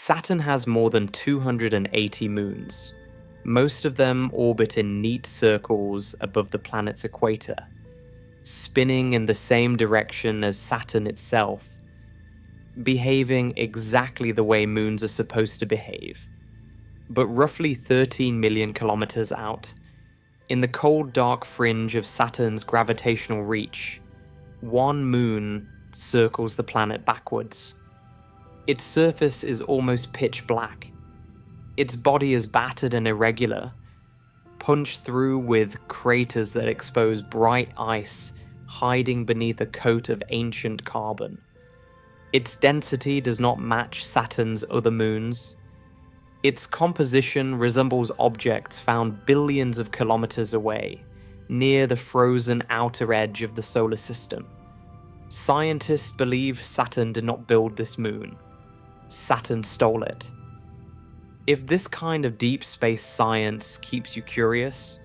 Saturn has more than 280 moons. Most of them orbit in neat circles above the planet's equator, spinning in the same direction as Saturn itself, behaving exactly the way moons are supposed to behave. But roughly 13 million kilometers out, in the cold dark fringe of Saturn's gravitational reach, one moon circles the planet backwards. Its surface is almost pitch black. Its body is battered and irregular, punched through with craters that expose bright ice hiding beneath a coat of ancient carbon. Its density does not match Saturn's other moons. Its composition resembles objects found billions of kilometers away, near the frozen outer edge of the solar system. Scientists believe Saturn did not build this moon. Saturn stole it. If this kind of deep space science keeps you curious,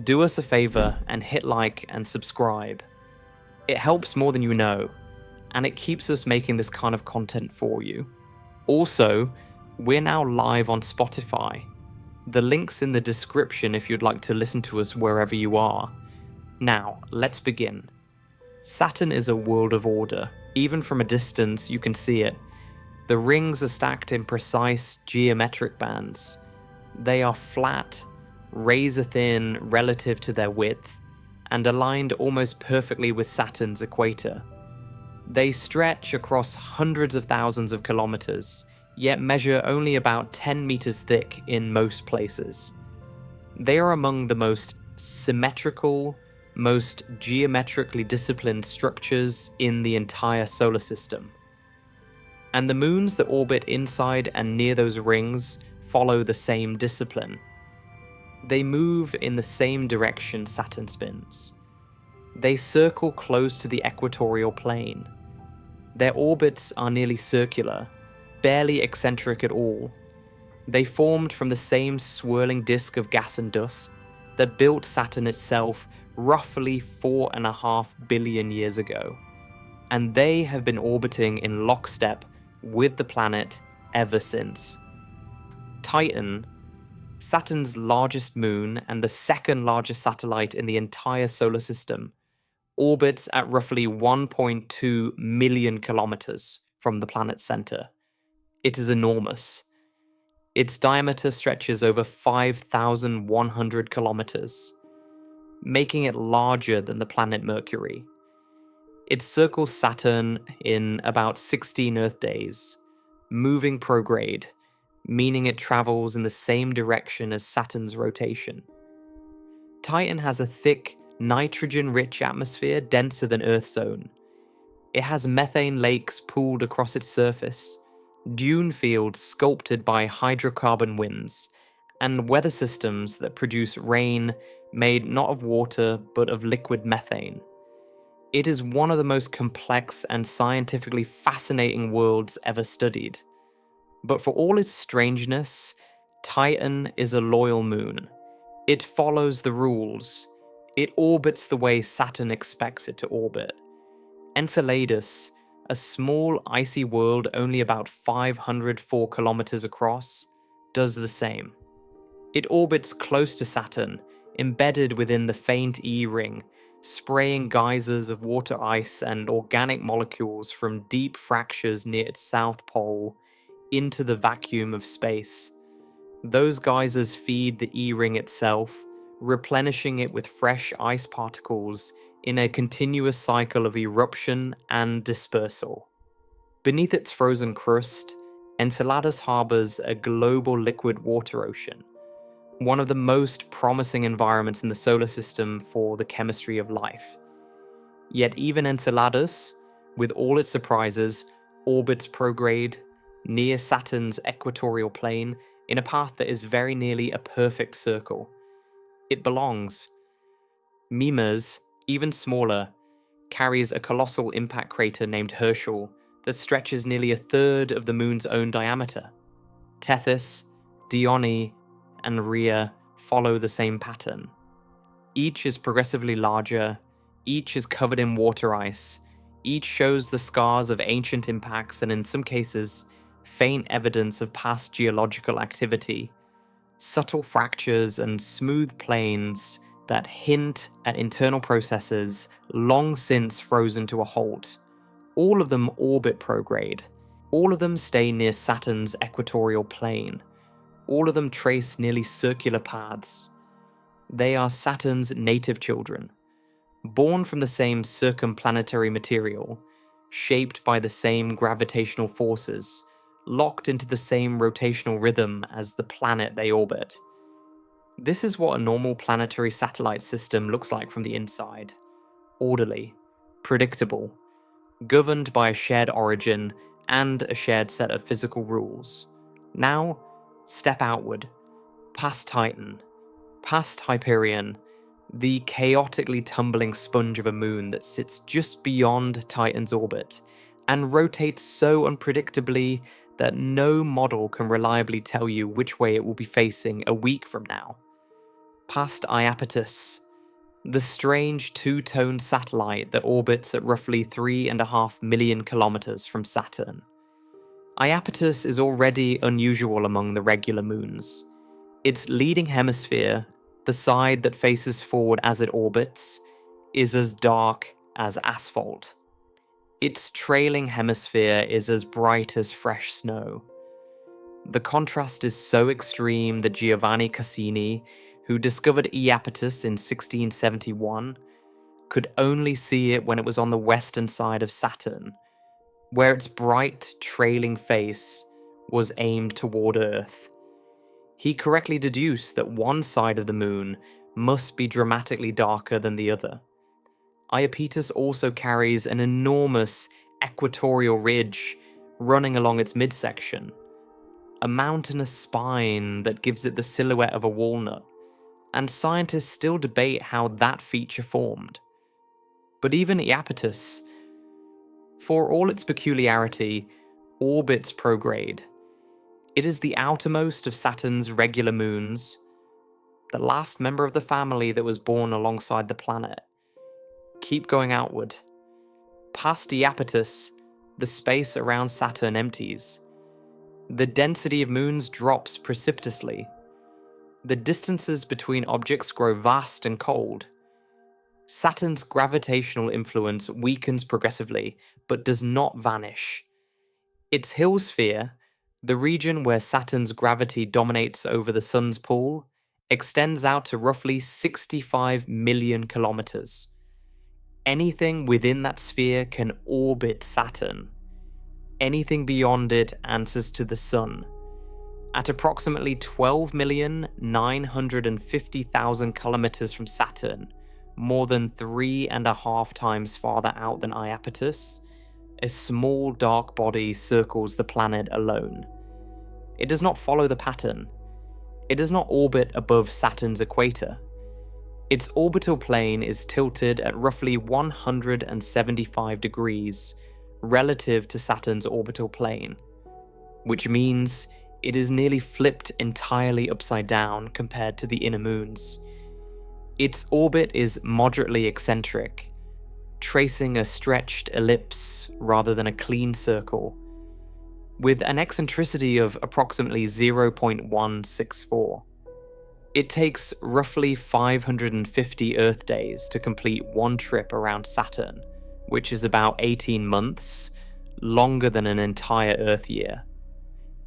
do us a favor and hit like and subscribe. It helps more than you know, and it keeps us making this kind of content for you. Also, we're now live on Spotify. The link's in the description if you'd like to listen to us wherever you are. Now, let's begin. Saturn is a world of order. Even from a distance, you can see it. The rings are stacked in precise geometric bands. They are flat, razor-thin relative to their width, and aligned almost perfectly with Saturn's equator. They stretch across hundreds of thousands of kilometers, yet measure only about 10 meters thick in most places. They are among the most symmetrical, most geometrically disciplined structures in the entire solar system. And the moons that orbit inside and near those rings follow the same discipline. They move in the same direction Saturn spins. They circle close to the equatorial plane. Their orbits are nearly circular, barely eccentric at all. They formed from the same swirling disk of gas and dust that built Saturn itself roughly 4.5 billion years ago. And they have been orbiting in lockstep with the planet ever since. Titan, Saturn's largest moon and the second largest satellite in the entire solar system, orbits at roughly 1.2 million kilometers from the planet's center. It is enormous. Its diameter stretches over 5,100 kilometers, making it larger than the planet Mercury. It circles Saturn in about 16 Earth days, moving prograde, meaning it travels in the same direction as Saturn's rotation. Titan has a thick, nitrogen-rich atmosphere denser than Earth's own. It has methane lakes pooled across its surface, dune fields sculpted by hydrocarbon winds, and weather systems that produce rain made not of water but of liquid methane. It is one of the most complex and scientifically fascinating worlds ever studied. But for all its strangeness, Titan is a loyal moon. It follows the rules. It orbits the way Saturn expects it to orbit. Enceladus, a small icy world only about 504 kilometers across, does the same. It orbits close to Saturn, embedded within the faint E-ring, spraying geysers of water ice and organic molecules from deep fractures near its south pole into the vacuum of space. Those geysers feed the E-ring itself, replenishing it with fresh ice particles in a continuous cycle of eruption and dispersal. Beneath its frozen crust, Enceladus harbors a global liquid water ocean, one of the most promising environments in the solar system for the chemistry of life. Yet even Enceladus, with all its surprises, orbits prograde near Saturn's equatorial plane in a path that is very nearly a perfect circle. It belongs. Mimas, even smaller, carries a colossal impact crater named Herschel that stretches nearly a third of the moon's own diameter. Tethys, Dione, and Rhea follow the same pattern. Each is progressively larger, each is covered in water ice, each shows the scars of ancient impacts and in some cases, faint evidence of past geological activity, subtle fractures and smooth plains that hint at internal processes long since frozen to a halt. All of them orbit prograde. All of them stay near Saturn's equatorial plane. All of them trace nearly circular paths. They are Saturn's native children, born from the same circumplanetary material, shaped by the same gravitational forces, locked into the same rotational rhythm as the planet they orbit. This is what a normal planetary satellite system looks like from the inside. Orderly, predictable, governed by a shared origin and a shared set of physical rules. Now, step outward, past Titan, past Hyperion, the chaotically tumbling sponge of a moon that sits just beyond Titan's orbit, and rotates so unpredictably that no model can reliably tell you which way it will be facing a week from now. Past Iapetus, the strange two-toned satellite that orbits at roughly 3.5 million kilometers from Saturn. Iapetus is already unusual among the regular moons. Its leading hemisphere, the side that faces forward as it orbits, is as dark as asphalt. Its trailing hemisphere is as bright as fresh snow. The contrast is so extreme that Giovanni Cassini, who discovered Iapetus in 1671, could only see it when it was on the western side of Saturn, where its bright, trailing face was aimed toward Earth. He correctly deduced that one side of the moon must be dramatically darker than the other. Iapetus also carries an enormous equatorial ridge running along its midsection, a mountainous spine that gives it the silhouette of a walnut, and scientists still debate how that feature formed. But even Iapetus, for all its peculiarity, orbits prograde. It is the outermost of Saturn's regular moons, the last member of the family that was born alongside the planet. Keep going outward. Past Iapetus, the space around Saturn empties. The density of moons drops precipitously. The distances between objects grow vast and cold. Saturn's gravitational influence weakens progressively, but does not vanish. Its hill sphere, the region where Saturn's gravity dominates over the Sun's pull, extends out to roughly 65 million kilometers. Anything within that sphere can orbit Saturn. Anything beyond it answers to the Sun. At approximately 12,950,000 kilometers from Saturn, more than 3.5 times farther out than Iapetus, a small dark body circles the planet alone. It does not follow the pattern. It does not orbit above Saturn's equator. Its orbital plane is tilted at roughly 175 degrees relative to Saturn's orbital plane, which means it is nearly flipped entirely upside down compared to the inner moons. Its orbit is moderately eccentric, tracing a stretched ellipse rather than a clean circle, with an eccentricity of approximately 0.164. It takes roughly 550 Earth days to complete one trip around Saturn, which is about 18 months, longer than an entire Earth year.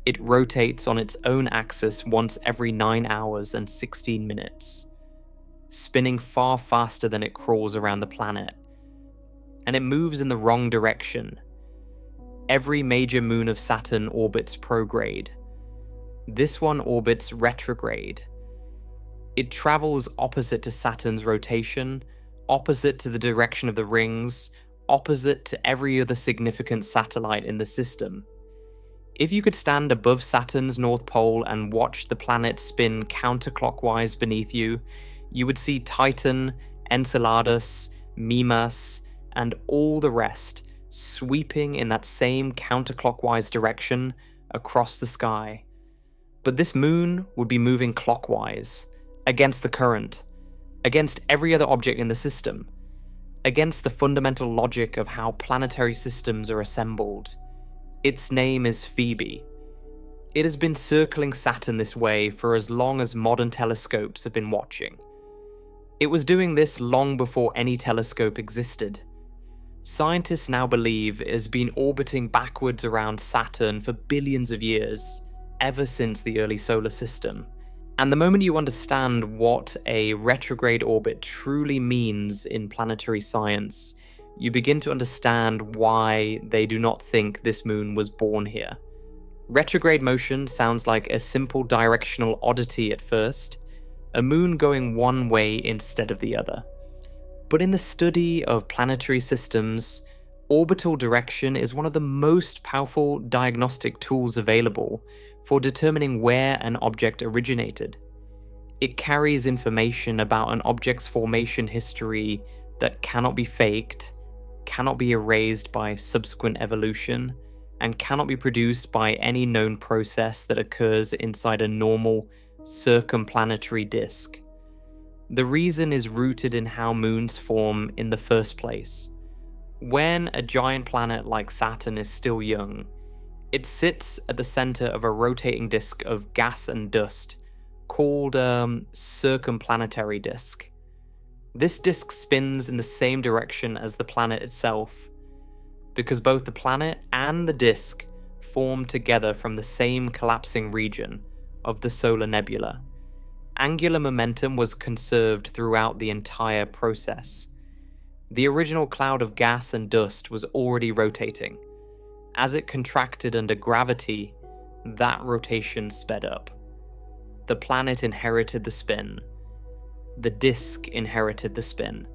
It rotates on its own axis once every 9 hours and 16 minutes, spinning far faster than it crawls around the planet. And it moves in the wrong direction. Every major moon of Saturn orbits prograde. This one orbits retrograde. It travels opposite to Saturn's rotation, opposite to the direction of the rings, opposite to every other significant satellite in the system. If you could stand above Saturn's North Pole and watch the planet spin counterclockwise beneath you, you would see Titan, Enceladus, Mimas, and all the rest sweeping in that same counterclockwise direction across the sky. But this moon would be moving clockwise, against the current, against every other object in the system, against the fundamental logic of how planetary systems are assembled. Its name is Phoebe. It has been circling Saturn this way for as long as modern telescopes have been watching. It was doing this long before any telescope existed. Scientists now believe it has been orbiting backwards around Saturn for billions of years, ever since the early solar system. And the moment you understand what a retrograde orbit truly means in planetary science, you begin to understand why they do not think this moon was born here. Retrograde motion sounds like a simple directional oddity at first, a moon going one way instead of the other. But in the study of planetary systems, orbital direction is one of the most powerful diagnostic tools available for determining where an object originated. It carries information about an object's formation history that cannot be faked, cannot be erased by subsequent evolution, and cannot be produced by any known process that occurs inside a normal circumplanetary disk. The reason is rooted in how moons form in the first place. When a giant planet like Saturn is still young, it sits at the center of a rotating disk of gas and dust called a circumplanetary disk. This disk spins in the same direction as the planet itself, because both the planet and the disk form together from the same collapsing region of the solar nebula. Angular momentum was conserved throughout the entire process. The original cloud of gas and dust was already rotating. As it contracted under gravity, that rotation sped up. The planet inherited the spin. The disk inherited the spin.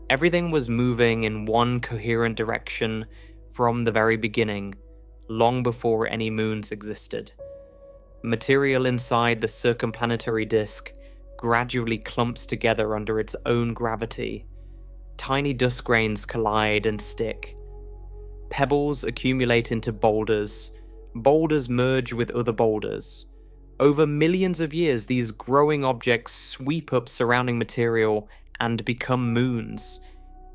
Everything was moving in one coherent direction from the very beginning, long before any moons existed. Material inside the circumplanetary disk gradually clumps together under its own gravity. Tiny dust grains collide and stick. Pebbles accumulate into boulders. Boulders merge with other boulders. Over millions of years, these growing objects sweep up surrounding material and become moons.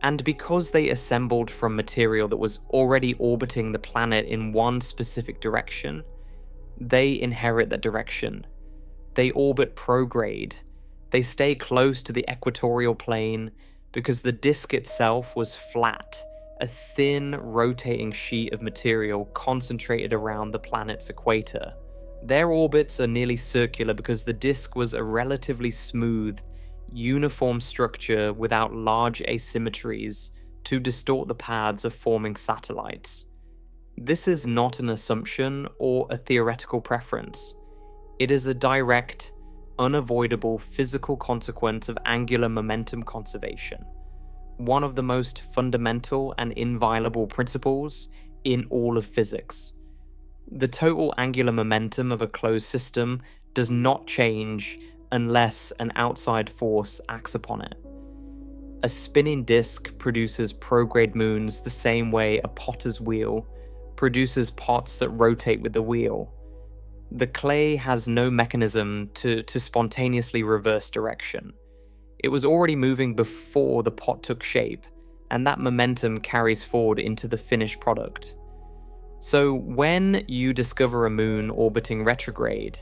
And because they assembled from material that was already orbiting the planet in one specific direction, they inherit that direction. They orbit prograde. They stay close to the equatorial plane because the disk itself was flat, a thin, rotating sheet of material concentrated around the planet's equator. Their orbits are nearly circular because the disk was a relatively smooth, uniform structure without large asymmetries to distort the paths of forming satellites. This is not an assumption or a theoretical preference. It is a direct, unavoidable physical consequence of angular momentum conservation, one of the most fundamental and inviolable principles in all of physics. The total angular momentum of a closed system does not change unless an outside force acts upon it. A spinning disk produces prograde moons the same way a potter's wheel produces pots that rotate with the wheel. The clay has no mechanism to spontaneously reverse direction. It was already moving before the pot took shape, and that momentum carries forward into the finished product. So when you discover a moon orbiting retrograde,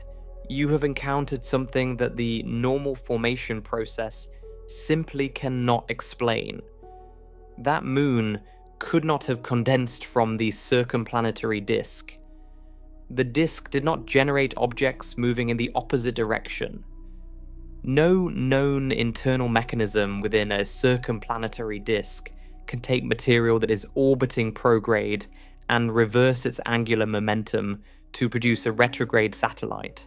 you have encountered something that the normal formation process simply cannot explain. That moon could not have condensed from the circumplanetary disk. The disk did not generate objects moving in the opposite direction. No known internal mechanism within a circumplanetary disk can take material that is orbiting prograde and reverse its angular momentum to produce a retrograde satellite.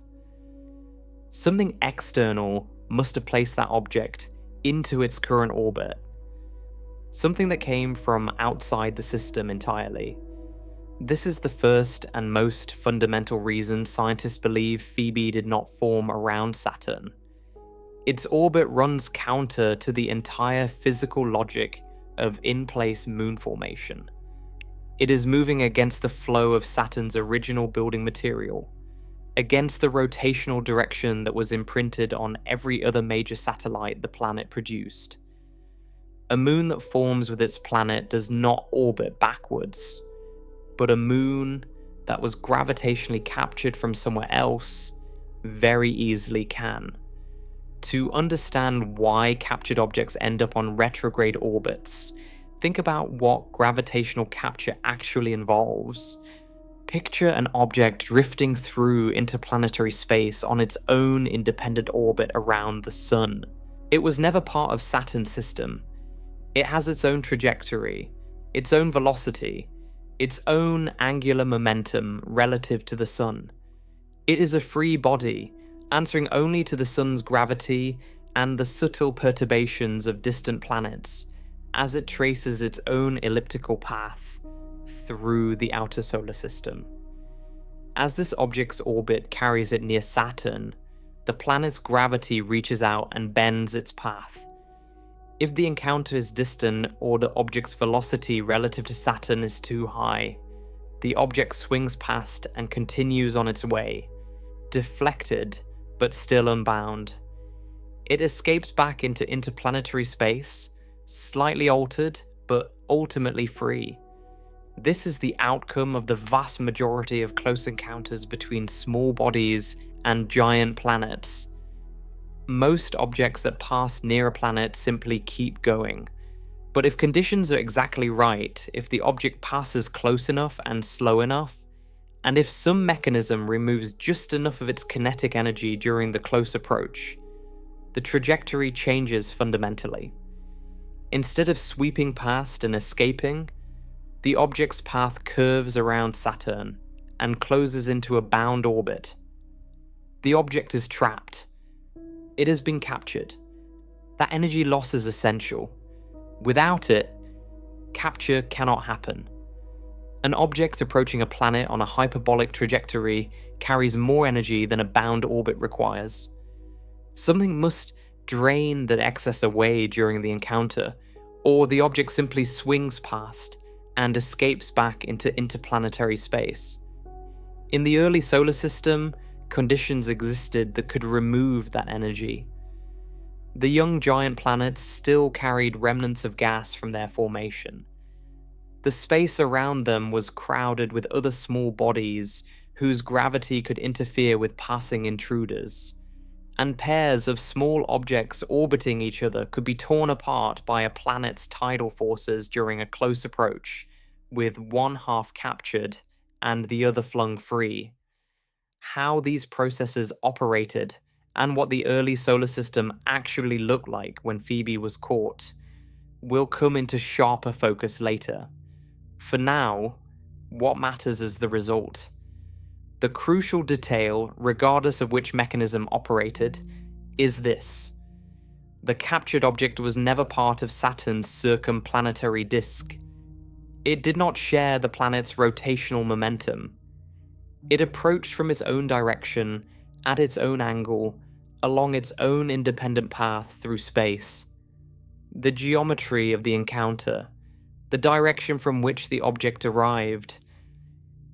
Something external must have placed that object into its current orbit. Something that came from outside the system entirely. This is the first and most fundamental reason scientists believe Phoebe did not form around Saturn. Its orbit runs counter to the entire physical logic of in-place moon formation. It is moving against the flow of Saturn's original building material, against the rotational direction that was imprinted on every other major satellite the planet produced. A moon that forms with its planet does not orbit backwards, but a moon that was gravitationally captured from somewhere else very easily can. To understand why captured objects end up on retrograde orbits, think about what gravitational capture actually involves. Picture an object drifting through interplanetary space on its own independent orbit around the Sun. It was never part of Saturn's system. It has its own trajectory, its own velocity, its own angular momentum relative to the Sun. It is a free body, answering only to the Sun's gravity and the subtle perturbations of distant planets as it traces its own elliptical path through the outer solar system. As this object's orbit carries it near Saturn, the planet's gravity reaches out and bends its path. If the encounter is distant or the object's velocity relative to Saturn is too high, the object swings past and continues on its way, deflected but still unbound. It escapes back into interplanetary space, slightly altered but ultimately free. This is the outcome of the vast majority of close encounters between small bodies and giant planets. Most objects that pass near a planet simply keep going. But if conditions are exactly right, if the object passes close enough and slow enough, and if some mechanism removes just enough of its kinetic energy during the close approach, the trajectory changes fundamentally. Instead of sweeping past and escaping, the object's path curves around Saturn and closes into a bound orbit. The object is trapped. It has been captured. That energy loss is essential. Without it, capture cannot happen. An object approaching a planet on a hyperbolic trajectory carries more energy than a bound orbit requires. Something must drain that excess away during the encounter, or the object simply swings past and escapes back into interplanetary space. In the early solar system, conditions existed that could remove that energy. The young giant planets still carried remnants of gas from their formation. The space around them was crowded with other small bodies whose gravity could interfere with passing intruders, and pairs of small objects orbiting each other could be torn apart by a planet's tidal forces during a close approach, with one half captured and the other flung free. How these processes operated, and what the early solar system actually looked like when Phoebe was caught, will come into sharper focus later. For now, what matters is the result. The crucial detail, regardless of which mechanism operated, is this. The captured object was never part of Saturn's circumplanetary disk. It did not share the planet's rotational momentum. It approached from its own direction, at its own angle, along its own independent path through space. The geometry of the encounter, the direction from which the object arrived,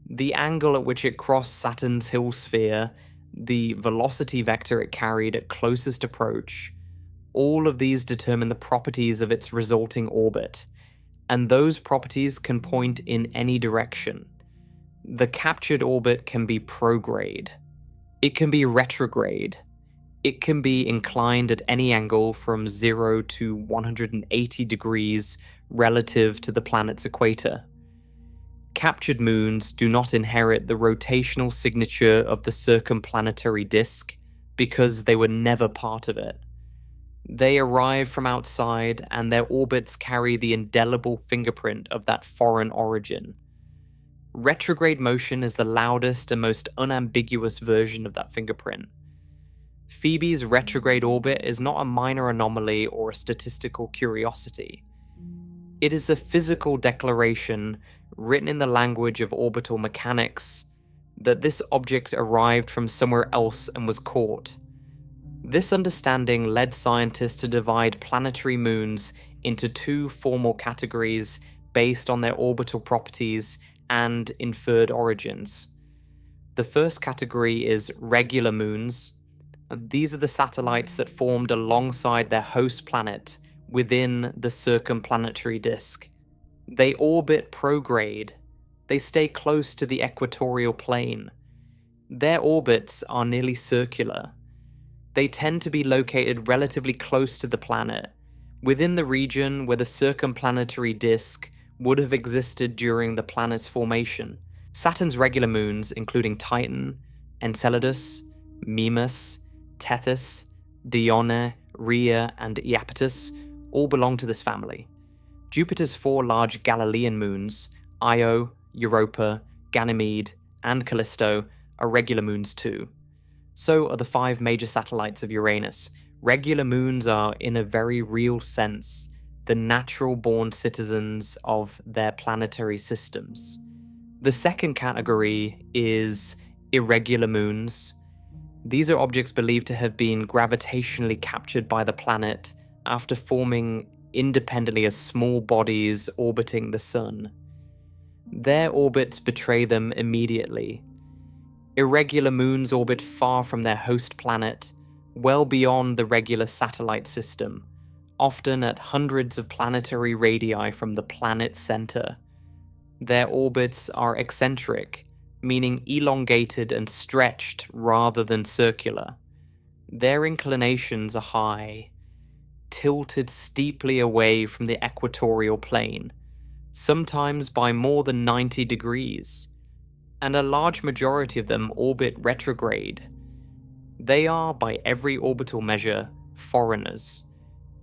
the angle at which it crossed Saturn's hill sphere, the velocity vector it carried at closest approach, all of these determine the properties of its resulting orbit, and those properties can point in any direction. The captured orbit can be prograde. It can be retrograde. It can be inclined at any angle from 0 to 180 degrees relative to the planet's equator. Captured moons do not inherit the rotational signature of the circumplanetary disk because they were never part of it. They arrive from outside, and their orbits carry the indelible fingerprint of that foreign origin. Retrograde motion is the loudest and most unambiguous version of that fingerprint. Phoebe's retrograde orbit is not a minor anomaly or a statistical curiosity. It is a physical declaration, written in the language of orbital mechanics, that this object arrived from somewhere else and was caught. This understanding led scientists to divide planetary moons into two formal categories based on their orbital properties and inferred origins. The first category is regular moons. These are the satellites that formed alongside their host planet within the circumplanetary disk. They orbit prograde, They stay close to the equatorial plane. Their orbits are nearly circular. They tend to be located relatively close to the planet, within the region where the circumplanetary disk would have existed during the planet's formation. Saturn's regular moons, including Titan, Enceladus, Mimas, Tethys, Dione, Rhea, and Iapetus, all belong to this family. Jupiter's 4 large Galilean moons, Io, Europa, Ganymede, and Callisto, are regular moons too. So are the 5 major satellites of Uranus. Regular moons are, in a very real sense, the natural-born citizens of their planetary systems. The second category is irregular moons. These are objects believed to have been gravitationally captured by the planet after forming independently as small bodies orbiting the Sun. Their orbits betray them immediately. Irregular moons orbit far from their host planet, well beyond the regular satellite system, often at hundreds of planetary radii from the planet's center. Their orbits are eccentric, meaning elongated and stretched rather than circular. Their inclinations are high, tilted steeply away from the equatorial plane, sometimes by more than 90 degrees, and a large majority of them orbit retrograde. They are, by every orbital measure, foreigners.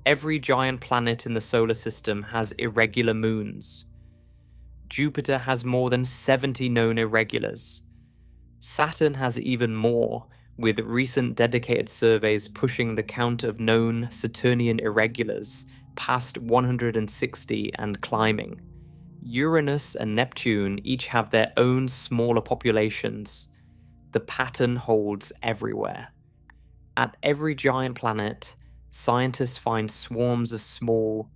Every giant planet in the solar system has irregular moons. Jupiter has more than 70 known irregulars. Saturn has even more, with recent dedicated surveys pushing the count of known Saturnian irregulars past 160 and climbing. Uranus and Neptune each have their own smaller populations. The pattern holds everywhere. At every giant planet, scientists find swarms of small,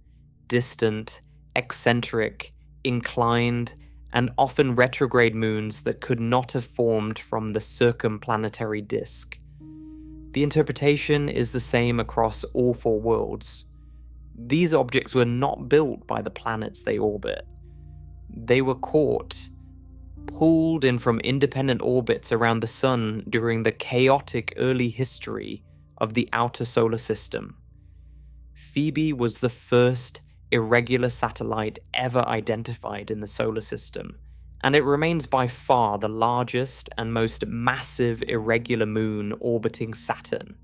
distant, eccentric, inclined, and often retrograde moons that could not have formed from the circumplanetary disk. The interpretation is the same across all 4 worlds. These objects were not built by the planets they orbit. They were caught, pulled in from independent orbits around the Sun during the chaotic early history of the outer solar system. Phoebe was the first irregular satellite ever identified in the solar system, and it remains by far the largest and most massive irregular moon orbiting Saturn.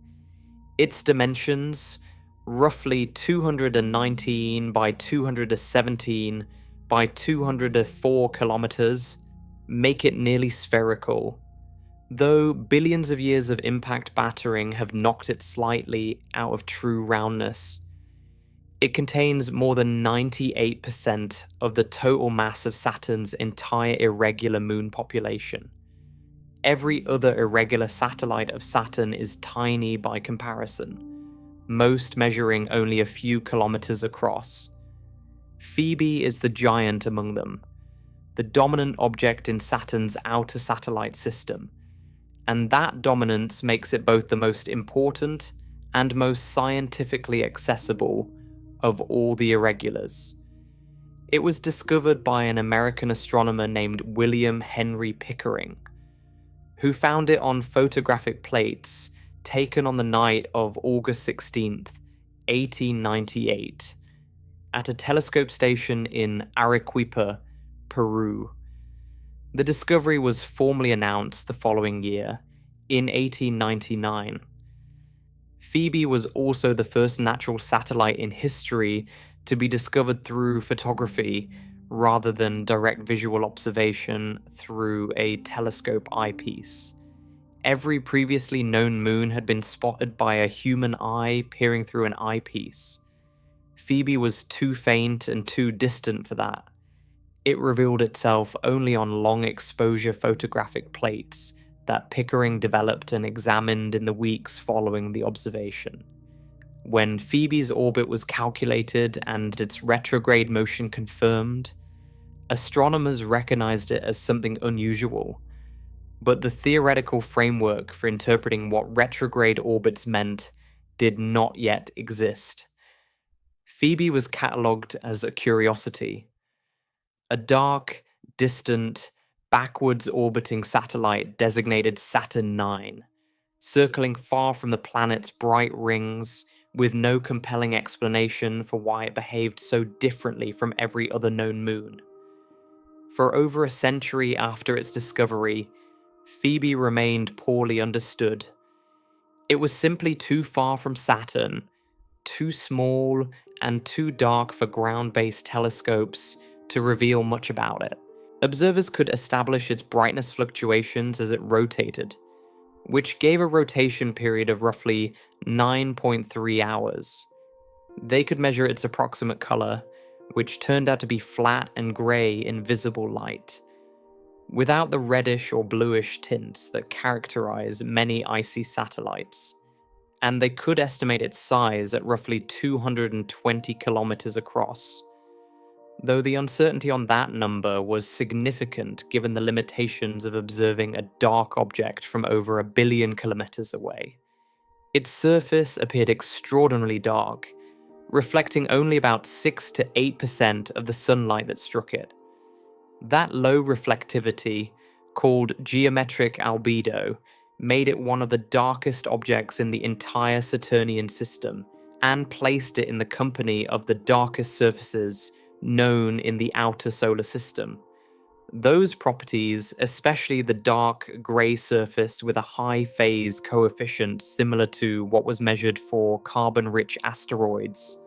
Its dimensions, roughly 219 by 217 by 204 kilometers, make it nearly spherical, though billions of years of impact battering have knocked it slightly out of true roundness. It contains more than 98% of the total mass of Saturn's entire irregular moon population. Every other irregular satellite of Saturn is tiny by comparison, most measuring only a few kilometers across. Phoebe is the giant among them, the dominant object in Saturn's outer satellite system, and that dominance makes it both the most important and most scientifically accessible of all the irregulars. It was discovered by an American astronomer named William Henry Pickering, who found it on photographic plates taken on the night of August 16th, 1898, at a telescope station in Arequipa, Peru. The discovery was formally announced the following year, in 1899. Phoebe was also the first natural satellite in history to be discovered through photography rather than direct visual observation through a telescope eyepiece. Every previously known moon had been spotted by a human eye peering through an eyepiece. Phoebe was too faint and too distant for that. It revealed itself only on long exposure photographic plates that Pickering developed and examined in the weeks following the observation. When Phoebe's orbit was calculated and its retrograde motion confirmed, astronomers recognized it as something unusual, but the theoretical framework for interpreting what retrograde orbits meant did not yet exist. Phoebe was catalogued as a curiosity, a dark, distant, backwards orbiting satellite designated Saturn 9, circling far from the planet's bright rings with no compelling explanation for why it behaved so differently from every other known moon. For over a century after its discovery, Phoebe remained poorly understood. It was simply too far from Saturn, too small and too dark for ground-based telescopes to reveal much about it. Observers could establish its brightness fluctuations as it rotated, which gave a rotation period of roughly 9.3 hours. They could measure its approximate color, which turned out to be flat and gray in visible light, without the reddish or bluish tints that characterize many icy satellites. And they could estimate its size at roughly 220 kilometers across, though the uncertainty on that number was significant given the limitations of observing a dark object from over 1 billion kilometers away. Its surface appeared extraordinarily dark, reflecting only about 6 to 8% of the sunlight that struck it. That low reflectivity, called geometric albedo, made it one of the darkest objects in the entire Saturnian system, and placed it in the company of the darkest surfaces known in the outer solar system. Those properties, especially the dark grey surface with a high phase coefficient similar to what was measured for carbon-rich asteroids,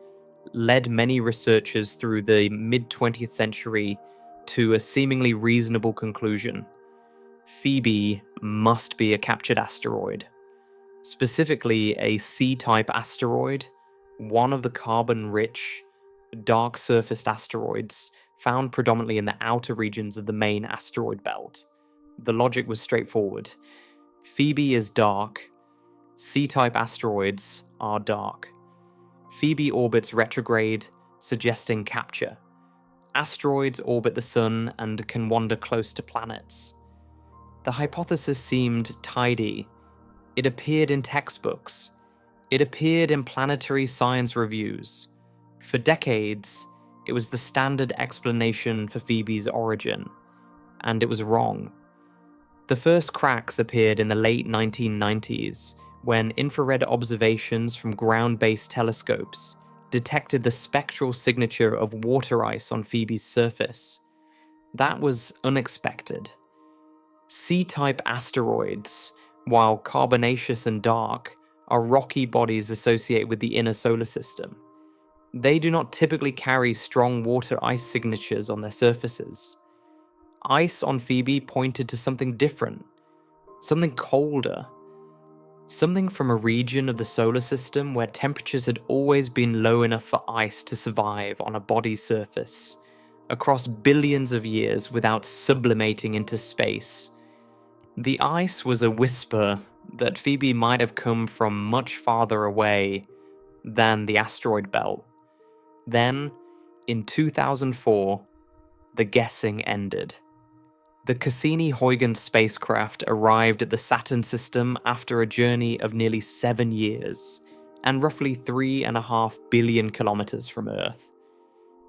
led many researchers through the mid-20th century to a seemingly reasonable conclusion. Phoebe must be a captured asteroid. Specifically a C-type asteroid, one of the carbon-rich, dark-surfaced asteroids found predominantly in the outer regions of the main asteroid belt. The logic was straightforward. Phoebe is dark. C-type asteroids are dark. Phoebe orbits retrograde, suggesting capture. Asteroids orbit the sun and can wander close to planets. The hypothesis seemed tidy. It appeared in textbooks. It appeared in planetary science reviews. For decades, it was the standard explanation for Phoebe's origin, and it was wrong. The first cracks appeared in the late 1990s, when infrared observations from ground-based telescopes detected the spectral signature of water ice on Phoebe's surface. That was unexpected. C-type asteroids, while carbonaceous and dark, are rocky bodies associated with the inner solar system. They do not typically carry strong water ice signatures on their surfaces. Ice on Phoebe pointed to something different, something colder, something from a region of the solar system where temperatures had always been low enough for ice to survive on a body's surface, across billions of years without sublimating into space. The ice was a whisper that Phoebe might have come from much farther away than the asteroid belt. Then, in 2004, the guessing ended. The Cassini-Huygens spacecraft arrived at the Saturn system after a journey of nearly 7 years, and roughly 3.5 billion kilometers from Earth.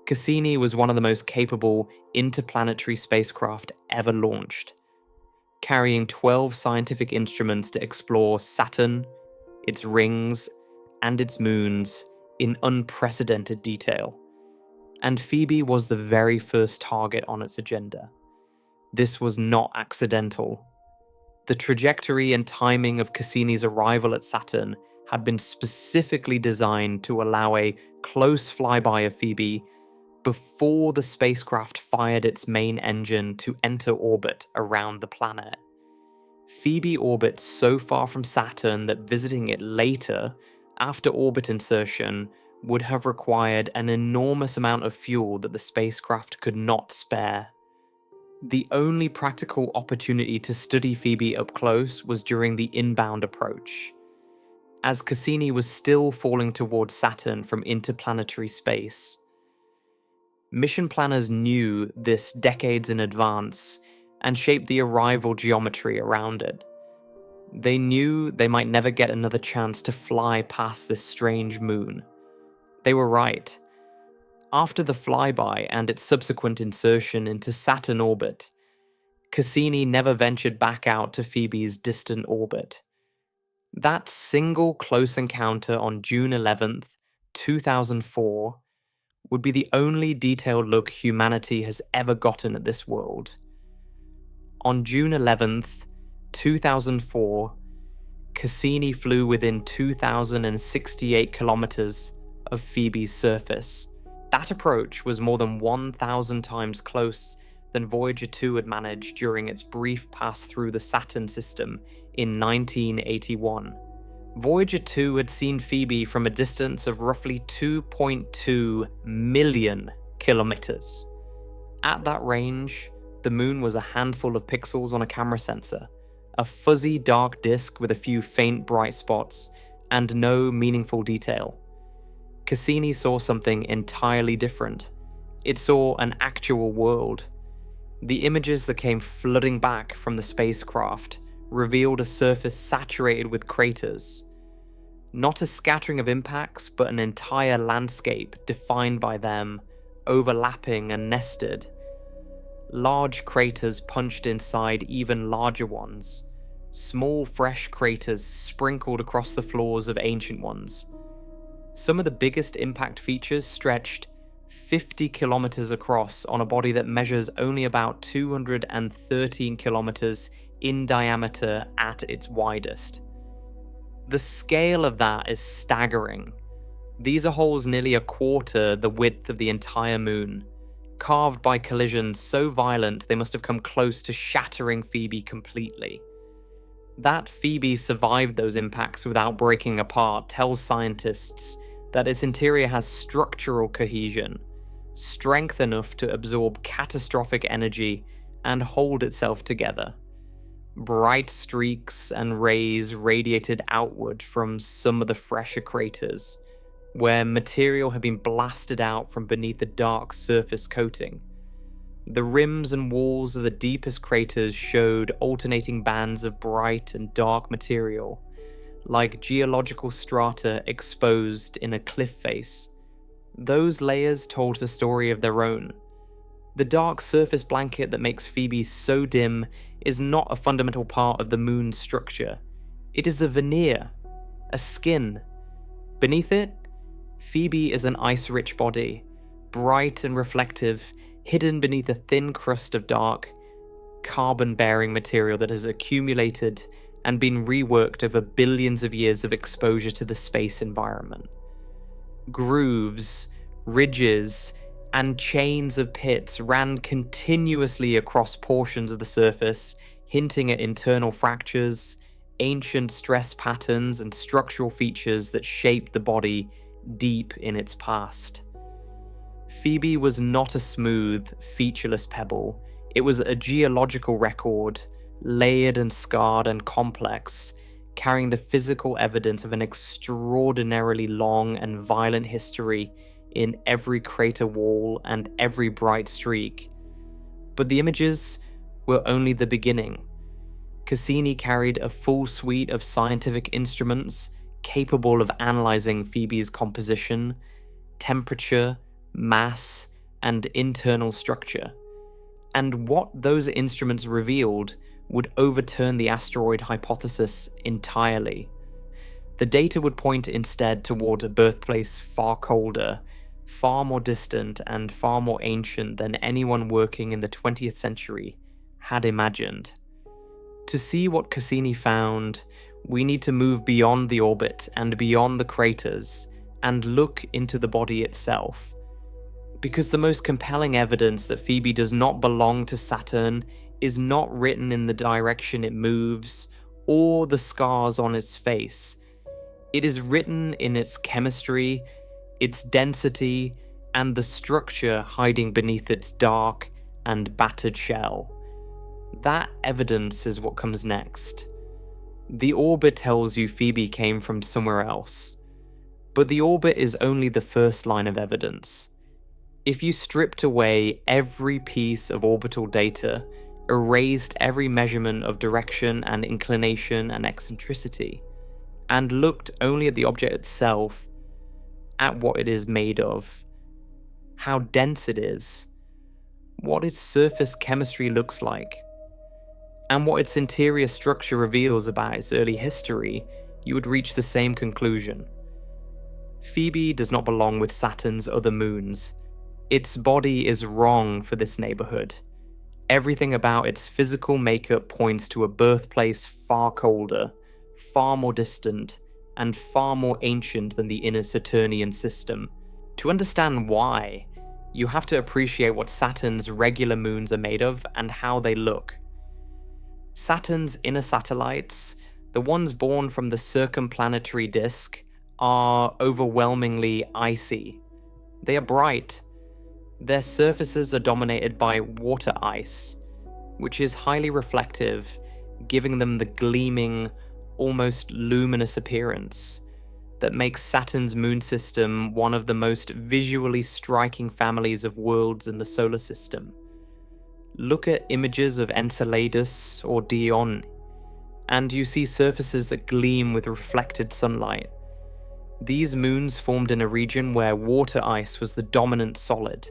Cassini was one of the most capable interplanetary spacecraft ever launched, carrying 12 scientific instruments to explore Saturn, its rings, and its moons in unprecedented detail. And Phoebe was the very first target on its agenda. This was not accidental. The trajectory and timing of Cassini's arrival at Saturn had been specifically designed to allow a close flyby of Phoebe before the spacecraft fired its main engine to enter orbit around the planet. Phoebe orbits so far from Saturn that visiting it later, after orbit insertion, would have required an enormous amount of fuel that the spacecraft could not spare. The only practical opportunity to study Phoebe up close was during the inbound approach, as Cassini was still falling towards Saturn from interplanetary space. Mission planners knew this decades in advance and shaped the arrival geometry around it. They knew they might never get another chance to fly past this strange moon. They were right. After the flyby and its subsequent insertion into Saturn orbit, Cassini never ventured back out to Phoebe's distant orbit. That single close encounter on June 11th, 2004, would be the only detailed look humanity has ever gotten at this world. On June 11th, 2004, Cassini flew within 2,068 kilometers of Phoebe's surface. That approach was more than 1,000 times close than Voyager 2 had managed during its brief pass through the Saturn system in 1981. Voyager 2 had seen Phoebe from a distance of roughly 2.2 million kilometers. At that range, the moon was a handful of pixels on a camera sensor, a fuzzy dark disk with a few faint bright spots, and no meaningful detail. Cassini saw something entirely different. It saw an actual world. The images that came flooding back from the spacecraft revealed a surface saturated with craters. Not a scattering of impacts, but an entire landscape defined by them, overlapping and nested. Large craters punched inside even larger ones. Small, fresh craters sprinkled across the floors of ancient ones. Some of the biggest impact features stretched 50 kilometers across on a body that measures only about 213 kilometers in diameter at its widest. The scale of that is staggering. These are holes nearly a quarter the width of the entire moon, carved by collisions so violent they must have come close to shattering Phoebe completely. That Phoebe survived those impacts without breaking apart tells scientists that its interior has structural cohesion, strength enough to absorb catastrophic energy and hold itself together. Bright streaks and rays radiated outward from some of the fresher craters, where material had been blasted out from beneath the dark surface coating. The rims and walls of the deepest craters showed alternating bands of bright and dark material, like geological strata exposed in a cliff face. Those layers told a story of their own. The dark surface blanket that makes Phoebe so dim is not a fundamental part of the moon's structure. It is a veneer, a skin. Beneath it, Phoebe is an ice-rich body, bright and reflective, hidden beneath a thin crust of dark, carbon-bearing material that has accumulated and been reworked over billions of years of exposure to the space environment. Grooves, ridges, and chains of pits ran continuously across portions of the surface, hinting at internal fractures, ancient stress patterns, and structural features that shaped the body deep in its past. Phoebe was not a smooth, featureless pebble. It was a geological record, layered and scarred and complex, carrying the physical evidence of an extraordinarily long and violent history in every crater wall and every bright streak. But the images were only the beginning. Cassini carried a full suite of scientific instruments capable of analyzing Phoebe's composition, temperature, mass, and internal structure. And what those instruments revealed would overturn the asteroid hypothesis entirely. The data would point instead toward a birthplace far colder, far more distant, and far more ancient than anyone working in the 20th century had imagined. To see what Cassini found, we need to move beyond the orbit and beyond the craters and look into the body itself. Because the most compelling evidence that Phoebe does not belong to Saturn is not written in the direction it moves or the scars on its face. It is written in its chemistry, its density, and the structure hiding beneath its dark and battered shell. That evidence is what comes next. The orbit tells you Phoebe came from somewhere else, but the orbit is only the first line of evidence. If you stripped away every piece of orbital data, erased every measurement of direction and inclination and eccentricity, and looked only at the object itself, at what it is made of, how dense it is, what its surface chemistry looks like, and what its interior structure reveals about its early history, you would reach the same conclusion. Phoebe does not belong with Saturn's other moons. Its body is wrong for this neighborhood. Everything about its physical makeup points to a birthplace far colder, far more distant, and far more ancient than the inner Saturnian system. To understand why, you have to appreciate what Saturn's regular moons are made of and how they look. Saturn's inner satellites, the ones born from the circumplanetary disk, are overwhelmingly icy. They are bright. Their surfaces are dominated by water ice, which is highly reflective, giving them the gleaming, almost luminous appearance that makes Saturn's moon system one of the most visually striking families of worlds in the solar system. Look at images of Enceladus or Dione, and you see surfaces that gleam with reflected sunlight. These moons formed in a region where water ice was the dominant solid,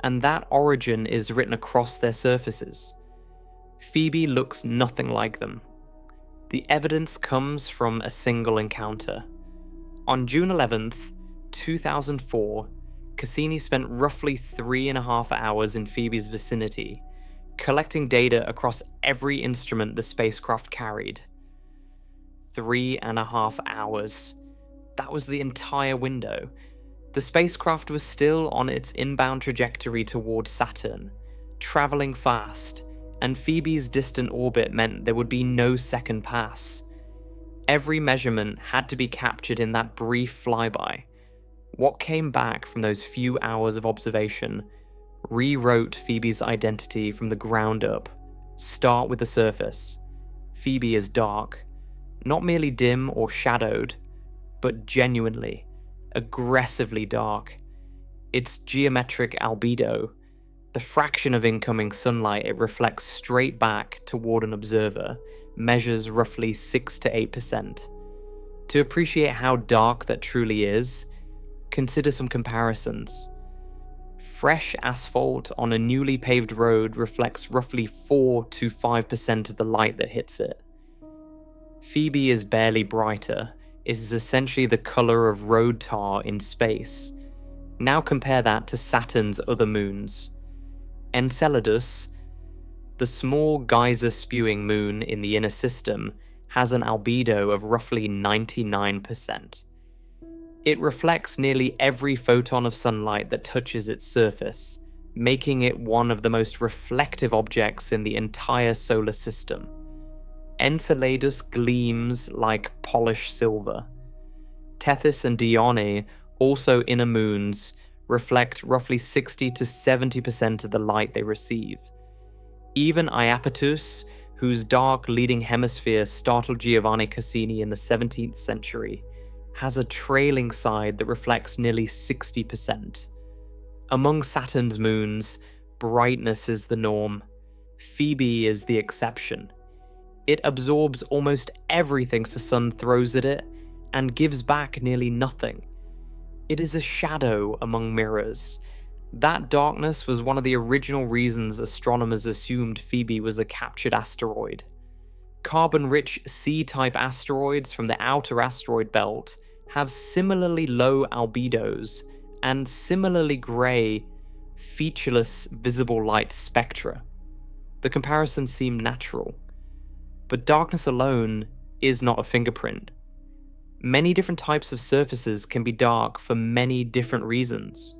and that origin is written across their surfaces. Phoebe looks nothing like them. The evidence comes from a single encounter. On June 11th, 2004, Cassini spent roughly 3.5 hours in Phoebe's vicinity, collecting data across every instrument the spacecraft carried. 3.5 hours. That was the entire window. The spacecraft was still on its inbound trajectory towards Saturn, traveling fast, and Phoebe's distant orbit meant there would be no second pass. Every measurement had to be captured in that brief flyby. What came back from those few hours of observation rewrote Phoebe's identity from the ground up. Start with the surface. Phoebe is dark, not merely dim or shadowed, but genuinely, aggressively dark. Its geometric albedo, the fraction of incoming sunlight it reflects straight back toward an observer, measures roughly 6 to 8%. To appreciate how dark that truly is, consider some comparisons. Fresh asphalt on a newly paved road reflects roughly 4 to 5% of the light that hits it. Phoebe is barely brighter. It is essentially the color of road tar in space. Now compare that to Saturn's other moons. Enceladus, the small geyser-spewing moon in the inner system, has an albedo of roughly 99%. It reflects nearly every photon of sunlight that touches its surface, making it one of the most reflective objects in the entire solar system. Enceladus gleams like polished silver. Tethys and Dione, also inner moons, reflect roughly 60 to 70% of the light they receive. Even Iapetus, whose dark leading hemisphere startled Giovanni Cassini in the 17th century, has a trailing side that reflects nearly 60%. Among Saturn's moons, brightness is the norm. Phoebe is the exception. It absorbs almost everything the sun throws at it, and gives back nearly nothing. It is a shadow among mirrors. That darkness was one of the original reasons astronomers assumed Phoebe was a captured asteroid. Carbon-rich C-type asteroids from the outer asteroid belt have similarly low albedos and similarly grey, featureless visible light spectra. The comparison seemed natural. But darkness alone is not a fingerprint. Many different types of surfaces can be dark for many different reasons.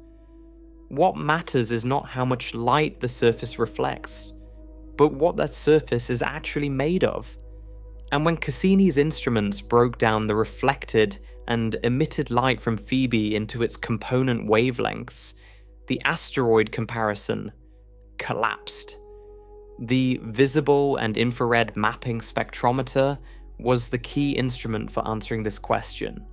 What matters is not how much light the surface reflects, but what that surface is actually made of. And when Cassini's instruments broke down the reflected and emitted light from Phoebe into its component wavelengths, the asteroid comparison collapsed. The visible and infrared mapping spectrometer was the key instrument for answering this question.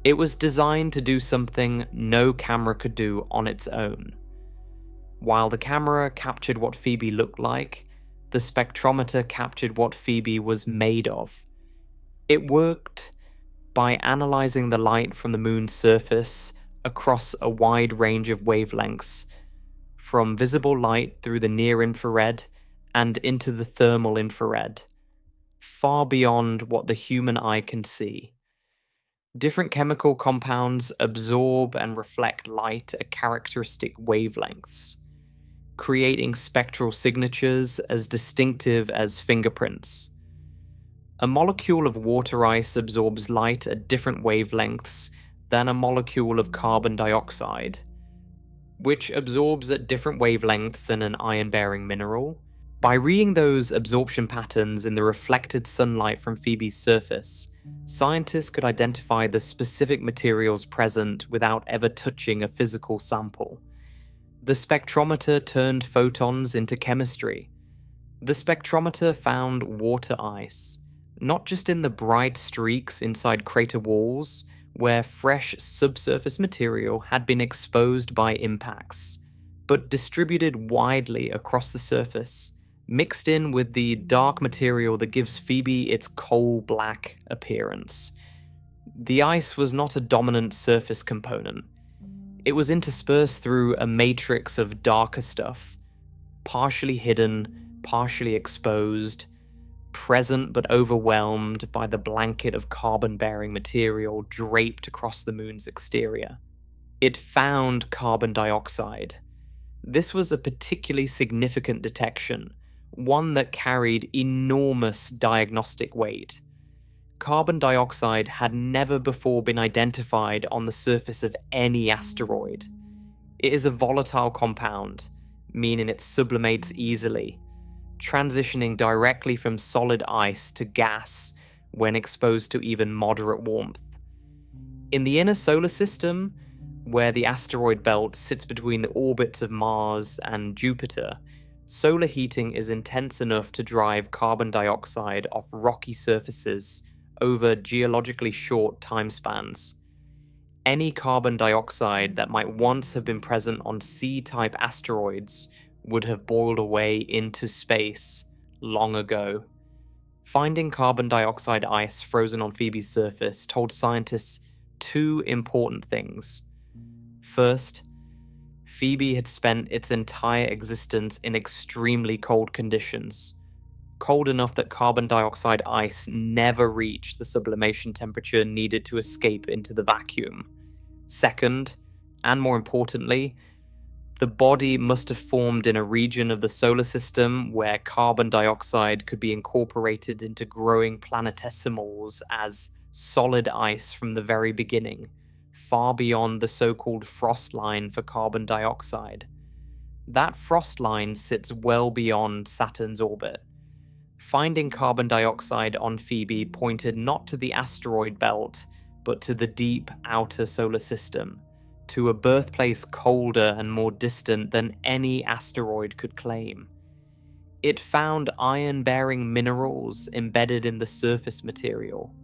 It was designed to do something no camera could do on its own. While the camera captured what Phoebe looked like, the spectrometer captured what Phoebe was made of. It worked by analyzing the light from the moon's surface across a wide range of wavelengths, from visible light through the near-infrared and into the thermal infrared, far beyond what the human eye can see. Different chemical compounds absorb and reflect light at characteristic wavelengths, creating spectral signatures as distinctive as fingerprints. A molecule of water ice absorbs light at different wavelengths than a molecule of carbon dioxide, which absorbs at different wavelengths than an iron-bearing mineral. By reading those absorption patterns in the reflected sunlight from Phoebe's surface, scientists could identify the specific materials present without ever touching a physical sample. The spectrometer turned photons into chemistry. The spectrometer found water ice, not just in the bright streaks inside crater walls, where fresh subsurface material had been exposed by impacts, but distributed widely across the surface, mixed in with the dark material that gives Phoebe its coal-black appearance. The ice was not a dominant surface component. It was interspersed through a matrix of darker stuff, partially hidden, partially exposed, present but overwhelmed by the blanket of carbon-bearing material draped across the moon's exterior. It found carbon dioxide. This was a particularly significant detection, one that carried enormous diagnostic weight. Carbon dioxide had never before been identified on the surface of any asteroid. It is a volatile compound, meaning it sublimates easily, transitioning directly from solid ice to gas when exposed to even moderate warmth. In the inner solar system, where the asteroid belt sits between the orbits of Mars and Jupiter, solar heating is intense enough to drive carbon dioxide off rocky surfaces over geologically short time spans. Any carbon dioxide that might once have been present on C-type asteroids would have boiled away into space long ago. Finding carbon dioxide ice frozen on Phoebe's surface told scientists two important things. First, Phoebe had spent its entire existence in extremely cold conditions, cold enough that carbon dioxide ice never reached the sublimation temperature needed to escape into the vacuum. Second, and more importantly, the body must have formed in a region of the solar system where carbon dioxide could be incorporated into growing planetesimals as solid ice from the very beginning, far beyond the so-called frost line for carbon dioxide. That frost line sits well beyond Saturn's orbit. Finding carbon dioxide on Phoebe pointed not to the asteroid belt, but to the deep outer solar system, to a birthplace colder and more distant than any asteroid could claim. It found iron-bearing minerals embedded in the surface material.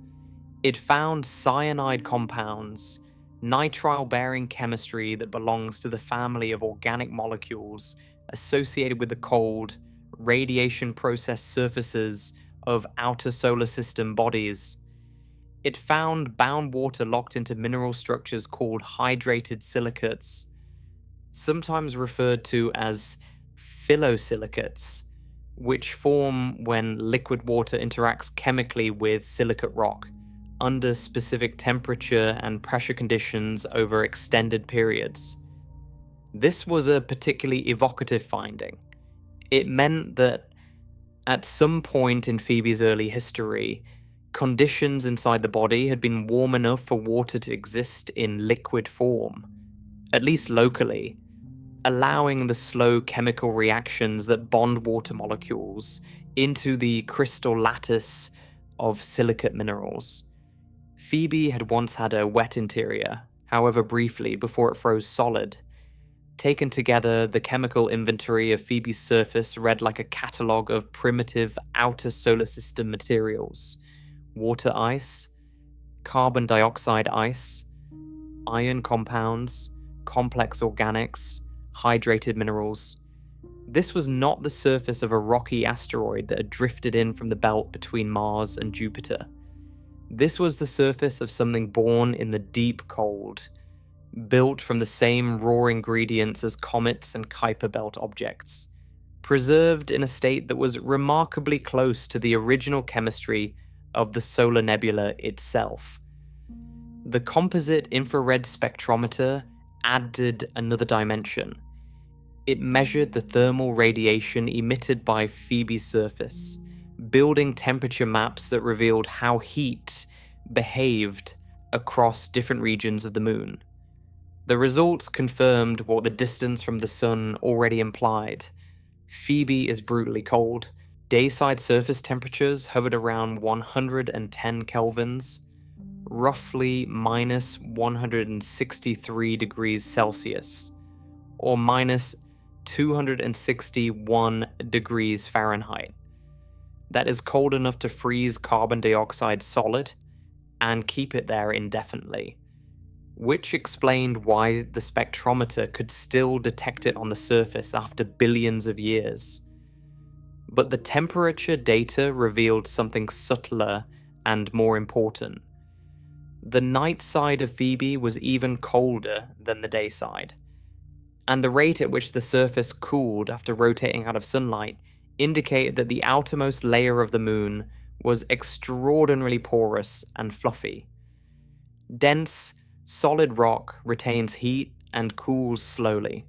It found cyanide compounds, nitrile-bearing chemistry that belongs to the family of organic molecules associated with the cold, radiation-processed surfaces of outer solar system bodies. It found bound water locked into mineral structures called hydrated silicates, sometimes referred to as phyllosilicates, which form when liquid water interacts chemically with silicate rock under specific temperature and pressure conditions over extended periods. This was a particularly evocative finding. It meant that at some point in Phoebe's early history, conditions inside the body had been warm enough for water to exist in liquid form, at least locally, allowing the slow chemical reactions that bond water molecules into the crystal lattice of silicate minerals. Phoebe had once had a wet interior, however briefly, before it froze solid. Taken together, the chemical inventory of Phoebe's surface read like a catalogue of primitive outer solar system materials: water ice, carbon dioxide ice, iron compounds, complex organics, hydrated minerals. This was not the surface of a rocky asteroid that had drifted in from the belt between Mars and Jupiter. This was the surface of something born in the deep cold, built from the same raw ingredients as comets and Kuiper belt objects, preserved in a state that was remarkably close to the original chemistry of the solar nebula itself. The composite infrared spectrometer added another dimension. It measured the thermal radiation emitted by Phoebe's surface, building temperature maps that revealed how heat behaved across different regions of the moon. The results confirmed what the distance from the sun already implied. Phoebe is brutally cold. Dayside surface temperatures hovered around 110 kelvins, roughly minus 163 degrees Celsius, or minus 261 degrees Fahrenheit. That is cold enough to freeze carbon dioxide solid and keep it there indefinitely, which explained why the spectrometer could still detect it on the surface after billions of years. But the temperature data revealed something subtler and more important. The night side of Phoebe was even colder than the day side, and the rate at which the surface cooled after rotating out of sunlight indicated that the outermost layer of the moon was extraordinarily porous and fluffy. Dense, solid rock retains heat and cools slowly.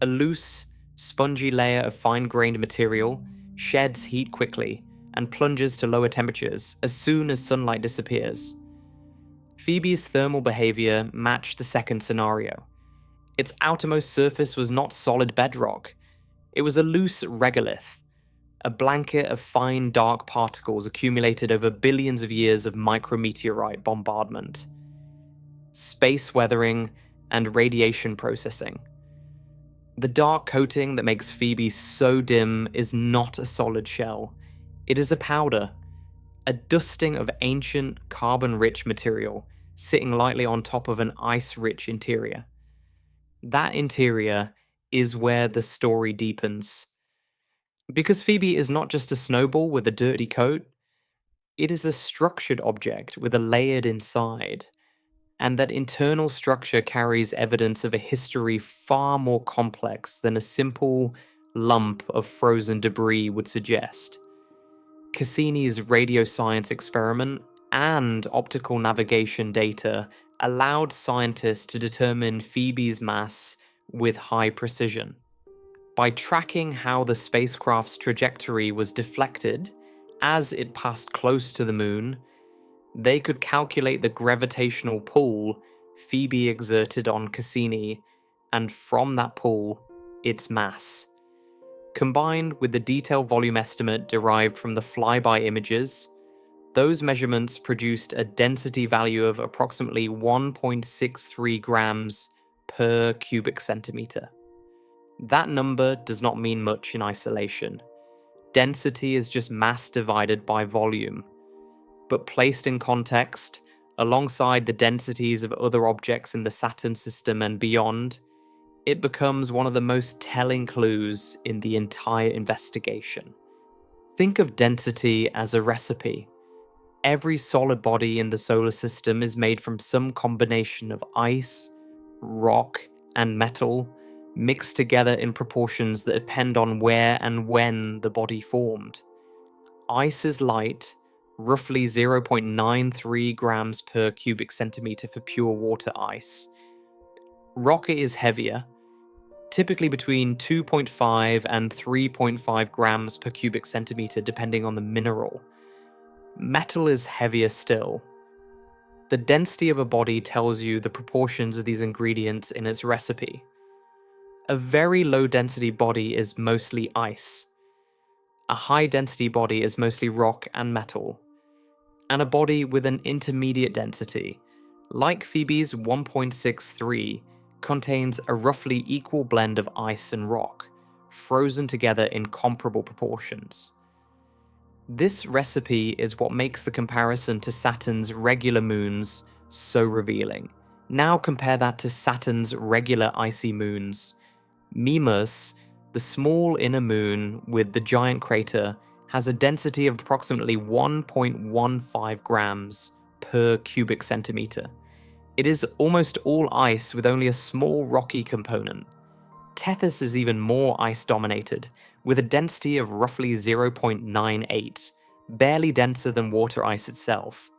A loose, spongy layer of fine-grained material sheds heat quickly and plunges to lower temperatures as soon as sunlight disappears. Phoebe's thermal behavior matched the second scenario. Its outermost surface was not solid bedrock. It was a loose regolith, a blanket of fine dark particles accumulated over billions of years of micrometeorite bombardment, space weathering, and radiation processing. The dark coating that makes Phoebe so dim is not a solid shell. It is a powder, a dusting of ancient carbon-rich material sitting lightly on top of an ice-rich interior. That interior is where the story deepens. Because Phoebe is not just a snowball with a dirty coat, it is a structured object with a layered inside, and that internal structure carries evidence of a history far more complex than a simple lump of frozen debris would suggest. Cassini's radio science experiment and optical navigation data allowed scientists to determine Phoebe's mass with high precision. By tracking how the spacecraft's trajectory was deflected as it passed close to the moon, they could calculate the gravitational pull Phoebe exerted on Cassini, and from that pull, its mass. Combined with the detailed volume estimate derived from the flyby images, those measurements produced a density value of approximately 1.63 grams per cubic centimeter. That number does not mean much in isolation. Density is just mass divided by volume. But placed in context, alongside the densities of other objects in the Saturn system and beyond, it becomes one of the most telling clues in the entire investigation. Think of density as a recipe. Every solid body in the solar system is made from some combination of ice, rock, and metal, mixed together in proportions that depend on where and when the body formed. Ice is light, roughly 0.93 grams per cubic centimeter for pure water ice. Rock is heavier, typically between 2.5 and 3.5 grams per cubic centimeter depending on the mineral. Metal is heavier still. The density of a body tells you the proportions of these ingredients in its recipe. A very low density body is mostly ice. A high density body is mostly rock and metal. And a body with an intermediate density, like Phoebe's 1.63, contains a roughly equal blend of ice and rock, frozen together in comparable proportions. This recipe is what makes the comparison to Saturn's regular moons so revealing. Now compare that to Saturn's regular icy moons. Mimas, the small inner moon with the giant crater, has a density of approximately 1.15 grams per cubic centimeter. It is almost all ice with only a small rocky component. Tethys is even more ice-dominated, with a density of roughly 0.98, barely denser than water ice itself.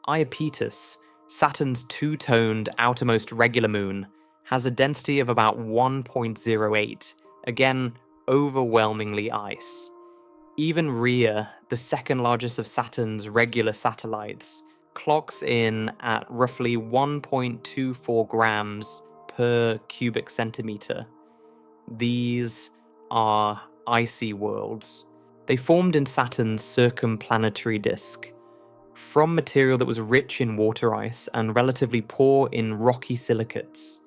Iapetus, Saturn's two-toned outermost regular moon, has a density of about 1.08, again, overwhelmingly ice. Even Rhea, the second largest of Saturn's regular satellites, clocks in at roughly 1.24 grams per cubic centimeter. These are icy worlds. They formed in Saturn's circumplanetary disk, from material that was rich in water ice and relatively poor in rocky silicates.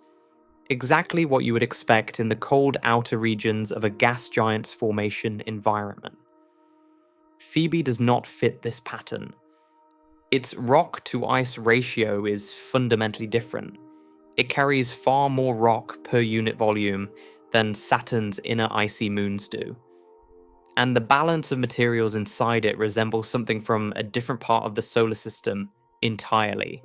Exactly what you would expect in the cold outer regions of a gas giant's formation environment. Phoebe does not fit this pattern. Its rock-to-ice ratio is fundamentally different. It carries far more rock per unit volume than Saturn's inner icy moons do. And the balance of materials inside it resembles something from a different part of the solar system entirely.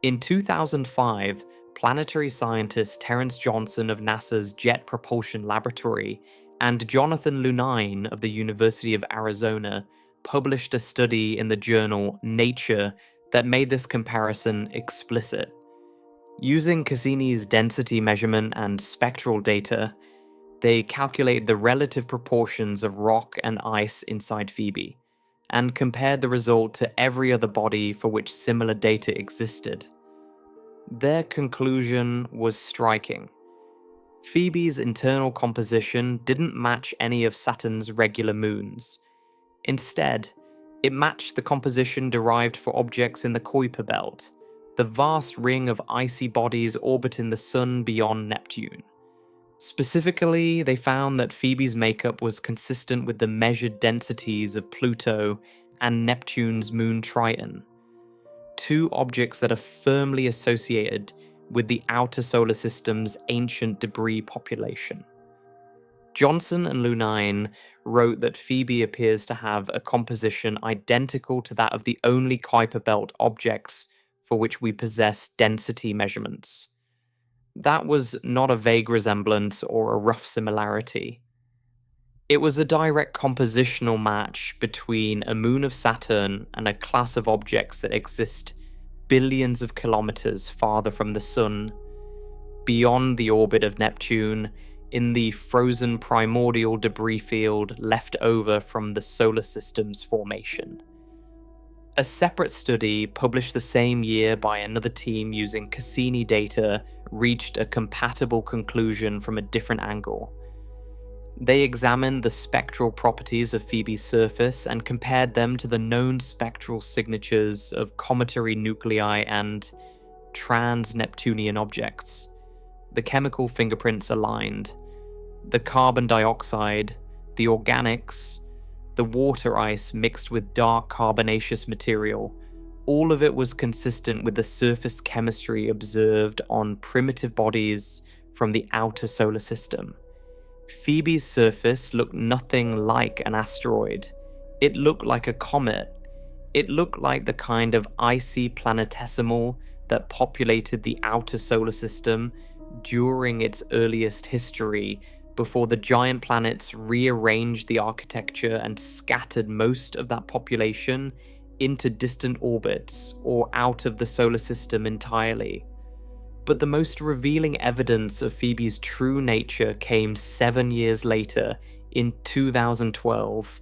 In 2005, planetary scientist Terence Johnson of NASA's Jet Propulsion Laboratory and Jonathan Lunine of the University of Arizona published a study in the journal Nature that made this comparison explicit. Using Cassini's density measurement and spectral data, they calculated the relative proportions of rock and ice inside Phoebe, and compared the result to every other body for which similar data existed. Their conclusion was striking. Phoebe's internal composition didn't match any of Saturn's regular moons. Instead, it matched the composition derived for objects in the Kuiper belt, the vast ring of icy bodies orbiting the Sun beyond Neptune. Specifically, they found that Phoebe's makeup was consistent with the measured densities of Pluto and Neptune's moon Triton, two objects that are firmly associated with the outer solar system's ancient debris population. Johnson and Lunine wrote that Phoebe appears to have a composition identical to that of the only Kuiper belt objects for which we possess density measurements. That was not a vague resemblance or a rough similarity. It was a direct compositional match between a moon of Saturn and a class of objects that exist billions of kilometers farther from the Sun, beyond the orbit of Neptune, in the frozen primordial debris field left over from the solar system's formation. A separate study published the same year by another team using Cassini data reached a compatible conclusion from a different angle. They examined the spectral properties of Phoebe's surface and compared them to the known spectral signatures of cometary nuclei and trans-Neptunian objects. The chemical fingerprints aligned. The carbon dioxide, the organics, the water ice mixed with dark carbonaceous material, all of it was consistent with the surface chemistry observed on primitive bodies from the outer solar system. Phoebe's surface looked nothing like an asteroid. It looked like a comet. It looked like the kind of icy planetesimal that populated the outer solar system during its earliest history, before the giant planets rearranged the architecture and scattered most of that population into distant orbits or out of the solar system entirely. But the most revealing evidence of Phoebe's true nature came 7 years later, in 2012,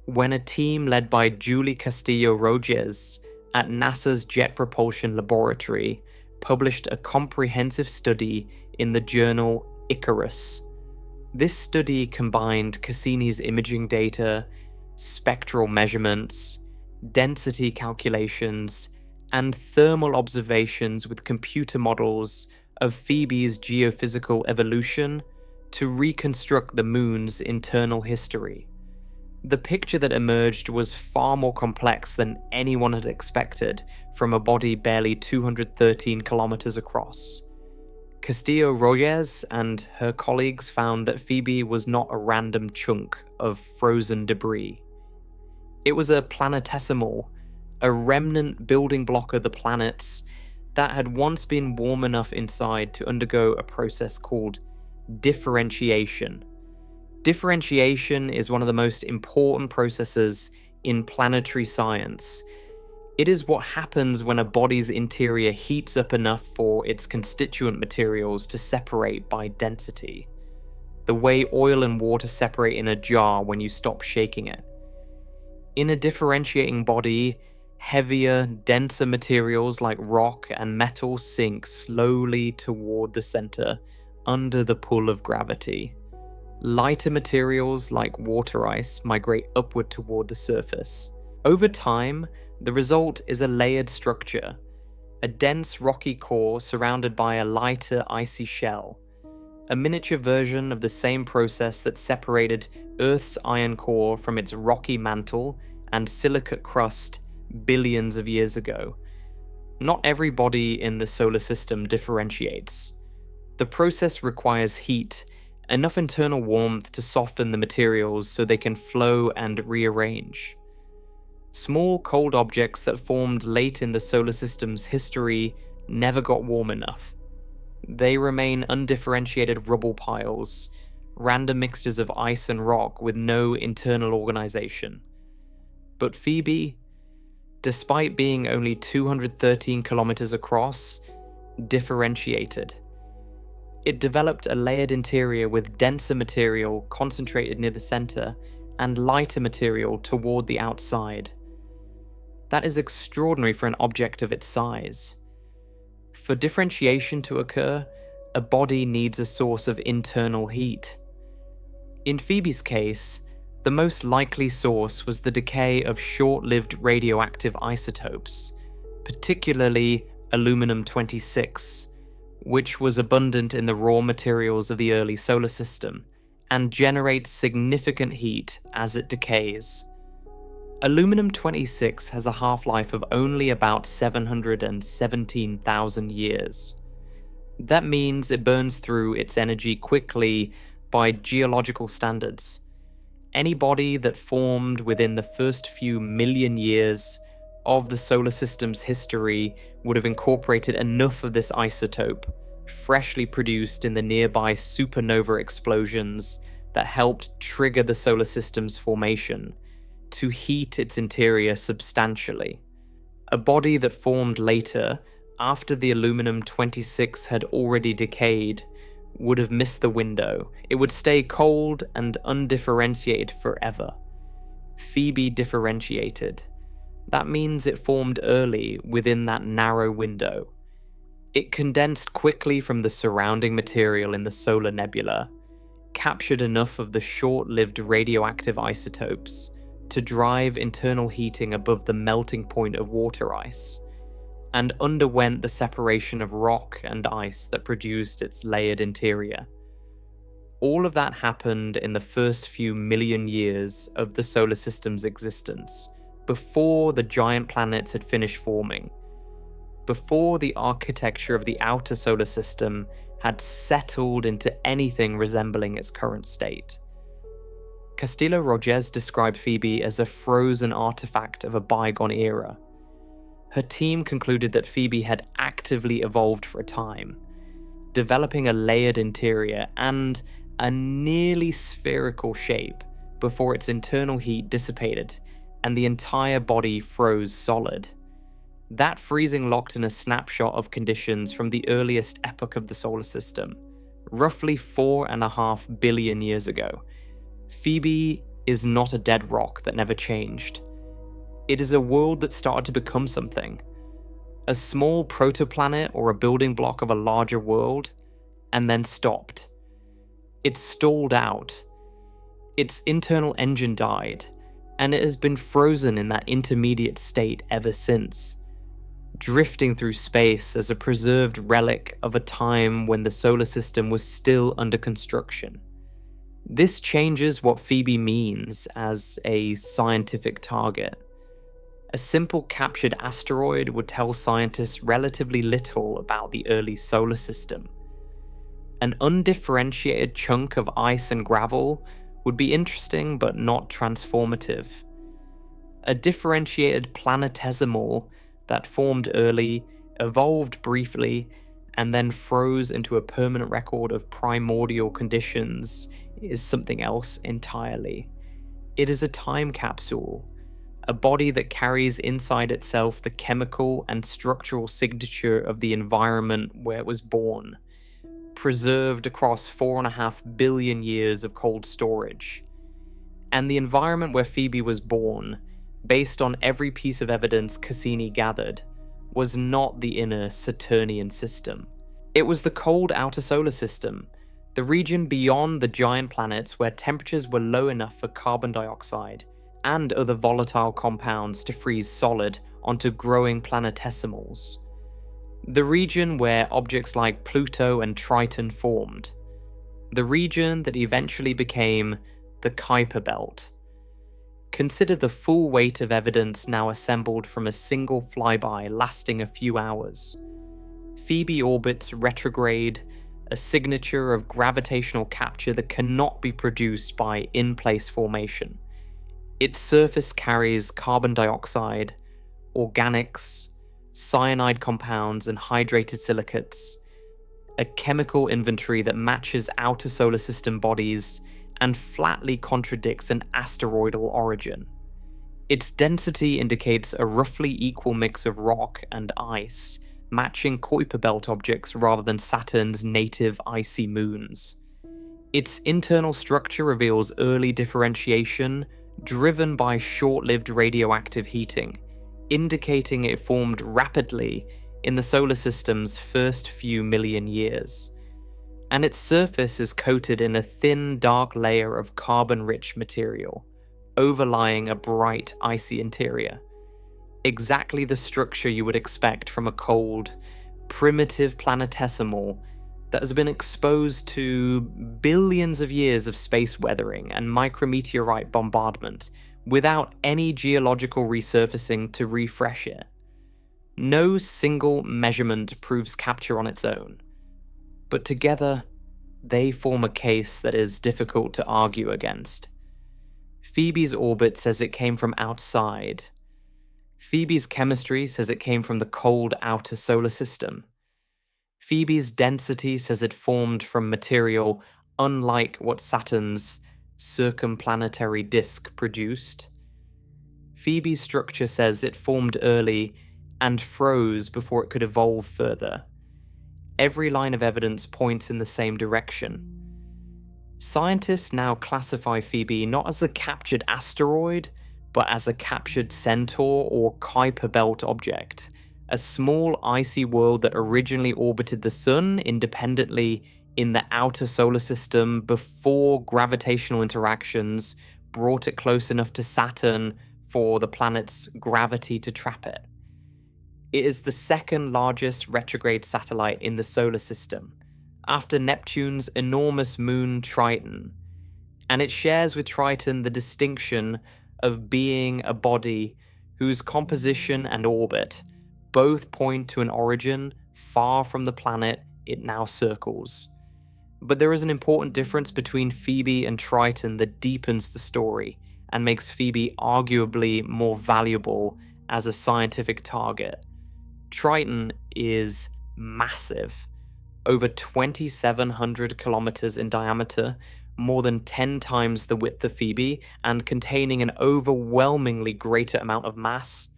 when a team led by Julie Castillo-Roges at NASA's Jet Propulsion Laboratory published a comprehensive study in the journal Icarus. This study combined Cassini's imaging data, spectral measurements, density calculations, and thermal observations with computer models of Phoebe's geophysical evolution to reconstruct the moon's internal history. The picture that emerged was far more complex than anyone had expected from a body barely 213 kilometers across. Castillo-Roges and her colleagues found that Phoebe was not a random chunk of frozen debris. It was a planetesimal, a remnant building block of the planets that had once been warm enough inside to undergo a process called differentiation. Differentiation is one of the most important processes in planetary science. It is what happens when a body's interior heats up enough for its constituent materials to separate by density. The way oil and water separate in a jar when you stop shaking it. In a differentiating body, heavier, denser materials like rock and metal sink slowly toward the center under the pull of gravity. Lighter materials like water ice migrate upward toward the surface. Over time, the result is a layered structure, a dense rocky core surrounded by a lighter icy shell, a miniature version of the same process that separated Earth's iron core from its rocky mantle and silicate crust billions of years ago. Not every body in the solar system differentiates. The process requires heat, enough internal warmth to soften the materials so they can flow and rearrange. Small cold objects that formed late in the solar system's history never got warm enough. They remain undifferentiated rubble piles, random mixtures of ice and rock with no internal organization. But Phoebe, despite being only 213 kilometers across, differentiated. It developed a layered interior with denser material concentrated near the center and lighter material toward the outside. That is extraordinary for an object of its size. For differentiation to occur, a body needs a source of internal heat. In Phoebe's case, the most likely source was the decay of short-lived radioactive isotopes, particularly aluminum-26, which was abundant in the raw materials of the early solar system, and generates significant heat as it decays. Aluminum-26 has a half-life of only about 717,000 years. That means it burns through its energy quickly by geological standards. Any body that formed within the first few million years of the solar system's history would have incorporated enough of this isotope, freshly produced in the nearby supernova explosions that helped trigger the solar system's formation, to heat its interior substantially. A body that formed later, after the aluminum-26 had already decayed, would have missed the window. It would stay cold and undifferentiated forever. Phoebe differentiated. That means it formed early within that narrow window. It condensed quickly from the surrounding material in the solar nebula, captured enough of the short-lived radioactive isotopes to drive internal heating above the melting point of water ice, and underwent the separation of rock and ice that produced its layered interior. All of that happened in the first few million years of the solar system's existence, before the giant planets had finished forming, before the architecture of the outer solar system had settled into anything resembling its current state. Castillo-Rogers described Phoebe as a frozen artifact of a bygone era. Her team concluded that Phoebe had actively evolved for a time, developing a layered interior and a nearly spherical shape before its internal heat dissipated and the entire body froze solid. That freezing locked in a snapshot of conditions from the earliest epoch of the solar system, roughly 4.5 billion years ago. Phoebe is not a dead rock that never changed. It is a world that started to become something. A small protoplanet or a building block of a larger world, and then stopped. It stalled out. Its internal engine died, and it has been frozen in that intermediate state ever since, drifting through space as a preserved relic of a time when the solar system was still under construction. This changes what Phoebe means as a scientific target. A simple captured asteroid would tell scientists relatively little about the early solar system. An undifferentiated chunk of ice and gravel would be interesting but not transformative. A differentiated planetesimal that formed early evolved briefly, and then froze into a permanent record of primordial conditions is something else entirely. It is a time capsule, a body that carries inside itself the chemical and structural signature of the environment where it was born, preserved across 4.5 billion years of cold storage. And the environment where Phoebe was born, based on every piece of evidence Cassini gathered, was not the inner Saturnian system. It was the cold outer solar system, the region beyond the giant planets where temperatures were low enough for carbon dioxide and other volatile compounds to freeze solid onto growing planetesimals. The region where objects like Pluto and Triton formed. The region that eventually became the Kuiper Belt. Consider the full weight of evidence now assembled from a single flyby lasting a few hours. Phoebe orbits retrograde, a signature of gravitational capture that cannot be produced by in-place formation. Its surface carries carbon dioxide, organics, cyanide compounds, and hydrated silicates, a chemical inventory that matches outer solar system bodies and flatly contradicts an asteroidal origin. Its density indicates a roughly equal mix of rock and ice, matching Kuiper Belt objects rather than Saturn's native icy moons. Its internal structure reveals early differentiation, driven by short-lived radioactive heating, indicating it formed rapidly in the solar system's first few million years. And its surface is coated in a thin, dark layer of carbon-rich material, overlying a bright, icy interior. Exactly the structure you would expect from a cold, primitive planetesimal that has been exposed to billions of years of space weathering and micrometeorite bombardment without any geological resurfacing to refresh it. No single measurement proves capture on its own, but together they form a case that is difficult to argue against. Phoebe's orbit says it came from outside. Phoebe's chemistry says it came from the cold outer solar system. Phoebe's density says it formed from material unlike what Saturn's circumplanetary disk produced. Phoebe's structure says it formed early and froze before it could evolve further. Every line of evidence points in the same direction. Scientists now classify Phoebe not as a captured asteroid, but as a captured centaur or Kuiper Belt object, a small icy world that originally orbited the Sun independently in the outer solar system before gravitational interactions brought it close enough to Saturn for the planet's gravity to trap it. It is the second largest retrograde satellite in the solar system, after Neptune's enormous moon Triton, and it shares with Triton the distinction of being a body whose composition and orbit both point to an origin far from the planet it now circles. But there is an important difference between Phoebe and Triton that deepens the story and makes Phoebe arguably more valuable as a scientific target. Triton is massive, over 2,700 kilometers in diameter, more than 10 times the width of Phoebe, and containing an overwhelmingly greater amount of mass.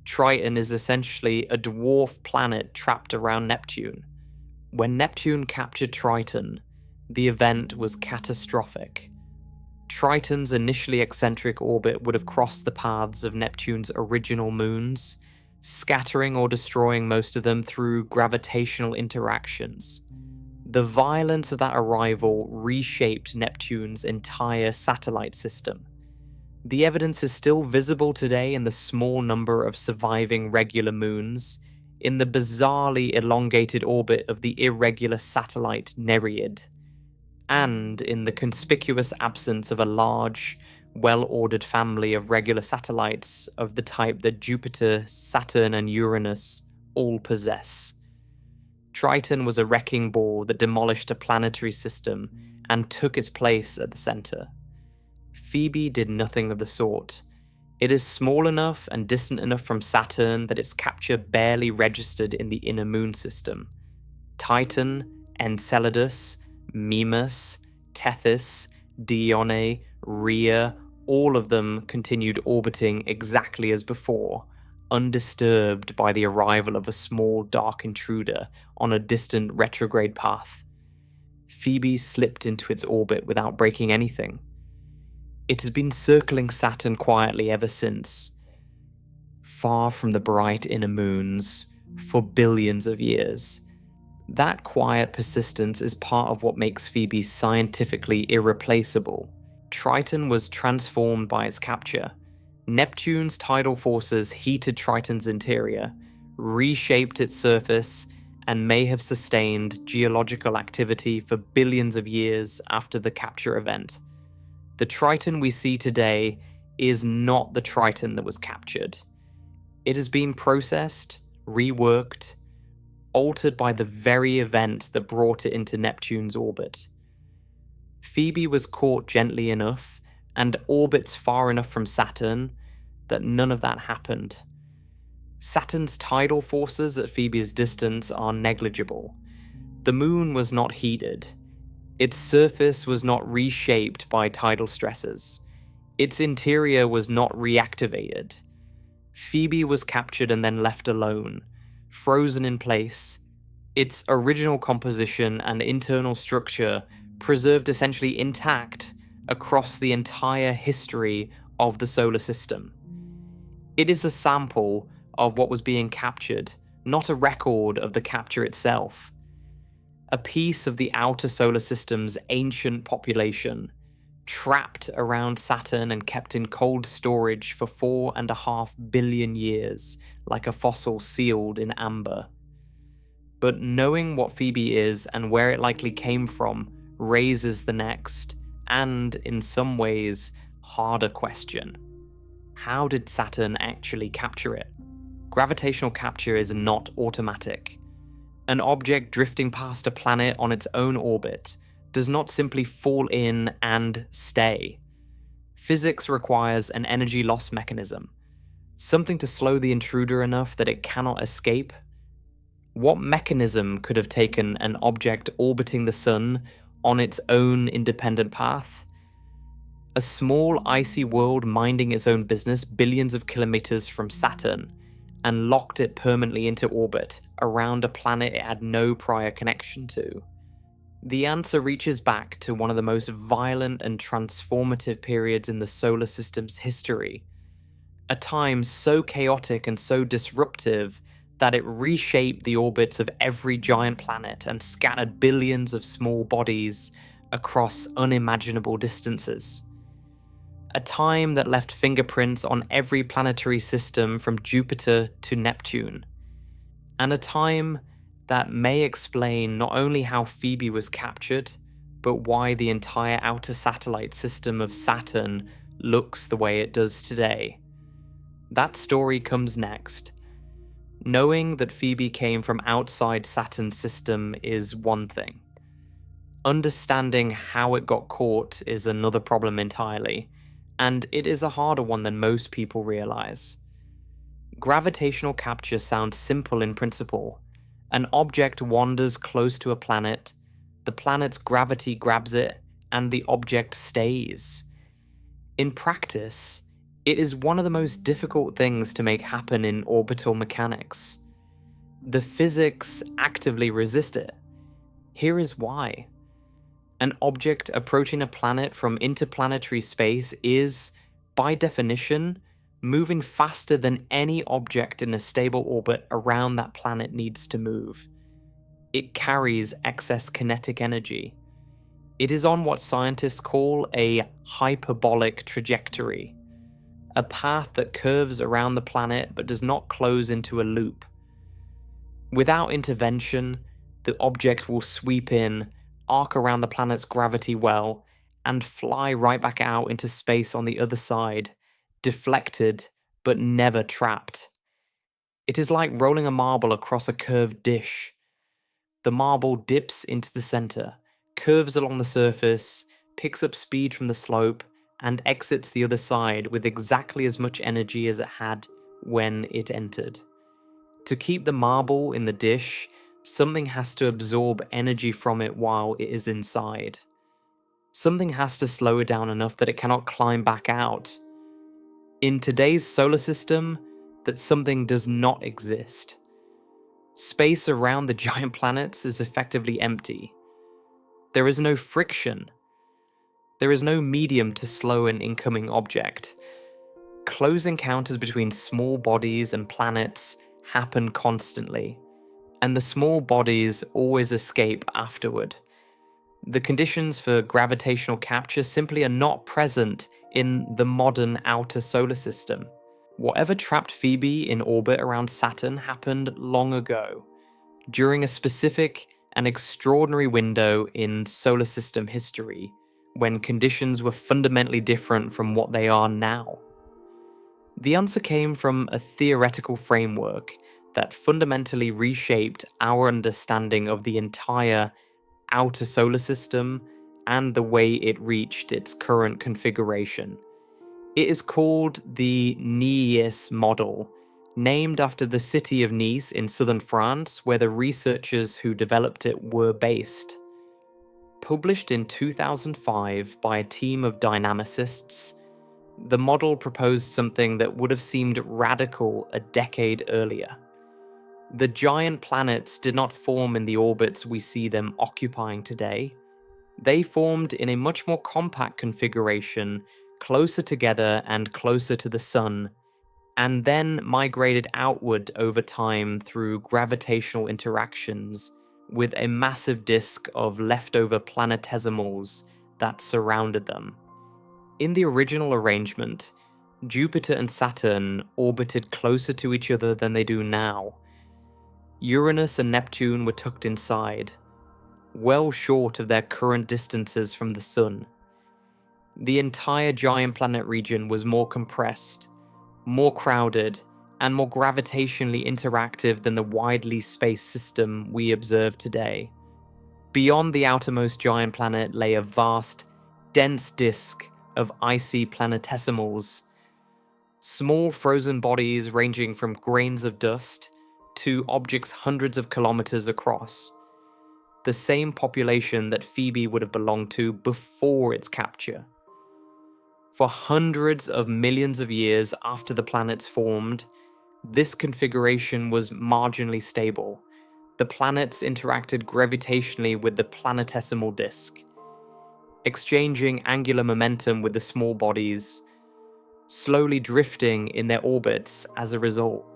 Triton is essentially a dwarf planet trapped around Neptune. When Neptune captured Triton, the event was catastrophic. Triton's initially eccentric orbit would have crossed the paths of Neptune's original moons, scattering or destroying most of them through gravitational interactions. The violence of that arrival reshaped Neptune's entire satellite system. The evidence is still visible today in the small number of surviving regular moons, in the bizarrely elongated orbit of the irregular satellite Nereid, and in the conspicuous absence of a large, well-ordered family of regular satellites of the type that Jupiter, Saturn, and Uranus all possess. Triton was a wrecking ball that demolished a planetary system and took its place at the center. Phoebe did nothing of the sort. It is small enough and distant enough from Saturn that its capture barely registered in the inner moon system. Titan, Enceladus, Mimas, Tethys, Dione, Rhea, all of them continued orbiting exactly as before, undisturbed by the arrival of a small dark intruder on a distant retrograde path. Phoebe slipped into its orbit without breaking anything. It has been circling Saturn quietly ever since, far from the bright inner moons, for billions of years. That quiet persistence is part of what makes Phoebe scientifically irreplaceable. Triton was transformed by its capture. Neptune's tidal forces heated Triton's interior, reshaped its surface, and may have sustained geological activity for billions of years after the capture event. The Triton we see today is not the Triton that was captured. It has been processed, reworked, altered by the very event that brought it into Neptune's orbit. Phoebe was caught gently enough and orbits far enough from Saturn that none of that happened. Saturn's tidal forces at Phoebe's distance are negligible. The moon was not heated. Its surface was not reshaped by tidal stresses. Its interior was not reactivated. Phoebe was captured and then left alone, frozen in place, its original composition and internal structure preserved essentially intact across the entire history of the solar system. It is a sample of what was being captured, not a record of the capture itself. A piece of the outer solar system's ancient population, trapped around Saturn and kept in cold storage for 4.5 billion years, like a fossil sealed in amber. But knowing what Phoebe is and where it likely came from raises the next, and in some ways, harder question. How did Saturn actually capture it? Gravitational capture is not automatic. An object drifting past a planet on its own orbit does not simply fall in and stay. Physics requires an energy loss mechanism, something to slow the intruder enough that it cannot escape. What mechanism could have taken an object orbiting the Sun on its own independent path? A small icy world minding its own business billions of kilometers from Saturn and locked it permanently into orbit around a planet it had no prior connection to? The answer reaches back to one of the most violent and transformative periods in the solar system's history, a time so chaotic and so disruptive that it reshaped the orbits of every giant planet and scattered billions of small bodies across unimaginable distances. A time that left fingerprints on every planetary system from Jupiter to Neptune. And a time that may explain not only how Phoebe was captured, but why the entire outer satellite system of Saturn looks the way it does today. That story comes next. Knowing that Phoebe came from outside Saturn's system is one thing. Understanding how it got caught is another problem entirely, and it is a harder one than most people realize. Gravitational capture sounds simple in principle. An object wanders close to a planet, the planet's gravity grabs it, and the object stays. In practice, it is one of the most difficult things to make happen in orbital mechanics. The physics actively resist it. Here is why. An object approaching a planet from interplanetary space is, by definition, moving faster than any object in a stable orbit around that planet needs to move. It carries excess kinetic energy. It is on what scientists call a hyperbolic trajectory, a path that curves around the planet but does not close into a loop. Without intervention, the object will sweep in, arc around the planet's gravity well, and fly right back out into space on the other side, deflected but never trapped. It is like rolling a marble across a curved dish. The marble dips into the center, curves along the surface, picks up speed from the slope, and exits the other side with exactly as much energy as it had when it entered. To keep the marble in the dish, something has to absorb energy from it while it is inside. Something has to slow it down enough that it cannot climb back out. In today's solar system, that something does not exist. Space around the giant planets is effectively empty. There is no friction. There is no medium to slow an incoming object. Close encounters between small bodies and planets happen constantly, and the small bodies always escape afterward. The conditions for gravitational capture simply are not present in the modern outer solar system. Whatever trapped Phoebe in orbit around Saturn happened long ago, during a specific and extraordinary window in solar system history, when conditions were fundamentally different from what they are now. The answer came from a theoretical framework that fundamentally reshaped our understanding of the entire outer solar system and the way it reached its current configuration. It is called the Nice model, named after the city of Nice in southern France, where the researchers who developed it were based. Published in 2005 by a team of dynamicists, the model proposed something that would have seemed radical a decade earlier. The giant planets did not form in the orbits we see them occupying today. They formed in a much more compact configuration, closer together and closer to the Sun, and then migrated outward over time through gravitational interactions with a massive disk of leftover planetesimals that surrounded them. In the original arrangement, Jupiter and Saturn orbited closer to each other than they do now. Uranus and Neptune were tucked inside, well short of their current distances from the Sun. The entire giant planet region was more compressed, more crowded, and more gravitationally interactive than the widely spaced system we observe today. Beyond the outermost giant planet lay a vast, dense disk of icy planetesimals, small frozen bodies ranging from grains of dust to objects hundreds of kilometers across. The same population that Phoebe would have belonged to before its capture. For hundreds of millions of years after the planets formed, this configuration was marginally stable. The planets interacted gravitationally with the planetesimal disk, exchanging angular momentum with the small bodies, slowly drifting in their orbits as a result.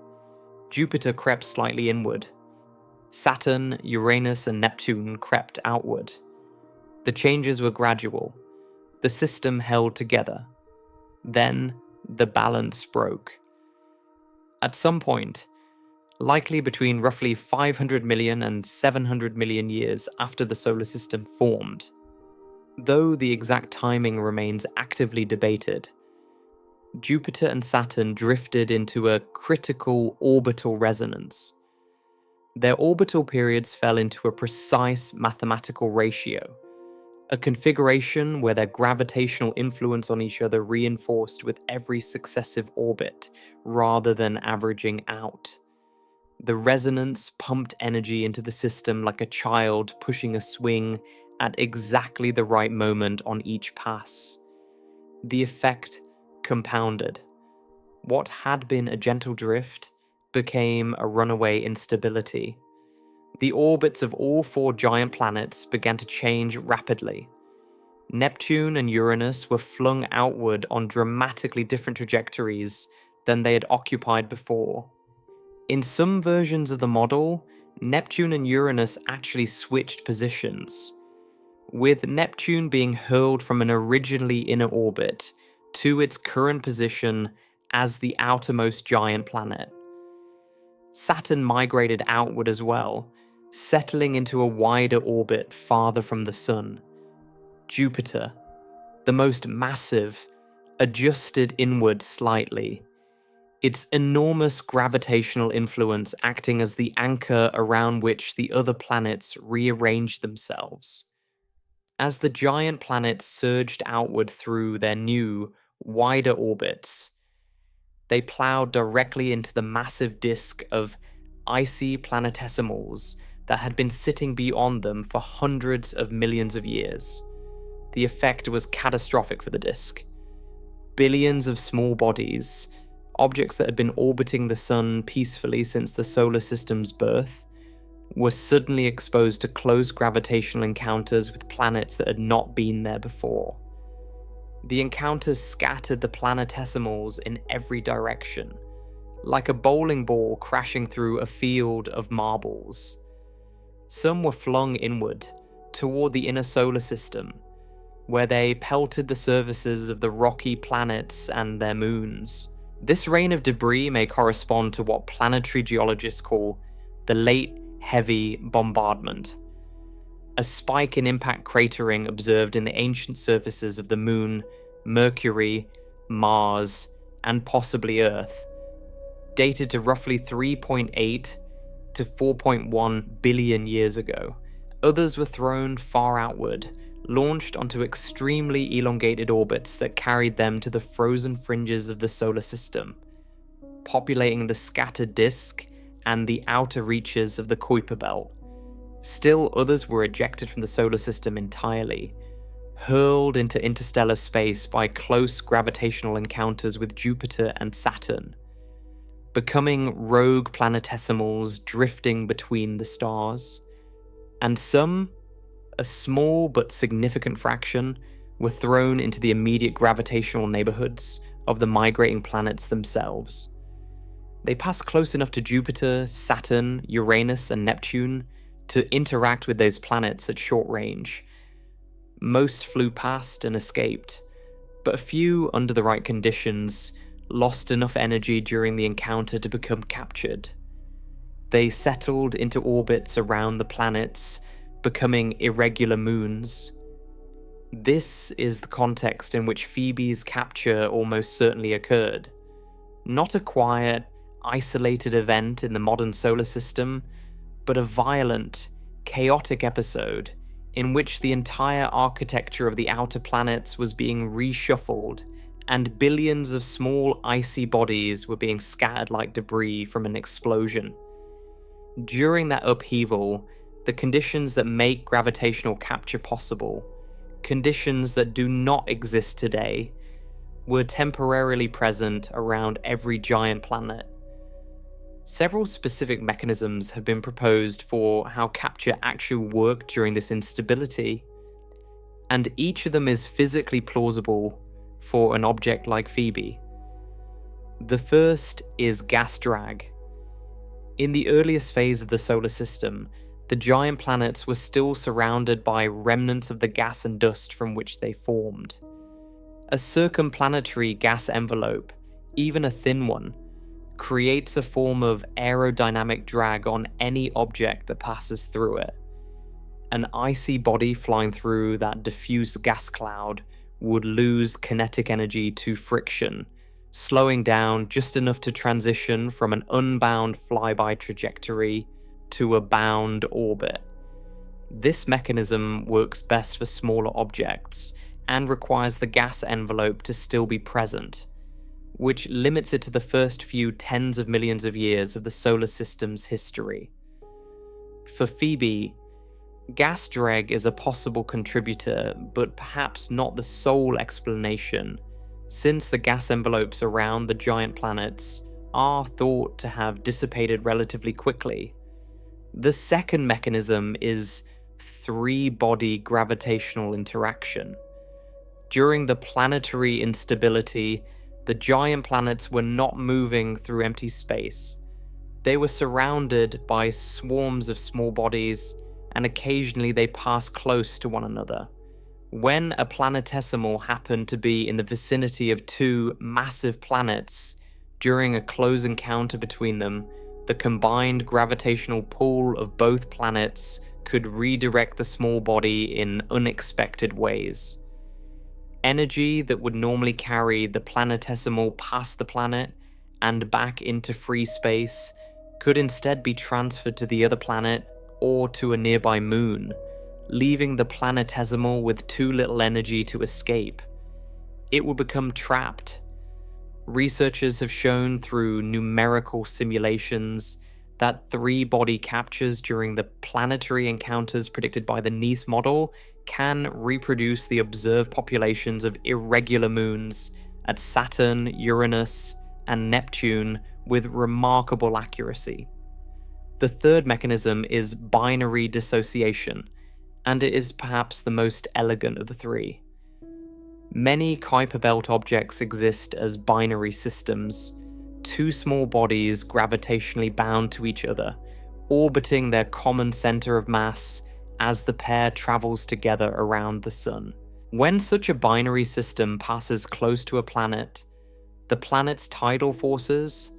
Jupiter crept slightly inward. Saturn, Uranus, and Neptune crept outward. The changes were gradual. The system held together. Then, the balance broke. At some point, likely between roughly 500 million and 700 million years after the solar system formed, though the exact timing remains actively debated, Jupiter and Saturn drifted into a critical orbital resonance. Their orbital periods fell into a precise mathematical ratio, a configuration where their gravitational influence on each other reinforced with every successive orbit, rather than averaging out. The resonance pumped energy into the system like a child pushing a swing at exactly the right moment on each pass. The effect compounded. What had been a gentle drift became a runaway instability. The orbits of all four giant planets began to change rapidly. Neptune and Uranus were flung outward on dramatically different trajectories than they had occupied before. In some versions of the model, Neptune and Uranus actually switched positions, with Neptune being hurled from an originally inner orbit to its current position as the outermost giant planet. Saturn migrated outward as well, settling into a wider orbit farther from the Sun. Jupiter, the most massive, adjusted inward slightly, its enormous gravitational influence acting as the anchor around which the other planets rearranged themselves. As the giant planets surged outward through their new, wider orbits, they plowed directly into the massive disk of icy planetesimals that had been sitting beyond them for hundreds of millions of years. The effect was catastrophic for the disk. Billions of small bodies, objects that had been orbiting the sun peacefully since the solar system's birth, were suddenly exposed to close gravitational encounters with planets that had not been there before. The encounters scattered the planetesimals in every direction, like a bowling ball crashing through a field of marbles. Some were flung inward, toward the inner solar system, where they pelted the surfaces of the rocky planets and their moons. This rain of debris may correspond to what planetary geologists call the late heavy bombardment, a spike in impact cratering observed in the ancient surfaces of the Moon, Mercury, Mars, and possibly Earth, dated to roughly 3.8 to 4.1 billion years ago. Others were thrown far outward, launched onto extremely elongated orbits that carried them to the frozen fringes of the solar system, populating the scattered disk and the outer reaches of the Kuiper belt. Still others were ejected from the solar system entirely, hurled into interstellar space by close gravitational encounters with Jupiter and Saturn, becoming rogue planetesimals drifting between the stars. And some, a small but significant fraction, were thrown into the immediate gravitational neighborhoods of the migrating planets themselves. They passed close enough to Jupiter, Saturn, Uranus, and Neptune to interact with those planets at short range. Most flew past and escaped, but a few, under the right conditions, lost enough energy during the encounter to become captured. They settled into orbits around the planets, becoming irregular moons. This is the context in which Phoebe's capture almost certainly occurred. Not a quiet, isolated event in the modern solar system, but a violent, chaotic episode in which the entire architecture of the outer planets was being reshuffled and billions of small icy bodies were being scattered like debris from an explosion. During that upheaval, the conditions that make gravitational capture possible, conditions that do not exist today, were temporarily present around every giant planet. Several specific mechanisms have been proposed for how capture actually worked during this instability, and each of them is physically plausible for an object like Phoebe. The first is gas drag. In the earliest phase of the solar system, the giant planets were still surrounded by remnants of the gas and dust from which they formed. A circumplanetary gas envelope, even a thin one, creates a form of aerodynamic drag on any object that passes through it. An icy body flying through that diffuse gas cloud would lose kinetic energy to friction, slowing down just enough to transition from an unbound flyby trajectory to a bound orbit. This mechanism works best for smaller objects and requires the gas envelope to still be present, which limits it to the first few tens of millions of years of the solar system's history. For Phoebe, gas drag is a possible contributor, but perhaps not the sole explanation, since the gas envelopes around the giant planets are thought to have dissipated relatively quickly. The second mechanism is three-body gravitational interaction. During the planetary instability, the giant planets were not moving through empty space. They were surrounded by swarms of small bodies, and occasionally they passed close to one another. When a planetesimal happened to be in the vicinity of two massive planets during a close encounter between them, the combined gravitational pull of both planets could redirect the small body in unexpected ways. Energy that would normally carry the planetesimal past the planet and back into free space could instead be transferred to the other planet or to a nearby moon, leaving the planetesimal with too little energy to escape. It would become trapped. Researchers have shown through numerical simulations that 3 body captures during the planetary encounters predicted by the Nice model can reproduce the observed populations of irregular moons at Saturn, Uranus, and Neptune with remarkable accuracy. The third mechanism is binary dissociation, and it is perhaps the most elegant of the 3. Many Kuiper Belt objects exist as binary systems, 2 small bodies gravitationally bound to each other, orbiting their common center of mass as the pair travels together around the Sun. When such a binary system passes close to a planet, the planet's tidal forces,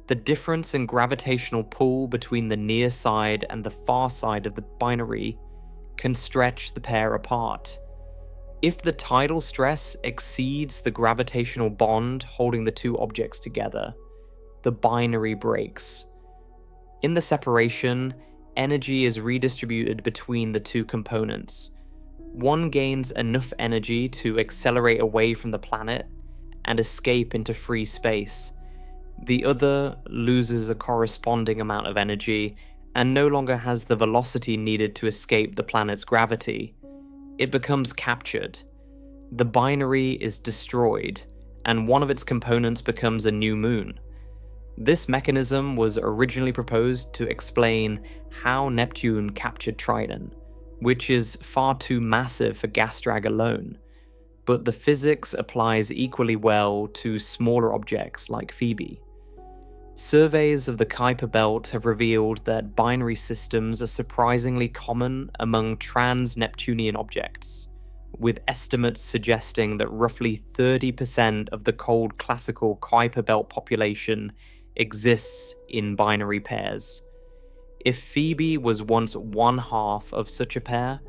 the difference in gravitational pull between the near side and the far side of the binary, can stretch the pair apart. If the tidal stress exceeds the gravitational bond holding the 2 objects together, the binary breaks. In the separation, energy is redistributed between the 2 components. One gains enough energy to accelerate away from the planet and escape into free space. The other loses a corresponding amount of energy and no longer has the velocity needed to escape the planet's gravity. It becomes captured. The binary is destroyed, and one of its components becomes a new moon. This mechanism was originally proposed to explain how Neptune captured Triton, which is far too massive for gas drag alone, but the physics applies equally well to smaller objects like Phoebe. Surveys of the Kuiper Belt have revealed that binary systems are surprisingly common among trans-Neptunian objects, with estimates suggesting that roughly 30% of the cold classical Kuiper Belt population exists in binary pairs. If Phoebe was once one half of such a pair,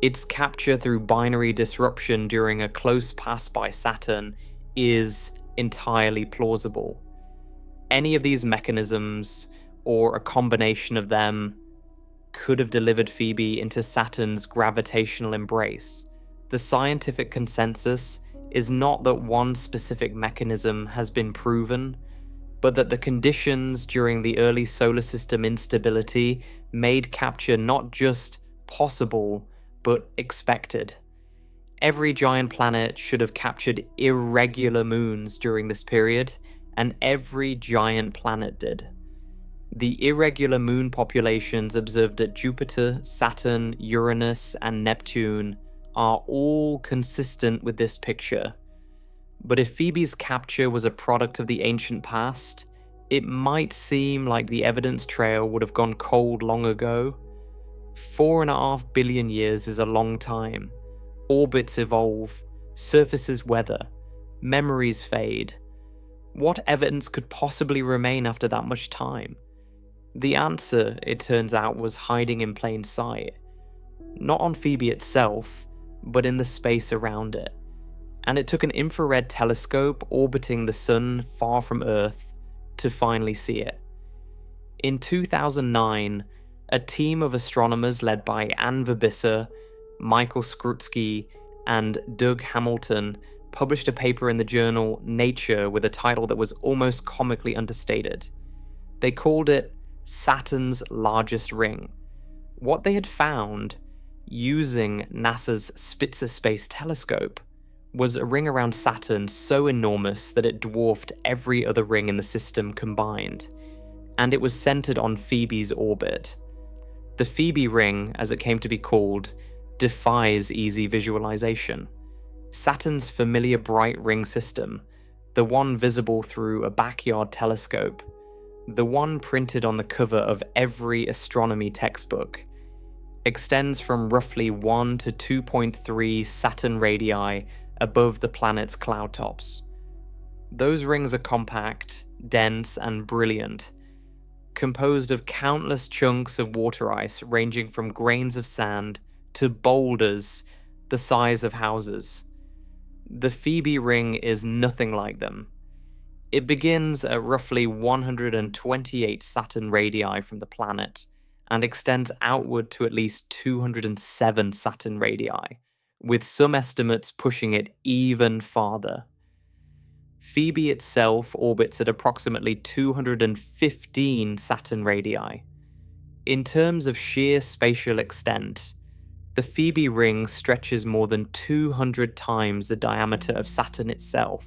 its capture through binary disruption during a close pass by Saturn is entirely plausible. Any of these mechanisms, or a combination of them, could have delivered Phoebe into Saturn's gravitational embrace. The scientific consensus is not that one specific mechanism has been proven, but that the conditions during the early solar system instability made capture not just possible, but expected. Every giant planet should have captured irregular moons during this period, and every giant planet did. The irregular moon populations observed at Jupiter, Saturn, Uranus, and Neptune are all consistent with this picture. But if Phoebe's capture was a product of the ancient past, it might seem like the evidence trail would have gone cold long ago. 4.5 billion years is a long time. Orbits evolve, surfaces weather, memories fade. What evidence could possibly remain after that much time? The answer, it turns out, was hiding in plain sight. Not on Phoebe itself, but in the space around it. And it took an infrared telescope orbiting the Sun far from Earth to finally see it. In 2009, a team of astronomers led by Anne Verbisser, Michael Skrutsky, and Doug Hamilton published a paper in the journal Nature with a title that was almost comically understated. They called it Saturn's Largest Ring. What they had found, using NASA's Spitzer Space Telescope, was a ring around Saturn so enormous that it dwarfed every other ring in the system combined, and it was centered on Phoebe's orbit. The Phoebe ring, as it came to be called, defies easy visualization. Saturn's familiar bright ring system, the one visible through a backyard telescope, the one printed on the cover of every astronomy textbook, extends from roughly 1 to 2.3 Saturn radii above the planet's cloud tops. Those rings are compact, dense, and brilliant, composed of countless chunks of water ice ranging from grains of sand to boulders the size of houses. The Phoebe ring is nothing like them. It begins at roughly 128 Saturn radii from the planet and extends outward to at least 207 Saturn radii, with some estimates pushing it even farther. Phoebe itself orbits at approximately 215 Saturn radii. In terms of sheer spatial extent, the Phoebe ring stretches more than 200 times the diameter of Saturn itself.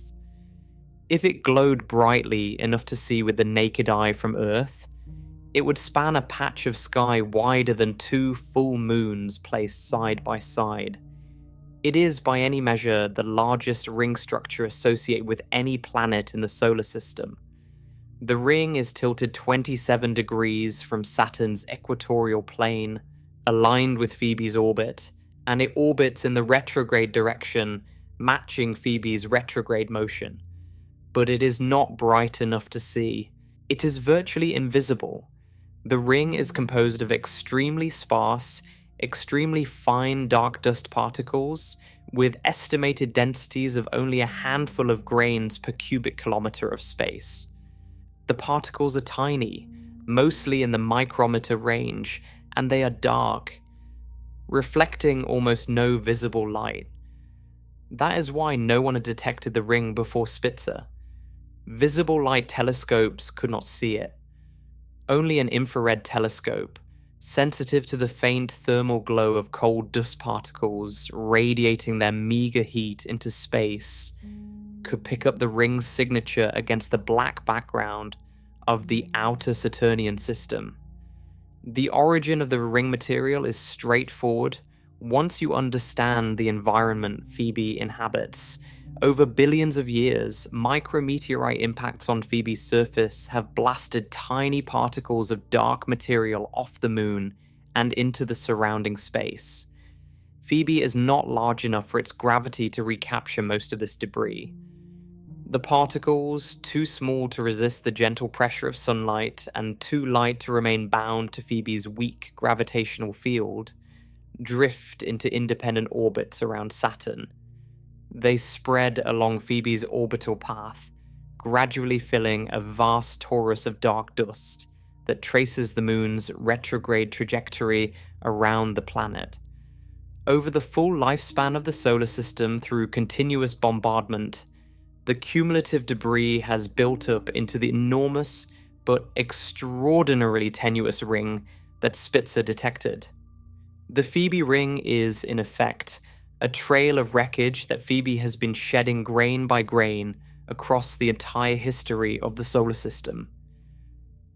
If it glowed brightly enough to see with the naked eye from Earth, it would span a patch of sky wider than 2 full moons placed side by side. It is, by any measure, the largest ring structure associated with any planet in the solar system. The ring is tilted 27 degrees from Saturn's equatorial plane, aligned with Phoebe's orbit, and it orbits in the retrograde direction, matching Phoebe's retrograde motion. But it is not bright enough to see. It is virtually invisible. The ring is composed of extremely sparse, extremely fine dark dust particles, with estimated densities of only a handful of grains per cubic kilometer of space. The particles are tiny, mostly in the micrometer range, and they are dark, reflecting almost no visible light. That is why no one had detected the ring before Spitzer. Visible light telescopes could not see it. Only an infrared telescope, sensitive to the faint thermal glow of cold dust particles radiating their meager heat into space, could pick up the ring's signature against the black background of the outer Saturnian system. The origin of the ring material is straightforward once you understand the environment Phoebe inhabits. Over billions of years, micrometeorite impacts on Phoebe's surface have blasted tiny particles of dark material off the moon and into the surrounding space. Phoebe is not large enough for its gravity to recapture most of this debris. The particles, too small to resist the gentle pressure of sunlight and too light to remain bound to Phoebe's weak gravitational field, drift into independent orbits around Saturn. They spread along Phoebe's orbital path, gradually filling a vast torus of dark dust that traces the moon's retrograde trajectory around the planet. Over the full lifespan of the solar system through continuous bombardment, the cumulative debris has built up into the enormous but extraordinarily tenuous ring that Spitzer detected. The Phoebe ring is, in effect, a trail of wreckage that Phoebe has been shedding grain by grain across the entire history of the solar system.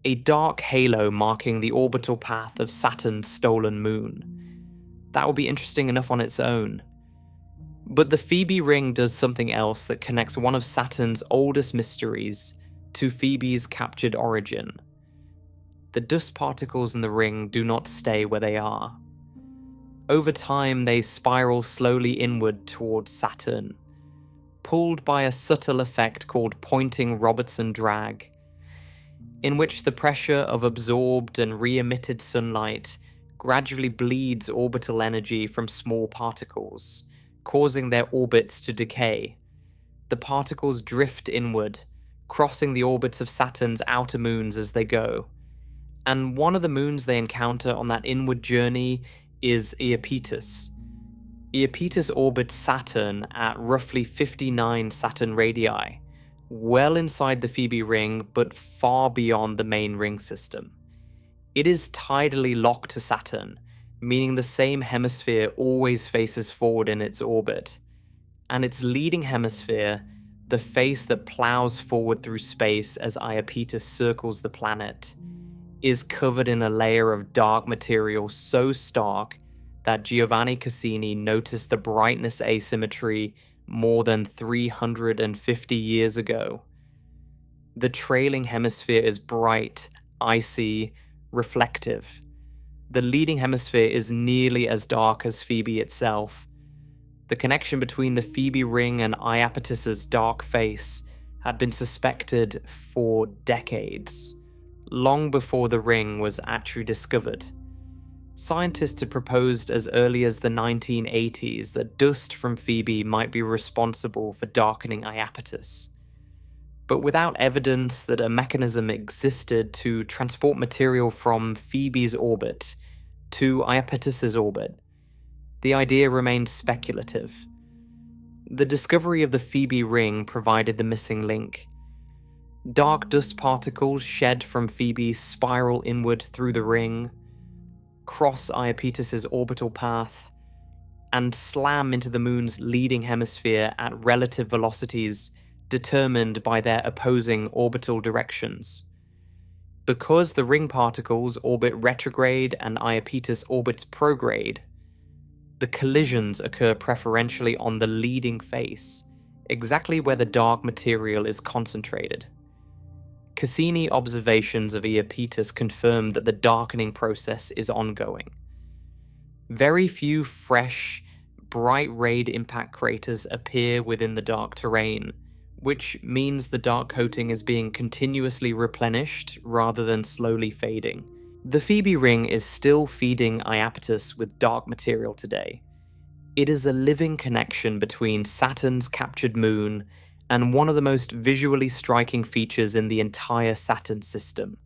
A dark halo marking the orbital path of Saturn's stolen moon. That would be interesting enough on its own. But the Phoebe ring does something else that connects one of Saturn's oldest mysteries to Phoebe's captured origin. The dust particles in the ring do not stay where they are. Over time, they spiral slowly inward towards Saturn, pulled by a subtle effect called pointing Robertson drag, in which the pressure of absorbed and re-emitted sunlight gradually bleeds orbital energy from small particles, causing their orbits to decay. The particles drift inward, crossing the orbits of Saturn's outer moons as they go. And one of the moons they encounter on that inward journey is Iapetus. Iapetus orbits Saturn at roughly 59 Saturn radii, well inside the Phoebe ring but far beyond the main ring system. It is tidally locked to Saturn, meaning the same hemisphere always faces forward in its orbit. And its leading hemisphere, the face that plows forward through space as Iapetus circles the planet, is covered in a layer of dark material so stark that Giovanni Cassini noticed the brightness asymmetry more than 350 years ago. The trailing hemisphere is bright, icy, reflective. The leading hemisphere is nearly as dark as Phoebe itself. The connection between the Phoebe ring and Iapetus's dark face had been suspected for decades, long before the ring was actually discovered. Scientists had proposed as early as the 1980s that dust from Phoebe might be responsible for darkening Iapetus. but without evidence that a mechanism existed to transport material from Phoebe's orbit to Iapetus's orbit, the idea remained speculative. The discovery of the Phoebe ring provided the missing link. Dark dust particles shed from Phoebe spiral inward through the ring, cross Iapetus's orbital path, and slam into the moon's leading hemisphere at relative velocities determined by their opposing orbital directions. Because the ring particles orbit retrograde and Iapetus orbits prograde, the collisions occur preferentially on the leading face, exactly where the dark material is concentrated. Cassini observations of Iapetus confirm that the darkening process is ongoing. Very few fresh, bright-rayed impact craters appear within the dark terrain, which means the dark coating is being continuously replenished rather than slowly fading. The Phoebe ring is still feeding Iapetus with dark material today. It is a living connection between Saturn's captured moon and one of the most visually striking features in the entire Saturn system.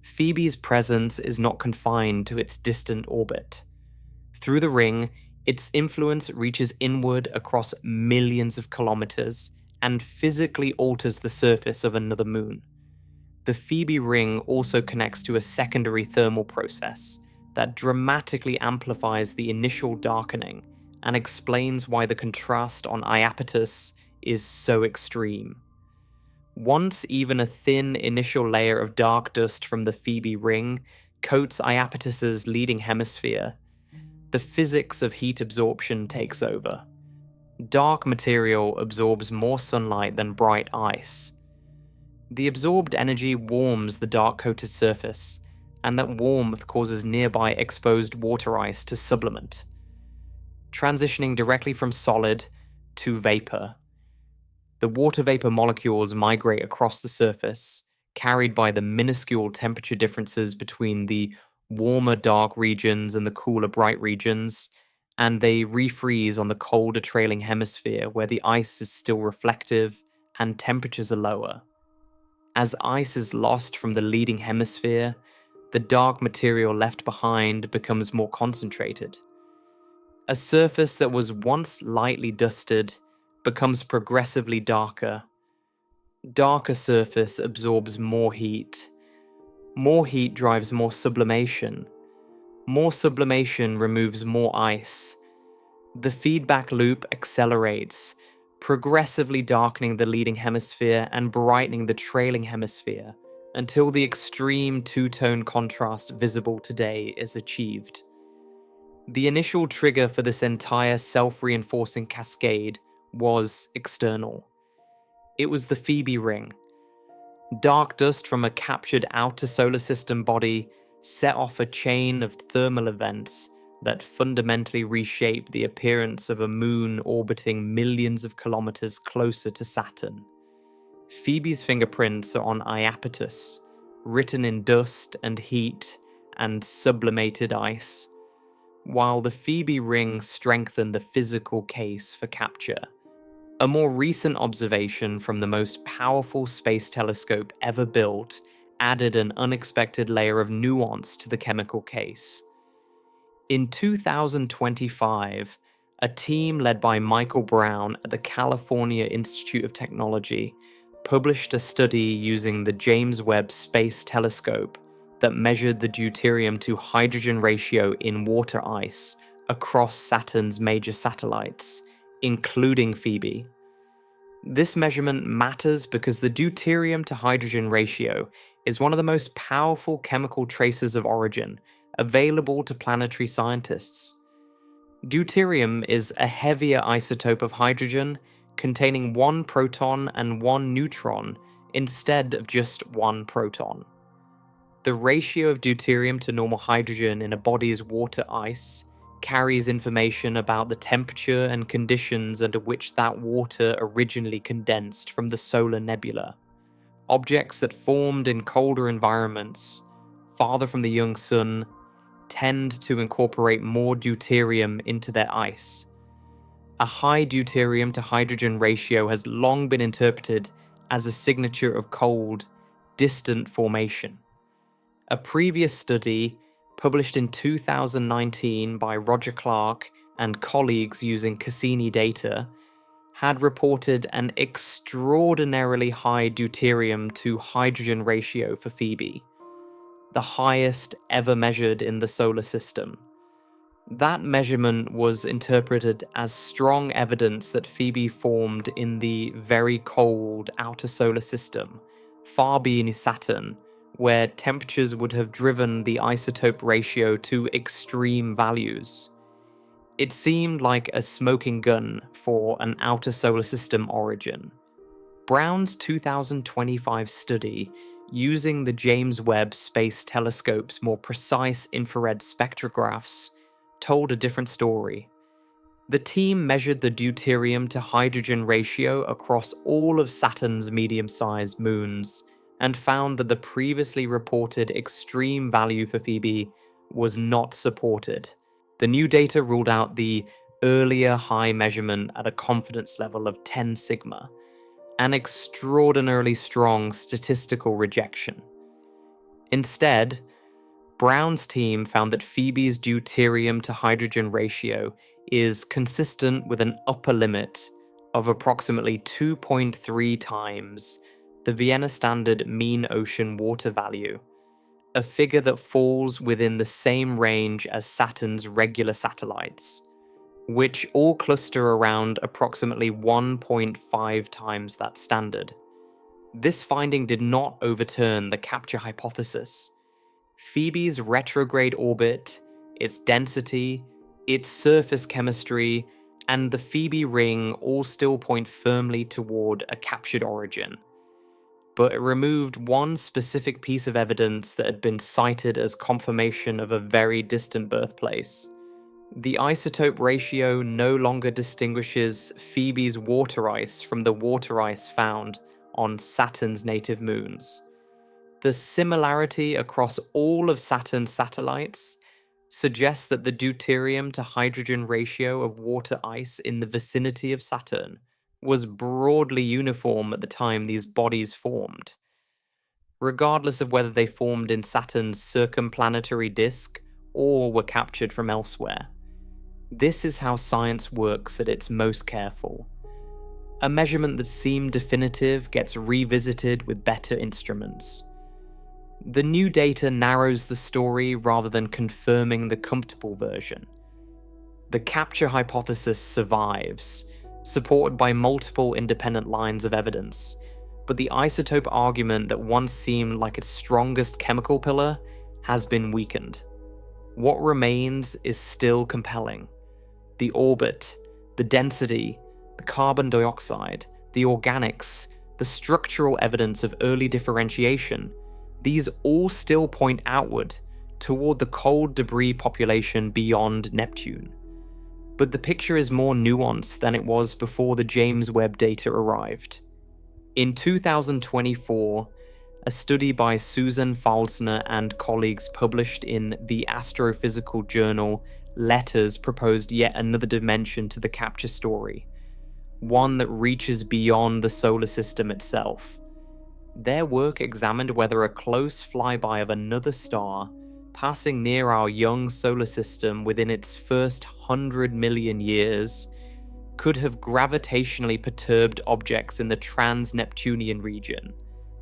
Phoebe's presence is not confined to its distant orbit. Through the ring, its influence reaches inward across millions of kilometers and physically alters the surface of another moon. The Phoebe ring also connects to a secondary thermal process that dramatically amplifies the initial darkening and explains why the contrast on Iapetus is so extreme. Once even a thin initial layer of dark dust from the Phoebe ring coats Iapetus's leading hemisphere, the physics of heat absorption takes over. Dark material absorbs more sunlight than bright ice. The absorbed energy warms the dark-coated surface, and that warmth causes nearby exposed water ice to sublimate, transitioning directly from solid to vapor. The water vapor molecules migrate across the surface, carried by the minuscule temperature differences between the warmer dark regions and the cooler bright regions, and they refreeze on the colder trailing hemisphere where the ice is still reflective and temperatures are lower. As ice is lost from the leading hemisphere, the dark material left behind becomes more concentrated. A surface that was once lightly dusted becomes progressively darker. Darker surface absorbs more heat. More heat drives more sublimation. More sublimation removes more ice. The feedback loop accelerates, progressively darkening the leading hemisphere and brightening the trailing hemisphere until the extreme two-tone contrast visible today is achieved. The initial trigger for this entire self-reinforcing cascade was external. It was the Phoebe ring. Dark dust from a captured outer solar system body set off a chain of thermal events that fundamentally reshape the appearance of a moon orbiting millions of kilometers closer to Saturn. Phoebe's fingerprints are on Iapetus, written in dust and heat and sublimated ice, while the Phoebe ring strengthened the physical case for capture. A more recent observation from the most powerful space telescope ever built added an unexpected layer of nuance to the chemical case. In 2025, a team led by Michael Brown at the California Institute of Technology published a study using the James Webb Space Telescope that measured the deuterium to hydrogen ratio in water ice across Saturn's major satellites, including Phoebe. This measurement matters because the deuterium to hydrogen ratio is one of the most powerful chemical traces of origin available to planetary scientists. Deuterium is a heavier isotope of hydrogen containing 1 proton and 1 neutron instead of just 1 proton. The ratio of deuterium to normal hydrogen in a body's water ice carries information about the temperature and conditions under which that water originally condensed from the solar nebula. Objects that formed in colder environments, farther from the young sun, tend to incorporate more deuterium into their ice. A high deuterium to hydrogen ratio has long been interpreted as a signature of cold, distant formation. A previous study, published in 2019 by Roger Clark and colleagues using Cassini data, had reported an extraordinarily high deuterium to hydrogen ratio for Phoebe, the highest ever measured in the solar system. That measurement was interpreted as strong evidence that Phoebe formed in the very cold outer solar system, far beneath Saturn, where temperatures would have driven the isotope ratio to extreme values. It seemed like a smoking gun for an outer solar system origin. Brown's 2025 study, using the James Webb Space Telescope's more precise infrared spectrographs, told a different story. The team measured the deuterium to hydrogen ratio across all of Saturn's medium-sized moons and found that the previously reported extreme value for Phoebe was not supported. The new data ruled out the earlier high measurement at a confidence level of 10 sigma, an extraordinarily strong statistical rejection. Instead, Brown's team found that Phoebe's deuterium to hydrogen ratio is consistent with an upper limit of approximately 2.3 times the Vienna Standard mean ocean water value, a figure that falls within the same range as Saturn's regular satellites, which all cluster around approximately 1.5 times that standard. This finding did not overturn the capture hypothesis. Phoebe's retrograde orbit, its density, its surface chemistry, and the Phoebe ring all still point firmly toward a captured origin. But it removed one specific piece of evidence that had been cited as confirmation of a very distant birthplace. The isotope ratio no longer distinguishes Phoebe's water ice from the water ice found on Saturn's native moons. The similarity across all of Saturn's satellites suggests that the deuterium to hydrogen ratio of water ice in the vicinity of Saturn was broadly uniform at the time these bodies formed. Regardless of whether they formed in Saturn's circumplanetary disk or were captured from elsewhere. This is how science works at its most careful. A measurement that seemed definitive gets revisited with better instruments. The new data narrows the story rather than confirming the comfortable version. The capture hypothesis survives, supported by multiple independent lines of evidence, but the isotope argument that once seemed like its strongest chemical pillar has been weakened. What remains is still compelling. The orbit, the density, the carbon dioxide, the organics, the structural evidence of early differentiation, these all still point outward toward the cold debris population beyond Neptune. But the picture is more nuanced than it was before the James Webb data arrived. In 2024, a study by Susan Falsner and colleagues published in the astrophysical journal Letters proposed yet another dimension to the capture story, one that reaches beyond the solar system itself. Their work examined whether a close flyby of another star passing near our young solar system within its first 100 million years could have gravitationally perturbed objects in the trans-Neptunian region,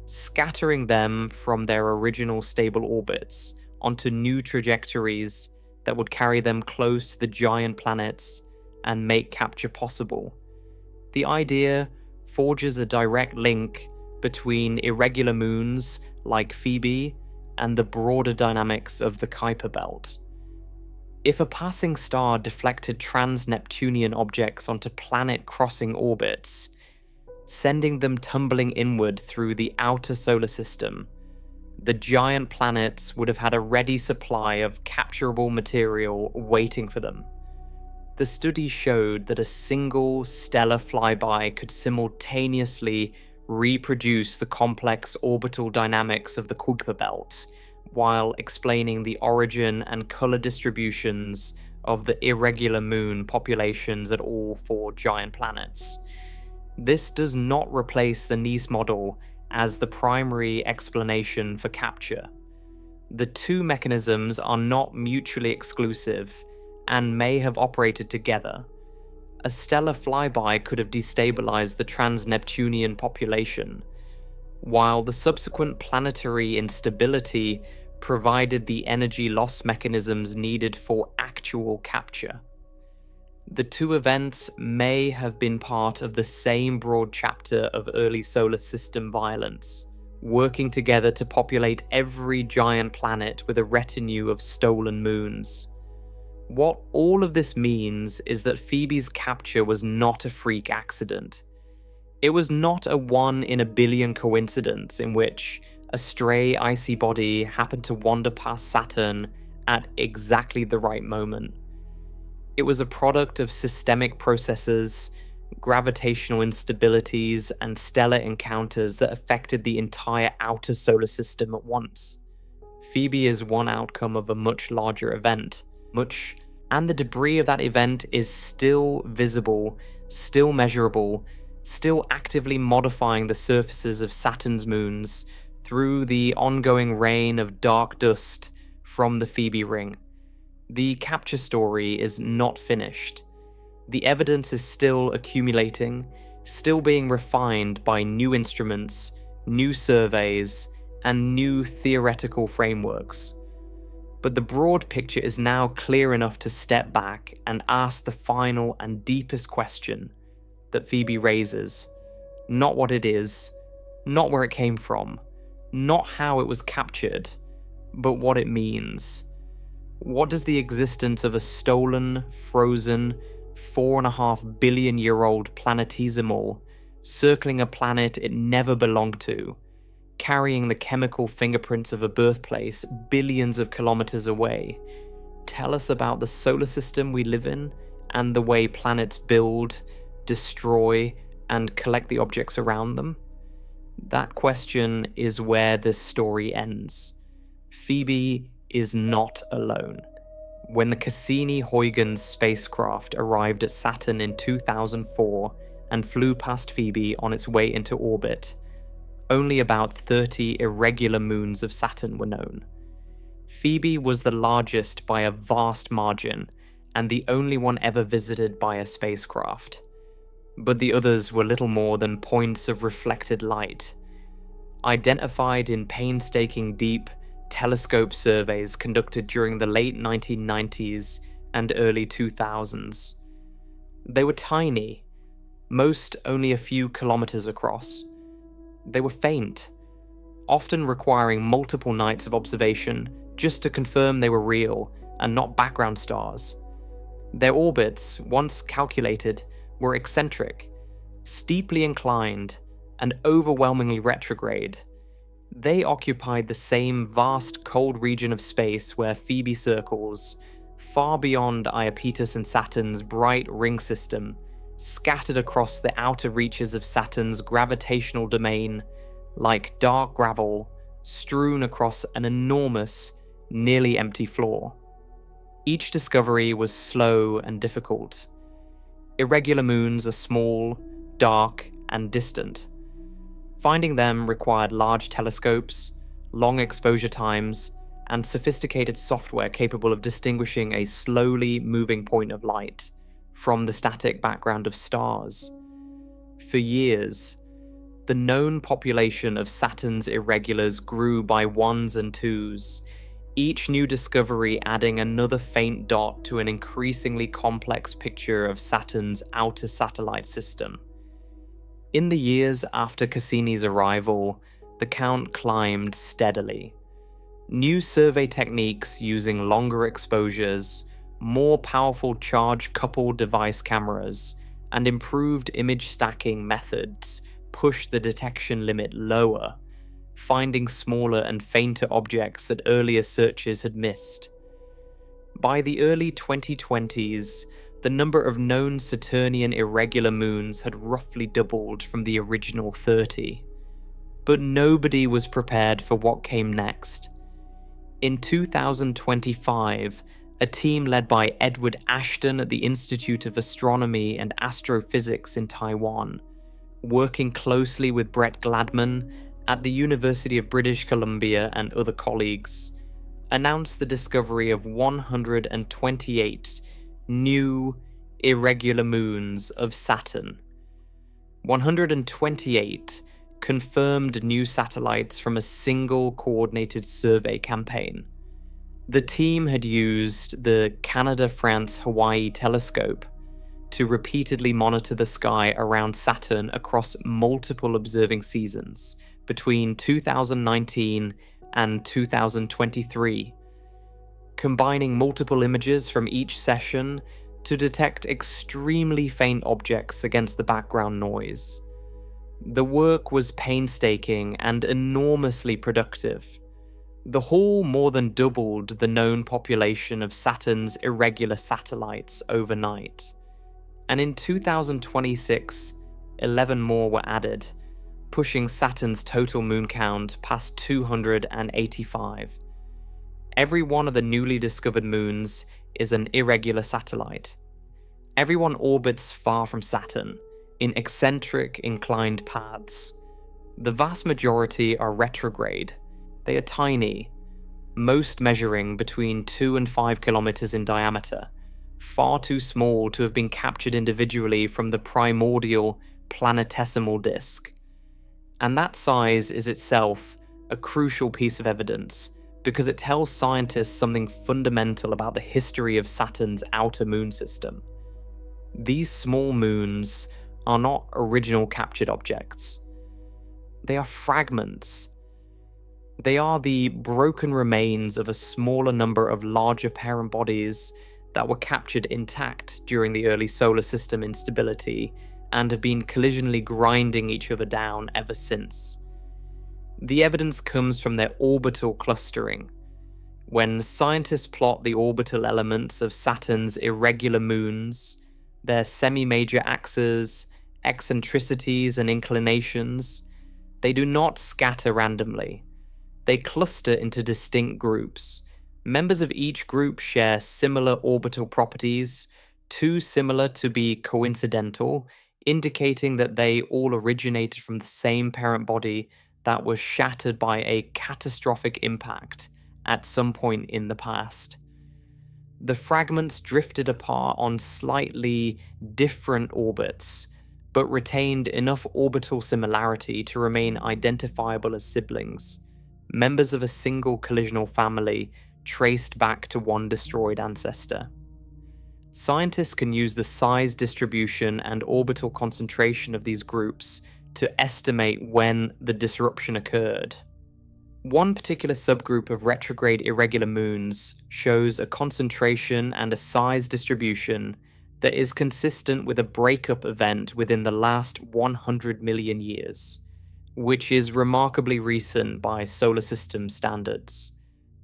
scattering them from their original stable orbits onto new trajectories that would carry them close to the giant planets and make capture possible. The idea forges a direct link between irregular moons like Phoebe and the broader dynamics of the Kuiper belt. If a passing star deflected trans-Neptunian objects onto planet-crossing orbits, sending them tumbling inward through the outer solar system, the giant planets would have had a ready supply of capturable material waiting for them. The study showed that a single stellar flyby could simultaneously reproduce the complex orbital dynamics of the Kuiper belt, while explaining the origin and color distributions of the irregular moon populations at all four giant planets. This does not replace the Nice model as the primary explanation for capture. The two mechanisms are not mutually exclusive and may have operated together. A stellar flyby could have destabilized the trans-Neptunian population, while the subsequent planetary instability provided the energy loss mechanisms needed for actual capture. The two events may have been part of the same broad chapter of early solar system violence, working together to populate every giant planet with a retinue of stolen moons. What all of this means is that Phoebe's capture was not a freak accident. It was not a 1 in a billion coincidence in which a stray icy body happened to wander past Saturn at exactly the right moment. It was a product of systemic processes, gravitational instabilities, and stellar encounters that affected the entire outer solar system at once. Phoebe is one outcome of a much larger event, and the debris of that event is still visible, still measurable, still actively modifying the surfaces of Saturn's moons through the ongoing rain of dark dust from the Phoebe ring. The capture story is not finished. The evidence is still accumulating, still being refined by new instruments, new surveys, and new theoretical frameworks. But the broad picture is now clear enough to step back and ask the final and deepest question that Phoebe raises. Not what it is, not where it came from, not how it was captured, but what it means. What does the existence of a stolen, frozen, 4.5 billion year old planetesimal circling a planet it never belonged to, carrying the chemical fingerprints of a birthplace billions of kilometers away, tell us about the solar system we live in and the way planets build, destroy, and collect the objects around them? That question is where this story ends. Phoebe is not alone. When the Cassini-Huygens spacecraft arrived at Saturn in 2004 and flew past Phoebe on its way into orbit, only about 30 irregular moons of Saturn were known. Phoebe was the largest by a vast margin, and the only one ever visited by a spacecraft. But the others were little more than points of reflected light, identified in painstaking deep telescope surveys conducted during the late 1990s and early 2000s. They were tiny, most only a few kilometers across. They were faint, often requiring multiple nights of observation just to confirm they were real and not background stars. Their orbits, once calculated, were eccentric, steeply inclined, and overwhelmingly retrograde. They occupied the same vast cold region of space where Phoebe circles, far beyond Iapetus and Saturn's bright ring system, scattered across the outer reaches of Saturn's gravitational domain, like dark gravel strewn across an enormous, nearly empty floor. Each discovery was slow and difficult. Irregular moons are small, dark, and distant. Finding them required large telescopes, long exposure times, and sophisticated software capable of distinguishing a slowly moving point of light from the static background of stars. For years, the known population of Saturn's irregulars grew by ones and twos, each new discovery adding another faint dot to an increasingly complex picture of Saturn's outer satellite system. In the years after Cassini's arrival, the count climbed steadily. New survey techniques using longer exposures, more powerful charge-coupled device cameras, and improved image stacking methods pushed the detection limit lower, finding smaller and fainter objects that earlier searches had missed. By the early 2020s, the number of known Saturnian irregular moons had roughly doubled from the original 30. But nobody was prepared for what came next. In 2025, a team led by Edward Ashton at the Institute of Astronomy and Astrophysics in Taiwan working closely with Brett Gladman at the University of British Columbia and other colleagues, announced the discovery of 128 new irregular moons of Saturn. 128 confirmed new satellites from a single coordinated survey campaign. The team had used the Canada-France-Hawaii telescope to repeatedly monitor the sky around Saturn across multiple observing seasons between 2019 and 2023, combining multiple images from each session to detect extremely faint objects against the background noise. The work was painstaking and enormously productive. The haul more than doubled the known population of Saturn's irregular satellites overnight, and in 2026, 11 more were added, pushing Saturn's total moon count past 285. Every one of the newly discovered moons is an irregular satellite. Everyone orbits far from Saturn, in eccentric, inclined paths. The vast majority are retrograde. They are tiny, most measuring between 2 and 5 kilometers in diameter, far too small to have been captured individually from the primordial planetesimal disk. And that size is itself a crucial piece of evidence, because it tells scientists something fundamental about the history of Saturn's outer moon system. These small moons are not original captured objects. They are fragments. They are the broken remains of a smaller number of larger parent bodies that were captured intact during the early solar system instability and have been collisionally grinding each other down ever since. The evidence comes from their orbital clustering. When scientists plot the orbital elements of Saturn's irregular moons, their semi-major axes, eccentricities, and inclinations, they do not scatter randomly. They cluster into distinct groups. Members of each group share similar orbital properties, too similar to be coincidental, indicating that they all originated from the same parent body that was shattered by a catastrophic impact at some point in the past. The fragments drifted apart on slightly different orbits, but retained enough orbital similarity to remain identifiable as siblings, members of a single collisional family traced back to one destroyed ancestor. Scientists can use the size distribution and orbital concentration of these groups to estimate when the disruption occurred. One particular subgroup of retrograde irregular moons shows a concentration and a size distribution that is consistent with a breakup event within the last 100 million years, which is remarkably recent by solar system standards.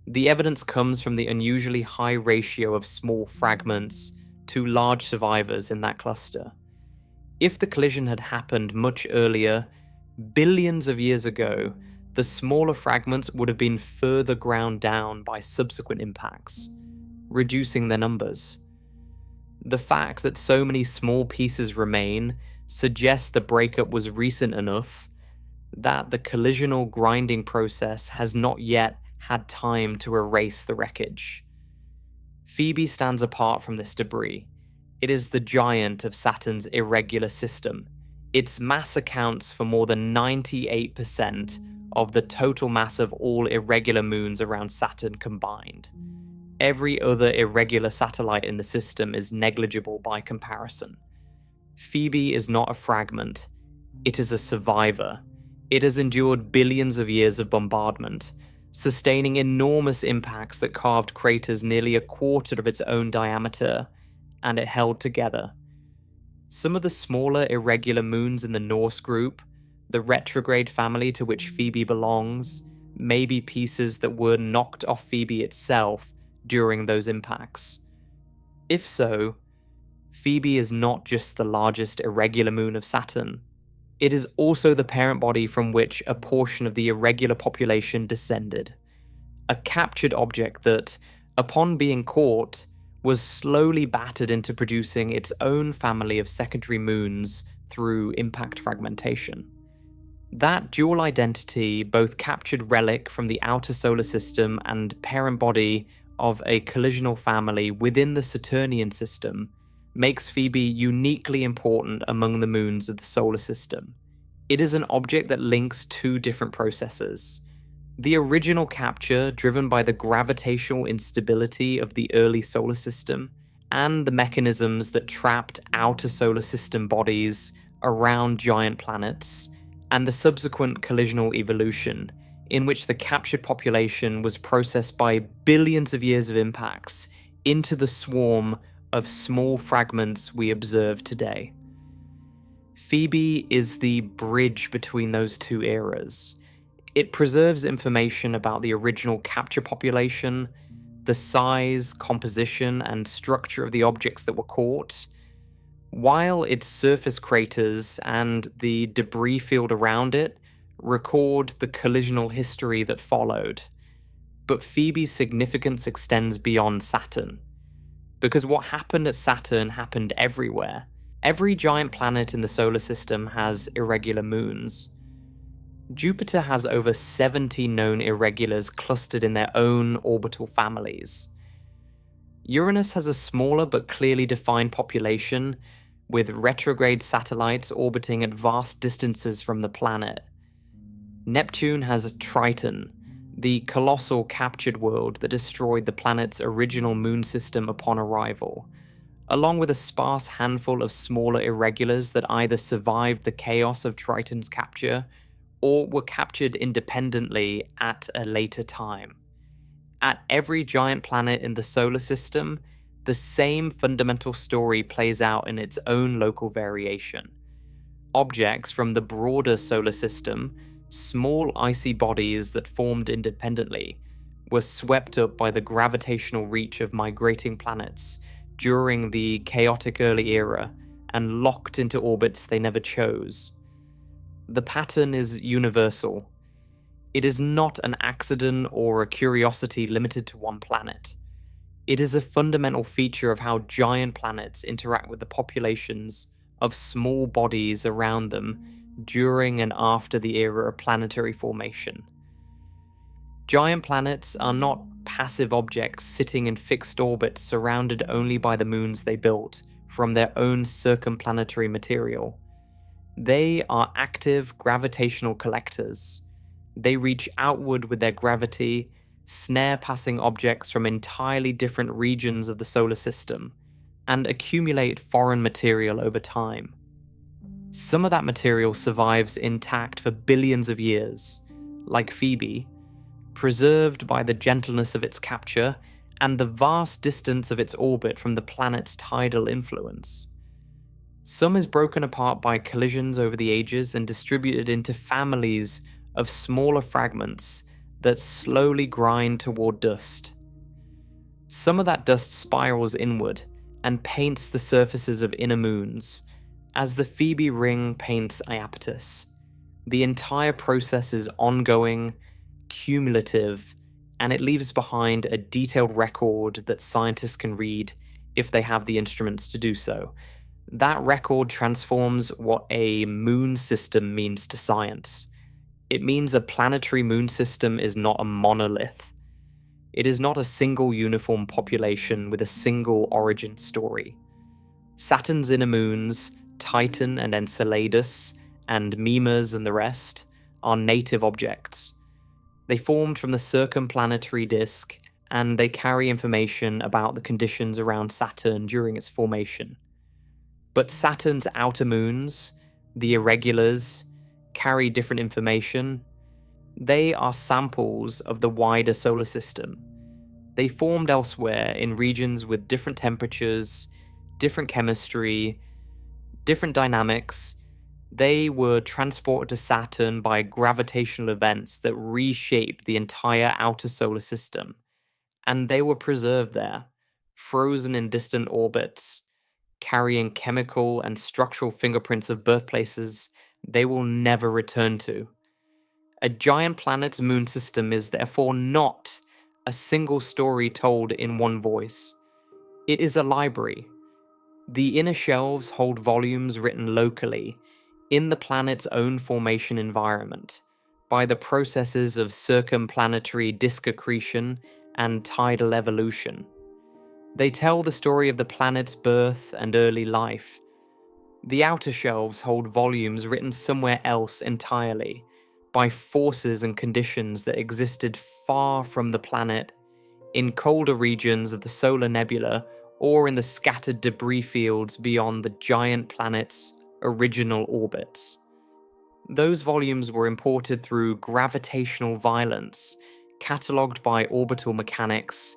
The evidence comes from the unusually high ratio of small fragments to large survivors in that cluster. If the collision had happened much earlier, billions of years ago, the smaller fragments would have been further ground down by subsequent impacts, reducing their numbers. The fact that so many small pieces remain suggests the breakup was recent enough that the collisional grinding process has not yet had time to erase the wreckage. Phoebe stands apart from this debris. It is the giant of Saturn's irregular system. Its mass accounts for more than 98% of the total mass of all irregular moons around Saturn combined. Every other irregular satellite in the system is negligible by comparison. Phoebe is not a fragment. It is a survivor. It has endured billions of years of bombardment, sustaining enormous impacts that carved craters nearly a quarter of its own diameter, and it held together. Some of the smaller irregular moons in the Norse group, the retrograde family to which Phoebe belongs, may be pieces that were knocked off Phoebe itself during those impacts. If so, Phoebe is not just the largest irregular moon of Saturn. It is also the parent body from which a portion of the irregular population descended. A captured object that, upon being caught, was slowly battered into producing its own family of secondary moons through impact fragmentation. That dual identity both captured relic from the outer solar system and parent body of a collisional family within the Saturnian system makes Phoebe uniquely important among the moons of the solar system. It is an object that links two different processes. The original capture, driven by the gravitational instability of the early solar system, and the mechanisms that trapped outer solar system bodies around giant planets, and the subsequent collisional evolution, in which the captured population was processed by billions of years of impacts into the swarm of small fragments we observe today. Phoebe is the bridge between those two eras. It preserves information about the original capture population, the size, composition, and structure of the objects that were caught, while its surface craters and the debris field around it record the collisional history that followed. But Phoebe's significance extends beyond Saturn, because what happened at Saturn happened everywhere. Every giant planet in the solar system has irregular moons. Jupiter has over 70 known irregulars clustered in their own orbital families. Uranus has a smaller but clearly defined population, with retrograde satellites orbiting at vast distances from the planet. Neptune has Triton, the colossal captured world that destroyed the planet's original moon system upon arrival, along with a sparse handful of smaller irregulars that either survived the chaos of Triton's capture or were captured independently at a later time. At every giant planet in the solar system, the same fundamental story plays out in its own local variation. Objects from the broader solar system, small icy bodies that formed independently, were swept up by the gravitational reach of migrating planets during the chaotic early era and locked into orbits they never chose. The pattern is universal. It is not an accident or a curiosity limited to one planet. It is a fundamental feature of how giant planets interact with the populations of small bodies around them during and after the era of planetary formation. Giant planets are not passive objects sitting in fixed orbits surrounded only by the moons they built from their own circumplanetary material. They are active gravitational collectors. They reach outward with their gravity, snare passing objects from entirely different regions of the solar system, and accumulate foreign material over time. Some of that material survives intact for billions of years, like Phoebe, preserved by the gentleness of its capture and the vast distance of its orbit from the planet's tidal influence. Some is broken apart by collisions over the ages and distributed into families of smaller fragments that slowly grind toward dust. Some of that dust spirals inward and paints the surfaces of inner moons, as the Phoebe ring paints Iapetus. The entire process is ongoing, cumulative, and it leaves behind a detailed record that scientists can read if they have the instruments to do so. That record transforms what a moon system means to science. It means a planetary moon system is not a monolith. It is not a single uniform population with a single origin story. Saturn's inner moons, Titan and Enceladus, and Mimas and the rest, are native objects. They formed from the circumplanetary disk, and they carry information about the conditions around Saturn during its formation. But Saturn's outer moons, the irregulars, carry different information. They are samples of the wider solar system. They formed elsewhere in regions with different temperatures, different chemistry, different dynamics. They were transported to Saturn by gravitational events that reshaped the entire outer solar system, and they were preserved there, frozen in distant orbits, carrying chemical and structural fingerprints of birthplaces they will never return to. A giant planet's moon system is therefore not a single story told in one voice. It is a library. The inner shelves hold volumes written locally, in the planet's own formation environment, by the processes of circumplanetary disk accretion and tidal evolution. They tell the story of the planet's birth and early life. The outer shelves hold volumes written somewhere else entirely, by forces and conditions that existed far from the planet, in colder regions of the solar nebula, or in the scattered debris fields beyond the giant planet's original orbits. Those volumes were imported through gravitational violence, catalogued by orbital mechanics,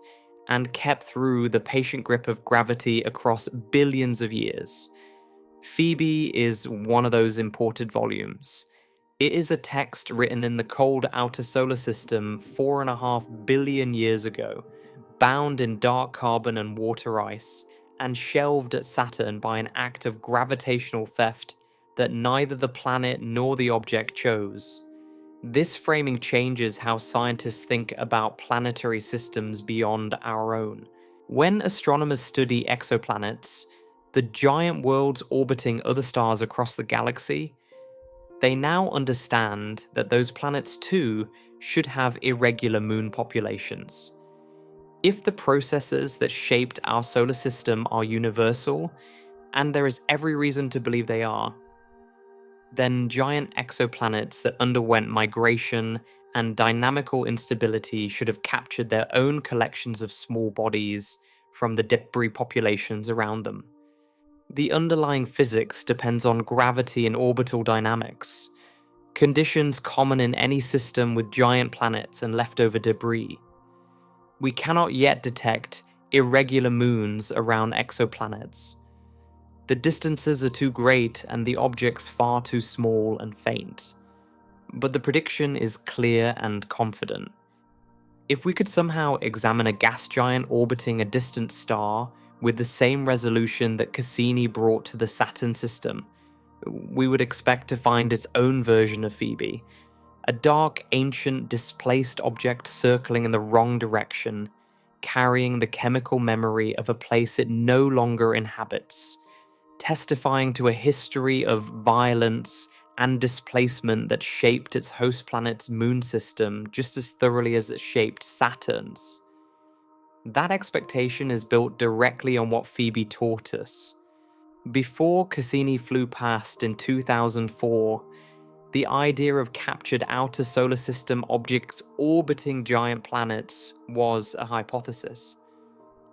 and kept through the patient grip of gravity across billions of years. Phoebe is one of those imported volumes. It is a text written in the cold outer solar system 4.5 billion years ago, bound in dark carbon and water ice, and shelved at Saturn by an act of gravitational theft that neither the planet nor the object chose. This framing changes how scientists think about planetary systems beyond our own. When astronomers study exoplanets, the giant worlds orbiting other stars across the galaxy, they now understand that those planets too should have irregular moon populations. If the processes that shaped our solar system are universal, and there is every reason to believe they are, then giant exoplanets that underwent migration and dynamical instability should have captured their own collections of small bodies from the debris populations around them. The underlying physics depends on gravity and orbital dynamics, conditions common in any system with giant planets and leftover debris. We cannot yet detect irregular moons around exoplanets. The distances are too great and the objects far too small and faint. But the prediction is clear and confident. If we could somehow examine a gas giant orbiting a distant star with the same resolution that Cassini brought to the Saturn system, we would expect to find its own version of Phoebe, a dark, ancient, displaced object circling in the wrong direction, carrying the chemical memory of a place it no longer inhabits, testifying to a history of violence and displacement that shaped its host planet's moon system just as thoroughly as it shaped Saturn's. That expectation is built directly on what Phoebe taught us. Before Cassini flew past in 2004, the idea of captured outer solar system objects orbiting giant planets was a hypothesis.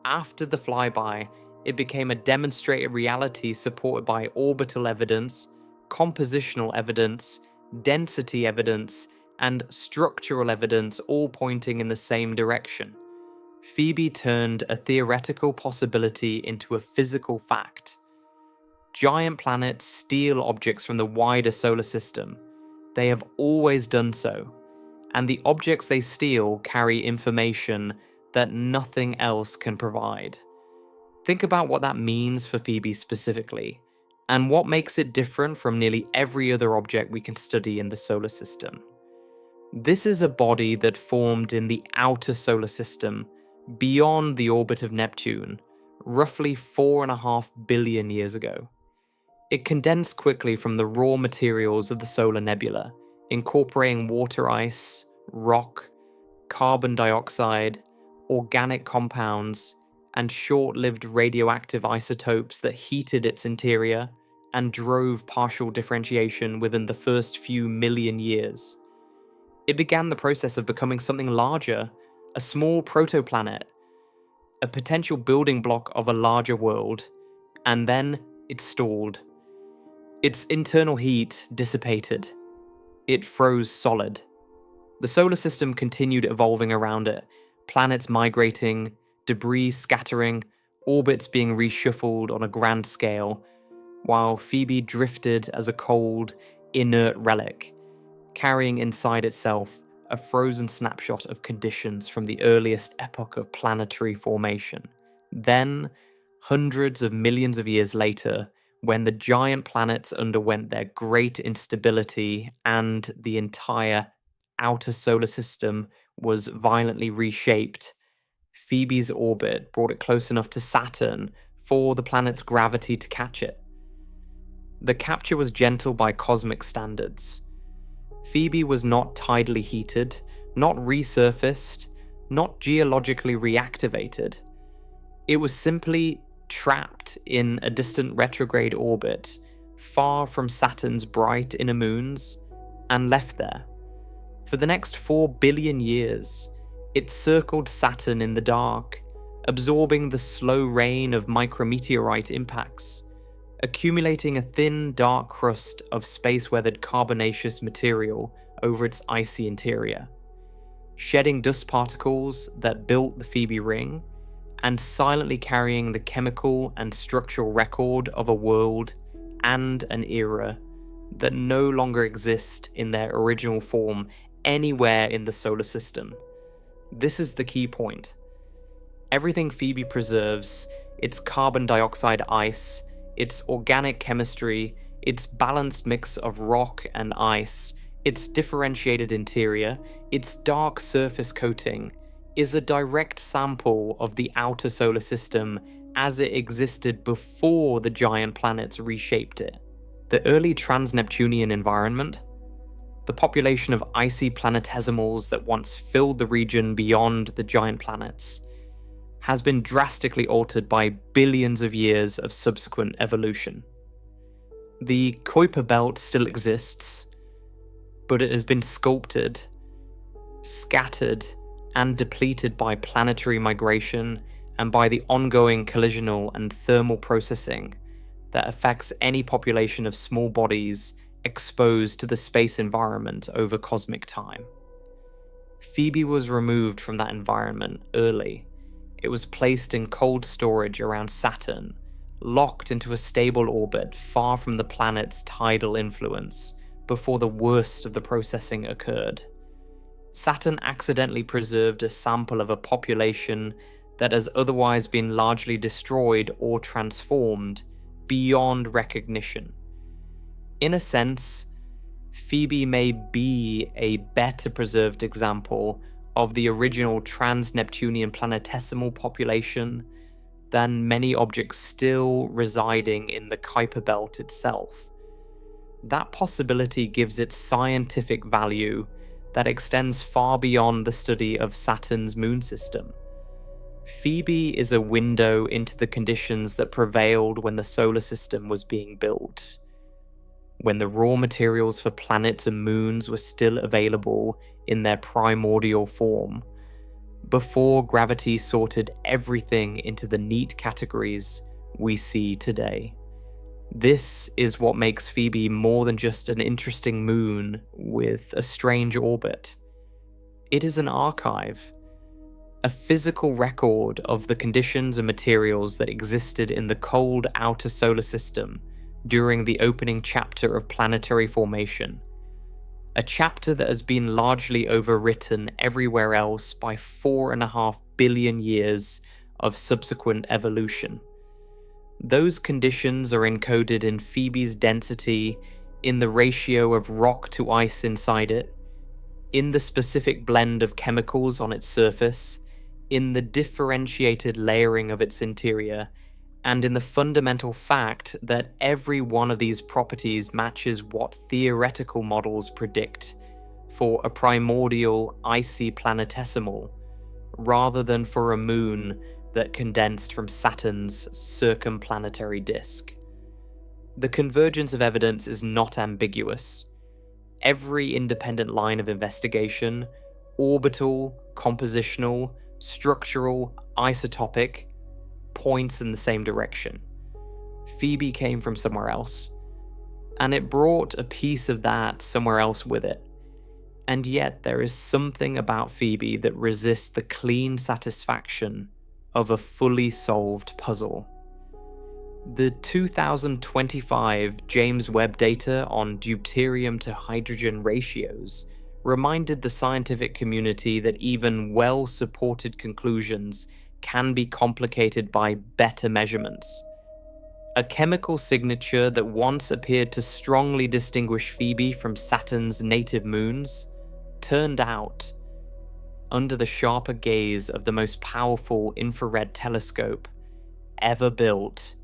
After the flyby, it became a demonstrated reality supported by orbital evidence, compositional evidence, density evidence, and structural evidence all pointing in the same direction. Phoebe turned a theoretical possibility into a physical fact. Giant planets steal objects from the wider solar system. They have always done so, and the objects they steal carry information that nothing else can provide. Think about what that means for Phoebe specifically, and what makes it different from nearly every other object we can study in the solar system. This is a body that formed in the outer solar system, beyond the orbit of Neptune, roughly 4.5 billion years ago. It condensed quickly from the raw materials of the solar nebula, incorporating water ice, rock, carbon dioxide, organic compounds, and short-lived radioactive isotopes that heated its interior and drove partial differentiation within the first few million years. It began the process of becoming something larger, a small protoplanet, a potential building block of a larger world, and then it stalled. Its internal heat dissipated. It froze solid. The solar system continued evolving around it, planets migrating, debris scattering, orbits being reshuffled on a grand scale, while Phoebe drifted as a cold, inert relic, carrying inside itself a frozen snapshot of conditions from the earliest epoch of planetary formation. Then, hundreds of millions of years later, when the giant planets underwent their great instability and the entire outer solar system was violently reshaped, Phoebe's orbit brought it close enough to Saturn for the planet's gravity to catch it. The capture was gentle by cosmic standards. Phoebe was not tidally heated, not resurfaced, not geologically reactivated. It was simply trapped in a distant retrograde orbit, far from Saturn's bright inner moons, and left there. For the next 4 billion years, it circled Saturn in the dark, absorbing the slow rain of micrometeorite impacts, accumulating a thin, dark crust of space-weathered carbonaceous material over its icy interior, shedding dust particles that built the Phoebe ring, and silently carrying the chemical and structural record of a world and an era that no longer exist in their original form anywhere in the solar system. This is the key point. Everything Phoebe preserves, its carbon dioxide ice, its organic chemistry, its balanced mix of rock and ice, its differentiated interior, its dark surface coating, is a direct sample of the outer solar system as it existed before the giant planets reshaped it. The early trans-Neptunian environment, the population of icy planetesimals that once filled the region beyond the giant planets, has been drastically altered by billions of years of subsequent evolution. The Kuiper belt still exists, but it has been sculpted, scattered, and depleted by planetary migration and by the ongoing collisional and thermal processing that affects any population of small bodies exposed to the space environment over cosmic time. Phoebe was removed from that environment early. It was placed in cold storage around Saturn, locked into a stable orbit far from the planet's tidal influence before the worst of the processing occurred. Saturn accidentally preserved a sample of a population that has otherwise been largely destroyed or transformed beyond recognition. In a sense, Phoebe may be a better preserved example of the original trans-Neptunian planetesimal population than many objects still residing in the Kuiper belt itself. That possibility gives it scientific value that extends far beyond the study of Saturn's moon system. Phoebe is a window into the conditions that prevailed when the solar system was being built, when the raw materials for planets and moons were still available in their primordial form, before gravity sorted everything into the neat categories we see today. This is what makes Phoebe more than just an interesting moon with a strange orbit. It is an archive, a physical record of the conditions and materials that existed in the cold outer solar system during the opening chapter of planetary formation, a chapter that has been largely overwritten everywhere else by 4.5 billion years of subsequent evolution. Those conditions are encoded in Phoebe's density, in the ratio of rock to ice inside it, in the specific blend of chemicals on its surface, in the differentiated layering of its interior, and in the fundamental fact that every one of these properties matches what theoretical models predict for a primordial icy planetesimal, rather than for a moon that condensed from Saturn's circumplanetary disk. The convergence of evidence is not ambiguous. Every independent line of investigation, orbital, compositional, structural, isotopic, points in the same direction. Phoebe came from somewhere else, and it brought a piece of that somewhere else with it. And yet there is something about Phoebe that resists the clean satisfaction of a fully solved puzzle. The 2025 James Webb data on deuterium to hydrogen ratios reminded the scientific community that even well-supported conclusions can be complicated by better measurements. A chemical signature that once appeared to strongly distinguish Phoebe from Saturn's native moons turned out, under the sharper gaze of the most powerful infrared telescope ever built,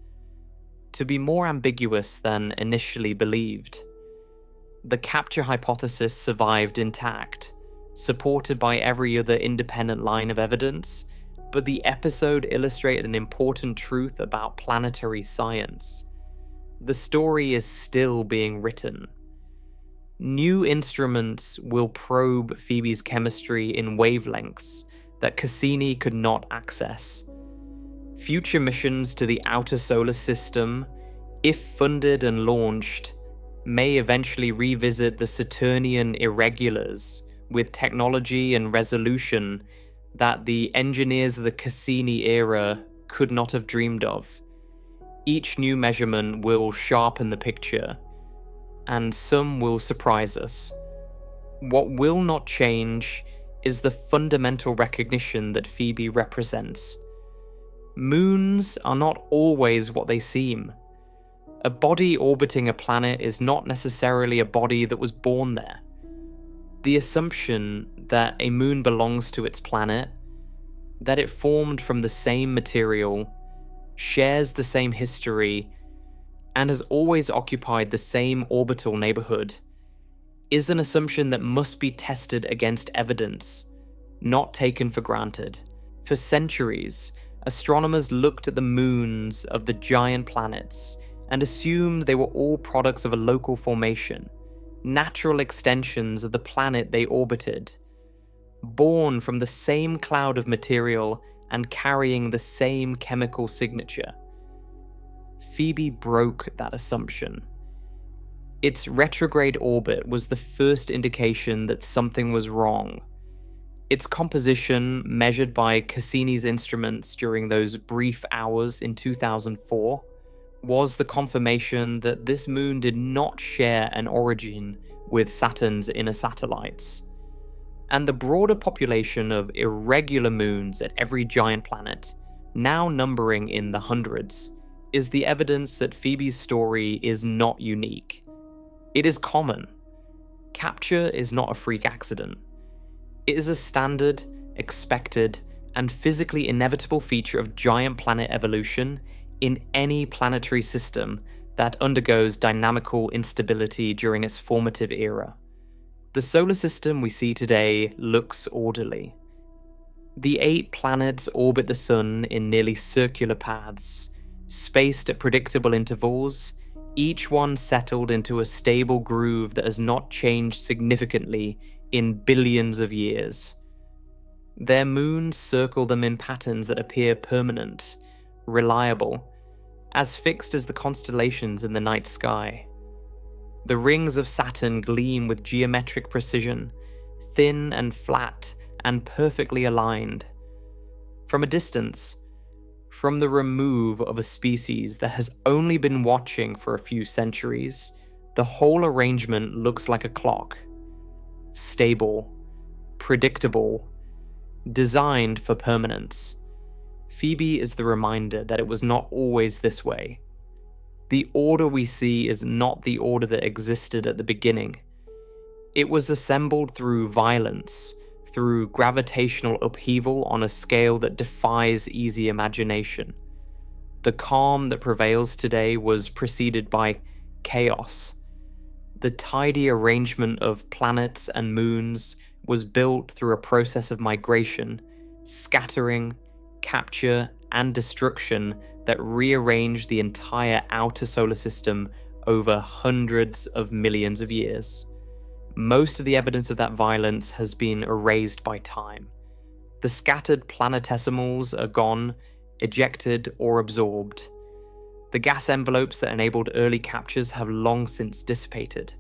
to be more ambiguous than initially believed. The capture hypothesis survived intact, supported by every other independent line of evidence, but the episode illustrated an important truth about planetary science. The story is still being written. New instruments will probe Phoebe's chemistry in wavelengths that Cassini could not access. Future missions to the outer solar system, if funded and launched, may eventually revisit the Saturnian irregulars with technology and resolution that the engineers of the Cassini era could not have dreamed of. Each new measurement will sharpen the picture, and some will surprise us. What will not change is the fundamental recognition that Phoebe represents. Moons are not always what they seem. A body orbiting a planet is not necessarily a body that was born there. The assumption that a moon belongs to its planet, that it formed from the same material, shares the same history, and has always occupied the same orbital neighborhood, is an assumption that must be tested against evidence, not taken for granted. For centuries, astronomers looked at the moons of the giant planets and assumed they were all products of a local formation, natural extensions of the planet they orbited, born from the same cloud of material and carrying the same chemical signature. Phoebe broke that assumption. Its retrograde orbit was the first indication that something was wrong. Its composition, measured by Cassini's instruments during those brief hours in 2004, was the confirmation that this moon did not share an origin with Saturn's inner satellites. And the broader population of irregular moons at every giant planet, now numbering in the hundreds, is the evidence that Phoebe's story is not unique. It is common. Capture is not a freak accident. It is a standard, expected, and physically inevitable feature of giant planet evolution in any planetary system that undergoes dynamical instability during its formative era. The solar system we see today looks orderly. The 8 planets orbit the Sun in nearly circular paths, spaced at predictable intervals, each one settled into a stable groove that has not changed significantly in billions of years. Their moons circle them in patterns that appear permanent, reliable, as fixed as the constellations in the night sky. The rings of Saturn gleam with geometric precision, thin and flat and perfectly aligned. From a distance, from the remove of a species that has only been watching for a few centuries, the whole arrangement looks like a clock. Stable, predictable, designed for permanence. Phoebe is the reminder that it was not always this way. The order we see is not the order that existed at the beginning. It was assembled through violence, through gravitational upheaval on a scale that defies easy imagination. The calm that prevails today was preceded by chaos. The tidy arrangement of planets and moons was built through a process of migration, scattering, capture, and destruction that rearranged the entire outer solar system over hundreds of millions of years. Most of the evidence of that violence has been erased by time. The scattered planetesimals are gone, ejected, or absorbed. The gas envelopes that enabled early captures have long since dissipated.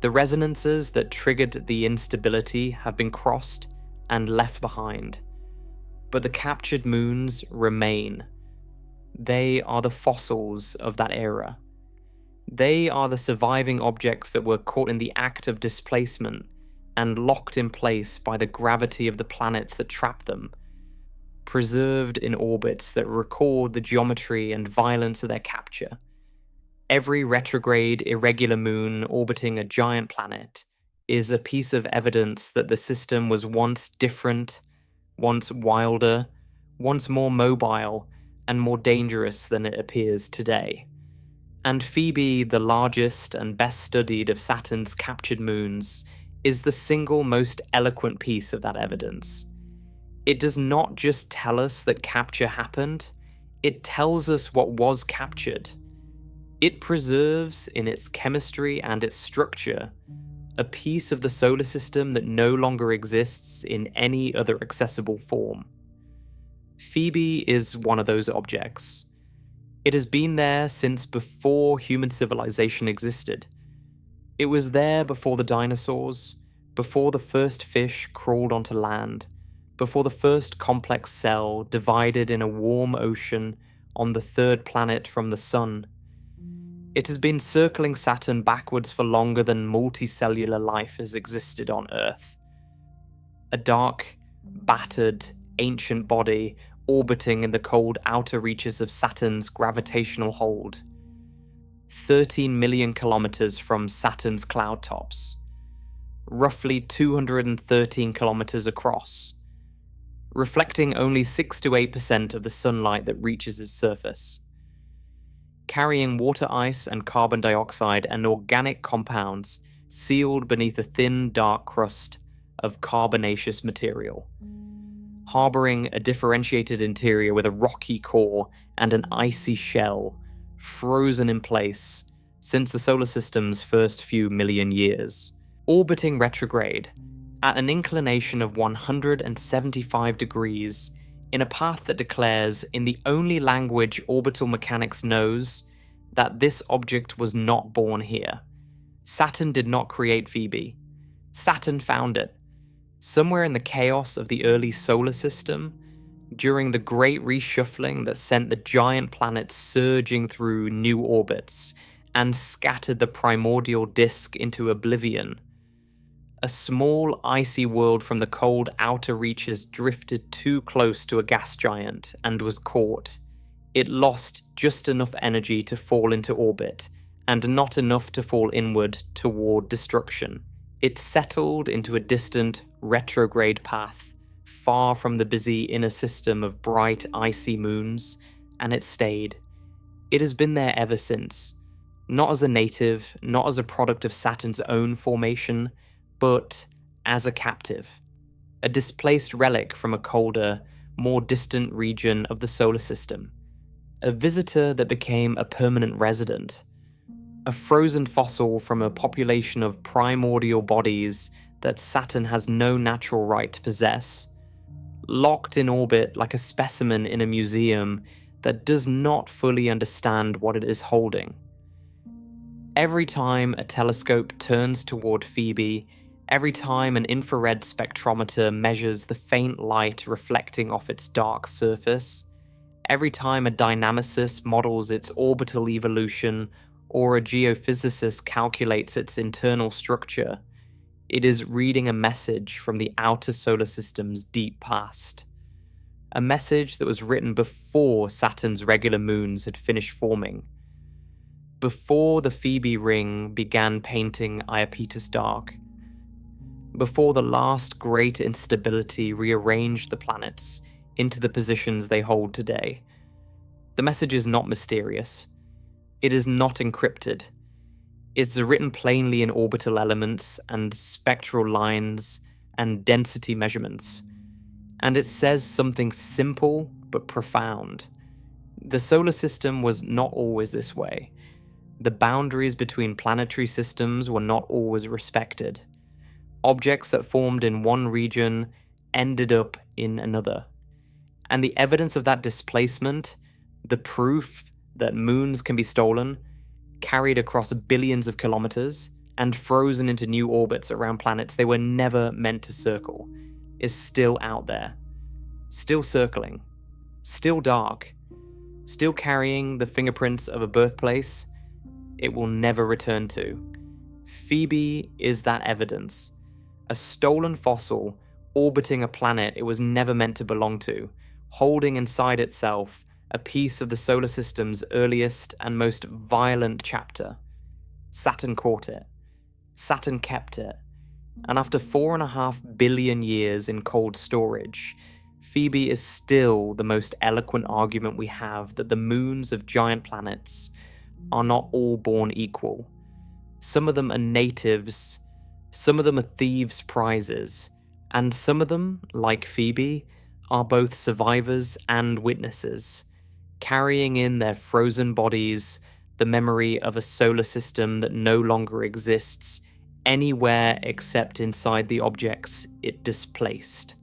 The resonances that triggered the instability have been crossed and left behind. But the captured moons remain. They are the fossils of that era. They are the surviving objects that were caught in the act of displacement and locked in place by the gravity of the planets that trapped them, preserved in orbits that record the geometry and violence of their capture. Every retrograde, irregular moon orbiting a giant planet is a piece of evidence that the system was once different, once wilder, once more mobile, and more dangerous than it appears today. And Phoebe, the largest and best studied of Saturn's captured moons, is the single most eloquent piece of that evidence. It does not just tell us that capture happened, it tells us what was captured. It preserves, in its chemistry and its structure, a piece of the solar system that no longer exists in any other accessible form. Phoebe is one of those objects. It has been there since before human civilization existed. It was there before the dinosaurs, before the first fish crawled onto land, before the first complex cell divided in a warm ocean on the third planet from the Sun. It has been circling Saturn backwards for longer than multicellular life has existed on Earth. A dark, battered, ancient body orbiting in the cold outer reaches of Saturn's gravitational hold. 13 million kilometers from Saturn's cloud tops. Roughly 213 kilometers across. Reflecting only 6 to 8% of the sunlight that reaches its surface. Carrying water ice and carbon dioxide and organic compounds sealed beneath a thin, dark crust of carbonaceous material. Harboring a differentiated interior with a rocky core and an icy shell, frozen in place since the solar system's first few million years. Orbiting retrograde, at an inclination of 175 degrees, in a path that declares, in the only language orbital mechanics knows, that this object was not born here. Saturn did not create Phoebe. Saturn found it. Somewhere in the chaos of the early solar system, during the great reshuffling that sent the giant planets surging through new orbits and scattered the primordial disk into oblivion, a small icy world from the cold outer reaches drifted too close to a gas giant and was caught. It lost just enough energy to fall into orbit, and not enough to fall inward toward destruction. It settled into a distant, retrograde path, far from the busy inner system of bright, icy moons, and it stayed. It has been there ever since. Not as a native, not as a product of Saturn's own formation, but as a captive. A displaced relic from a colder, more distant region of the solar system. A visitor that became a permanent resident. A frozen fossil from a population of primordial bodies that Saturn has no natural right to possess. Locked in orbit like a specimen in a museum that does not fully understand what it is holding. Every time a telescope turns toward Phoebe, every time an infrared spectrometer measures the faint light reflecting off its dark surface, every time a dynamicist models its orbital evolution or a geophysicist calculates its internal structure, it is reading a message from the outer solar system's deep past. A message that was written before Saturn's regular moons had finished forming. Before the Phoebe ring began painting Iapetus dark. Before the last great instability rearranged the planets into the positions they hold today. The message is not mysterious. It is not encrypted. It's written plainly in orbital elements and spectral lines and density measurements. And it says something simple but profound. The solar system was not always this way. The boundaries between planetary systems were not always respected. Objects that formed in one region ended up in another. And the evidence of that displacement, the proof that moons can be stolen, carried across billions of kilometers, and frozen into new orbits around planets they were never meant to circle, is still out there. Still circling. Still dark. Still carrying the fingerprints of a birthplace it will never return to. Phoebe is that evidence. A stolen fossil orbiting a planet it was never meant to belong to, holding inside itself a piece of the solar system's earliest and most violent chapter. Saturn caught it. Saturn kept it. And after 4.5 billion years in cold storage, Phoebe is still the most eloquent argument we have that the moons of giant planets are not all born equal. Some of them are natives, some of them are thieves' prizes, and some of them, like Phoebe, are both survivors and witnesses, carrying in their frozen bodies the memory of a solar system that no longer exists anywhere except inside the objects it displaced.